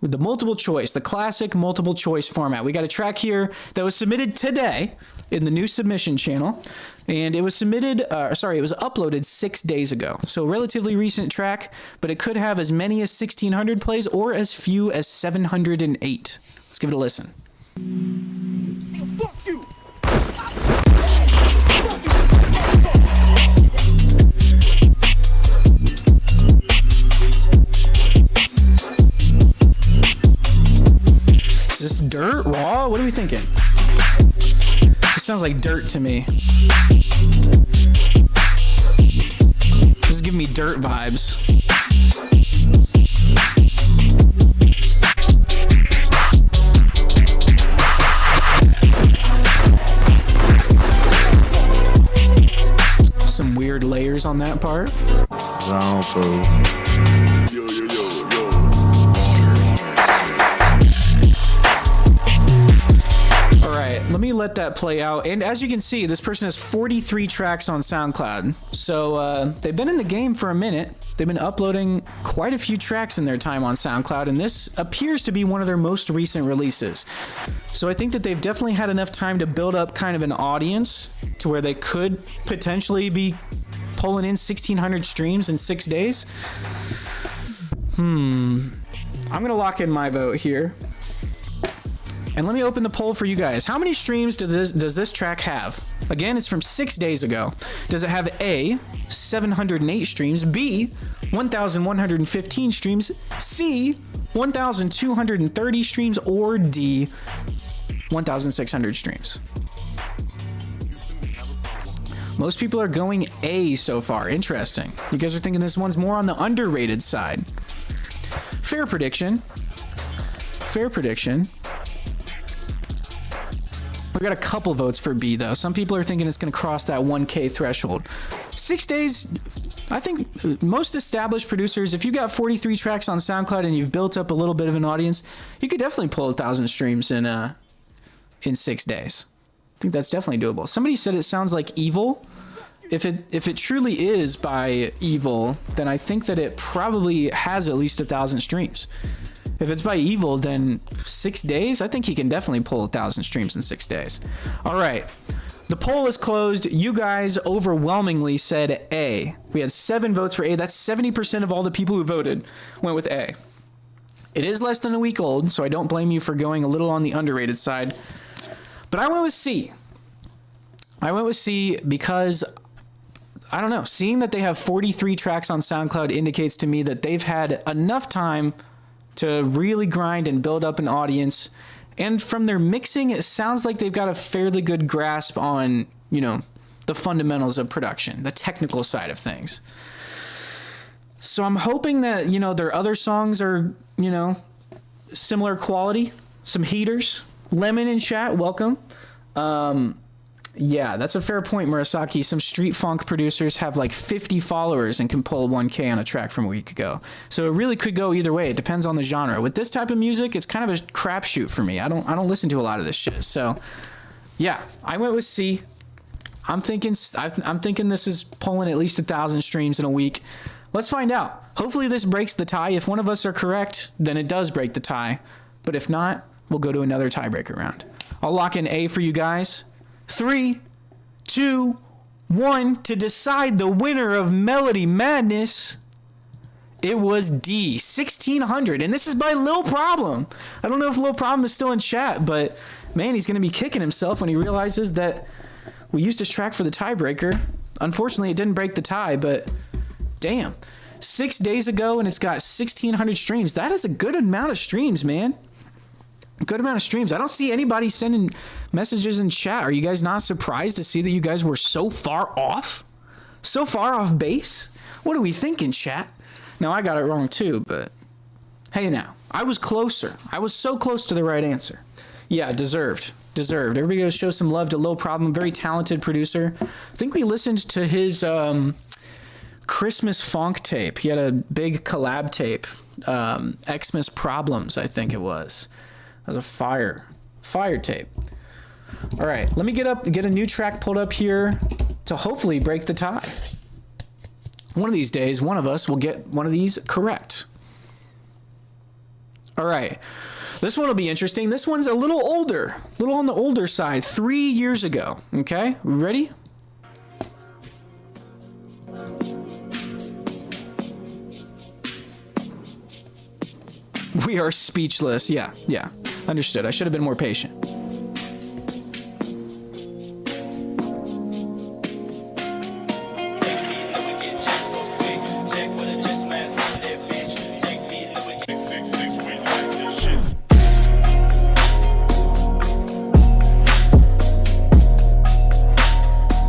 With the multiple choice, the classic multiple choice format. We got a track here that was submitted today in the new submission channel, and it was uploaded 6 days ago. So relatively recent track, but it could have as many as 1,600 plays or as few as 708. Let's give it a listen. Fuck you! Is this dirt? Raw? What are we thinking? This sounds like dirt to me. This is giving me dirt vibes. Some weird layers on that part. Let me let that play out. And as you can see, this person has 43 tracks on SoundCloud. So they've been in the game for a minute. They've been uploading quite a few tracks in their time on SoundCloud, and this appears to be one of their most recent releases. So I think that they've definitely had enough time to build up kind of an audience to where they could potentially be pulling in 1,600 streams in 6 days? I'm gonna lock in my vote here. And let me open the poll for you guys. How many streams does this track have? Again, it's from 6 days ago. Does it have A, 708 streams, B, 1,115 streams, C, 1,230 streams, or D, 1,600 streams? Most people are going A so far. Interesting. You guys are thinking this one's more on the underrated side. Fair prediction. Fair prediction. We got a couple votes for B though. Some people are thinking it's going to cross that 1K threshold. 6 days, I think most established producers, if you got 43 tracks on SoundCloud and you've built up a little bit of an audience, you could definitely pull 1,000 streams in 6 days. I think that's definitely doable. Somebody said it sounds like Evil. If it truly is by Evil, then I think that it probably has at least 1,000 streams. If it's by Evil, then 6 days, I think he can definitely pull 1,000 streams in 6 days. All right, the poll is closed. You guys overwhelmingly said A. We had 7 votes for A. That's 70% of all the people who voted went with A. It is less than a week old, so I don't blame you for going a little on the underrated side. But I went with C. I went with C because, I don't know, seeing that they have 43 tracks on SoundCloud indicates to me that they've had enough time to really grind and build up an audience. And from their mixing, it sounds like they've got a fairly good grasp on, you know, the fundamentals of production, the technical side of things. So I'm hoping that, you know, their other songs are, you know, similar quality, some heaters. Lemon in chat, welcome. Yeah, that's a fair point, Murasaki. Some street funk producers have like 50 followers and can pull 1K on a track from a week ago. So it really could go either way. It depends on the genre. With this type of music, it's kind of a crapshoot for me. I don't listen to a lot of this shit. So yeah, I went with C. I'm thinking this is pulling at least 1,000 streams in a week. Let's find out. Hopefully this breaks the tie. If one of us are correct, then it does break the tie. But if not, we'll go to another tiebreaker round. I'll lock in A for you guys. 3, 2, 1 to decide the winner of Melody Madness. It was D, 1,600, and this is by Lil Problem. I don't know if Lil Problem is still in chat, but man, he's going to be kicking himself when he realizes that we used his track for the tiebreaker. Unfortunately, it didn't break the tie, but damn. 6 days ago, and it's got 1,600 streams. That is a good amount of streams, man. Good amount of streams. I don't see anybody sending messages in chat. Are you guys not surprised to see that you guys were so far off? So far off base? What are we thinking, chat? Now, I got it wrong too, but hey now. I was closer. I was so close to the right answer. Yeah, deserved. Deserved. Everybody go show some love to Low Problem. Very talented producer. I think we listened to his Christmas funk tape. He had a big collab tape. Xmas Problems, I think it was. That was a fire tape. All right, let me get a new track pulled up here to hopefully break the tie. One of these days, one of us will get one of these correct. All right, this one will be interesting. This one's a little older, a little on the older side, 3 years ago. Okay, we ready? We are speechless. Yeah. Understood. I should have been more patient.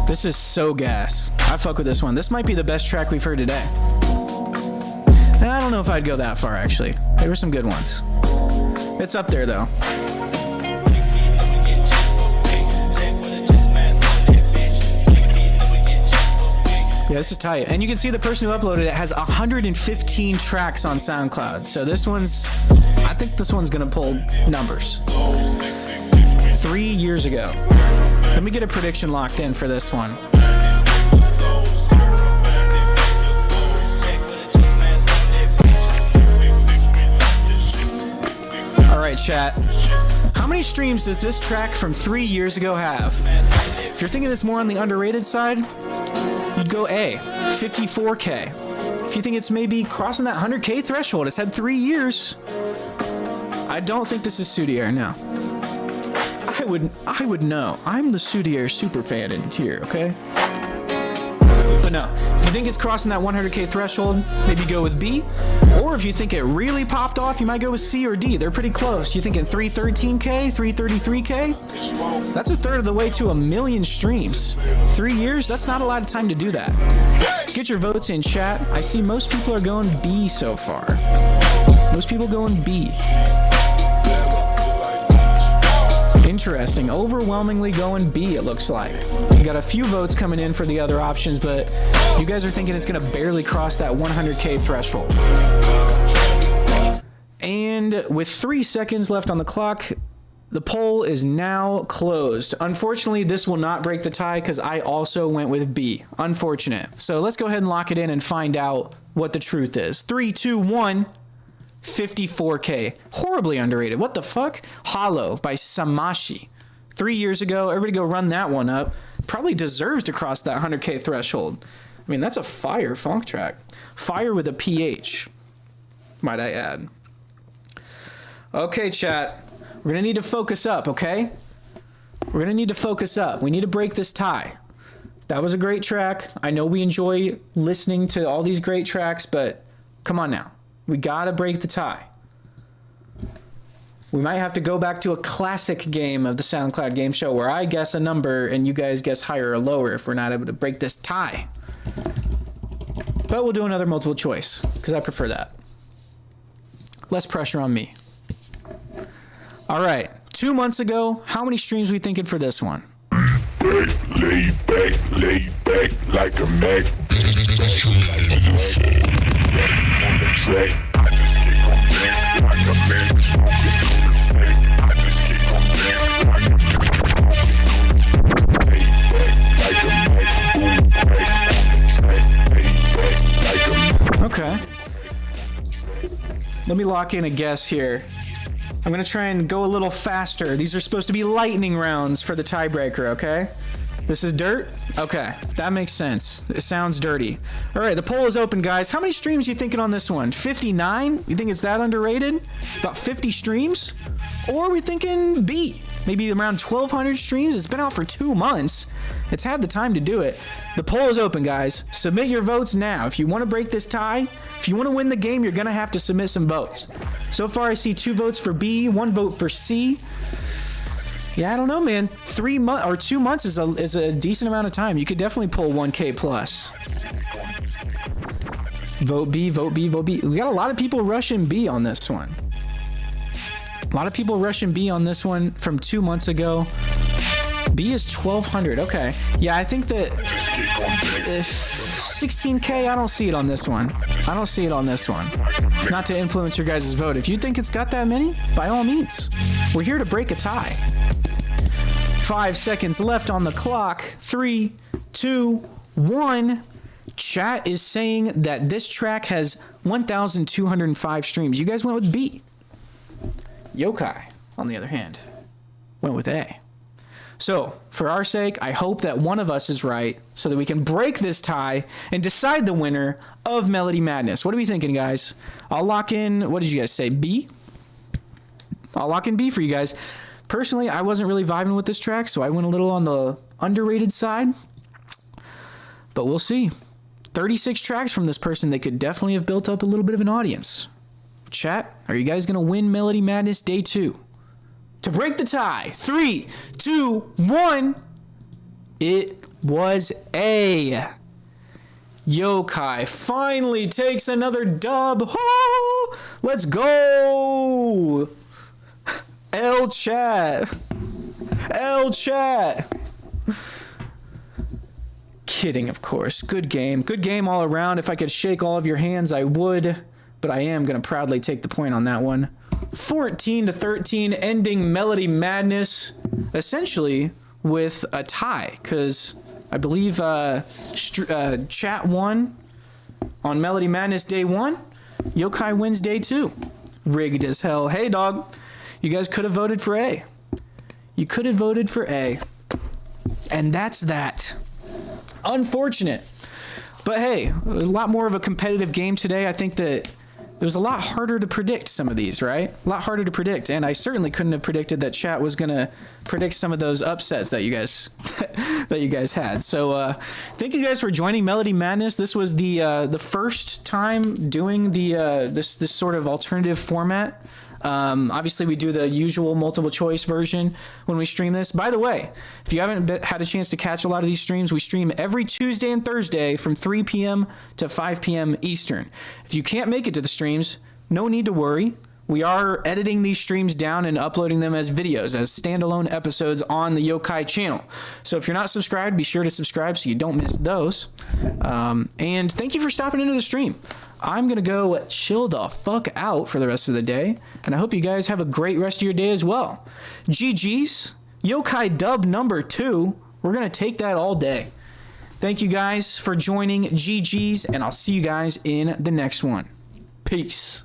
This is so gas. I fuck with this one. This might be the best track we've heard today. I don't know if I'd go that far, actually. There were some good ones. It's up there, though. Yeah, this is tight. And you can see the person who uploaded it has 115 tracks on SoundCloud. So I think this one's going to pull numbers. 3 years ago. Let me get a prediction locked in for this one. All right, chat. How many streams does this track from 3 years ago have? If you're thinking it's more on the underrated side, you'd go A, 54K. If you think it's maybe crossing that 100K threshold, it's had 3 years. I don't think this is Sudier, no. I would know. I'm the Sudier super fan in here, okay? But no, if you think it's crossing that 100K threshold, maybe go with B. Or if you think it really popped off, you might go with C or D. They're pretty close. You thinking 313K, 333K? That's a third of the way to 1 million streams. 3 years? That's not a lot of time to do that. Get your votes in chat. I see most people are going B so far. Most people going B. Interesting. Overwhelmingly going B, it looks like. We got a few votes coming in for the other options, but you guys are thinking it's going to barely cross that 100K threshold. And with 3 seconds left on the clock, the poll is now closed. Unfortunately, this will not break the tie because I also went with B. Unfortunate. So let's go ahead and lock it in and find out what the truth is. 3, 2, 1. 54K. Horribly underrated. What the fuck? Hollow by Samashi. 3 years ago. Everybody go run that one up. Probably deserves to cross that 100K threshold. I mean, that's a fire funk track. Fire with a PH, might I add. Okay, chat. We're going to need to focus up, okay? We're going to need to focus up. We need to break this tie. That was a great track. I know we enjoy listening to all these great tracks, but come on now. We gotta break the tie. We might have to go back to a classic game of the SoundCloud game show where I guess a number and you guys guess higher or lower if we're not able to break this tie. But we'll do another multiple choice because I prefer that. Less pressure on me. All right, 2 months ago, how many streams we thinking for this one? Lay back like a Mac. Okay. Let me lock in a guess here. I'm going to try and go a little faster. These are supposed to be lightning rounds for the tiebreaker, okay? This is dirt? Okay, that makes sense. It sounds dirty. All right, the poll is open, guys. How many streams are you thinking on this one? 59? You think it's that underrated? About 50 streams? Or are we thinking B? Maybe around 1,200 streams? It's been out for 2 months. It's had the time to do it. The poll is open, guys. Submit your votes now. If you want to break this tie, if you want to win the game, you're going to have to submit some votes. So far, I see 2 votes for B, 1 vote for C. Yeah, I don't know, man. 3 months or 2 months is a decent amount of time. You could definitely pull 1K plus. Vote B, vote B, vote B. We got a lot of people rushing B on this one. A lot of people rushing B on this one from 2 months ago. B is 1,200. Okay. Yeah, I think that 16K, I don't see it on this one. I don't see it on this one. Not to influence your guys' vote. If you think it's got that many, by all means. We're here to break a tie. 5 seconds left on the clock. 3, 2, 1. Chat is saying that this track has 1,205 streams. You guys went with B. Yokai, on the other hand, went with A. So, for our sake, I hope that one of us is right so that we can break this tie and decide the winner of Melody Madness. What are we thinking, guys? I'll lock in, what did you guys say, B? I'll lock in B for you guys. Personally, I wasn't really vibing with this track, so I went a little on the underrated side. But we'll see. 36 tracks from this person, they could definitely have built up a little bit of an audience. Chat, are you guys going to win Melody Madness Day 2? To break the tie, 3, 2, 1. It was A. Yokai finally takes another dub. Oh, let's go. L chat. L chat. Kidding, of course. Good game. Good game all around. If I could shake all of your hands, I would. But I am going to proudly take the point on that one. 14-13, ending Melody Madness, essentially with a tie, because I believe chat won on Melody Madness Day 1. Yokai wins Day 2. Rigged as hell. Hey, dog. You guys could have voted for A. You could have voted for A. And that's that. Unfortunate. But hey, a lot more of a competitive game today. I think that it was a lot harder to predict some of these, right? A lot harder to predict, and I certainly couldn't have predicted that chat was gonna predict some of those upsets that you guys had. So thank you guys for joining Melody Madness. This was the first time doing this sort of alternative format. Obviously, we do the usual multiple choice version when we stream this. By the way, if you haven't had a chance to catch a lot of these streams, we stream every Tuesday and Thursday from 3 p.m. to 5 p.m. Eastern. If you can't make it to the streams, no need to worry. We are editing these streams down and uploading them as videos, as standalone episodes on the Yokai channel. So if you're not subscribed, be sure to subscribe so you don't miss those. And thank you for stopping into the stream. I'm going to go chill the fuck out for the rest of the day, and I hope you guys have a great rest of your day as well. GG's, Yokai dub number 2. We're going to take that all day. Thank you guys for joining. GG's, and I'll see you guys in the next one. Peace.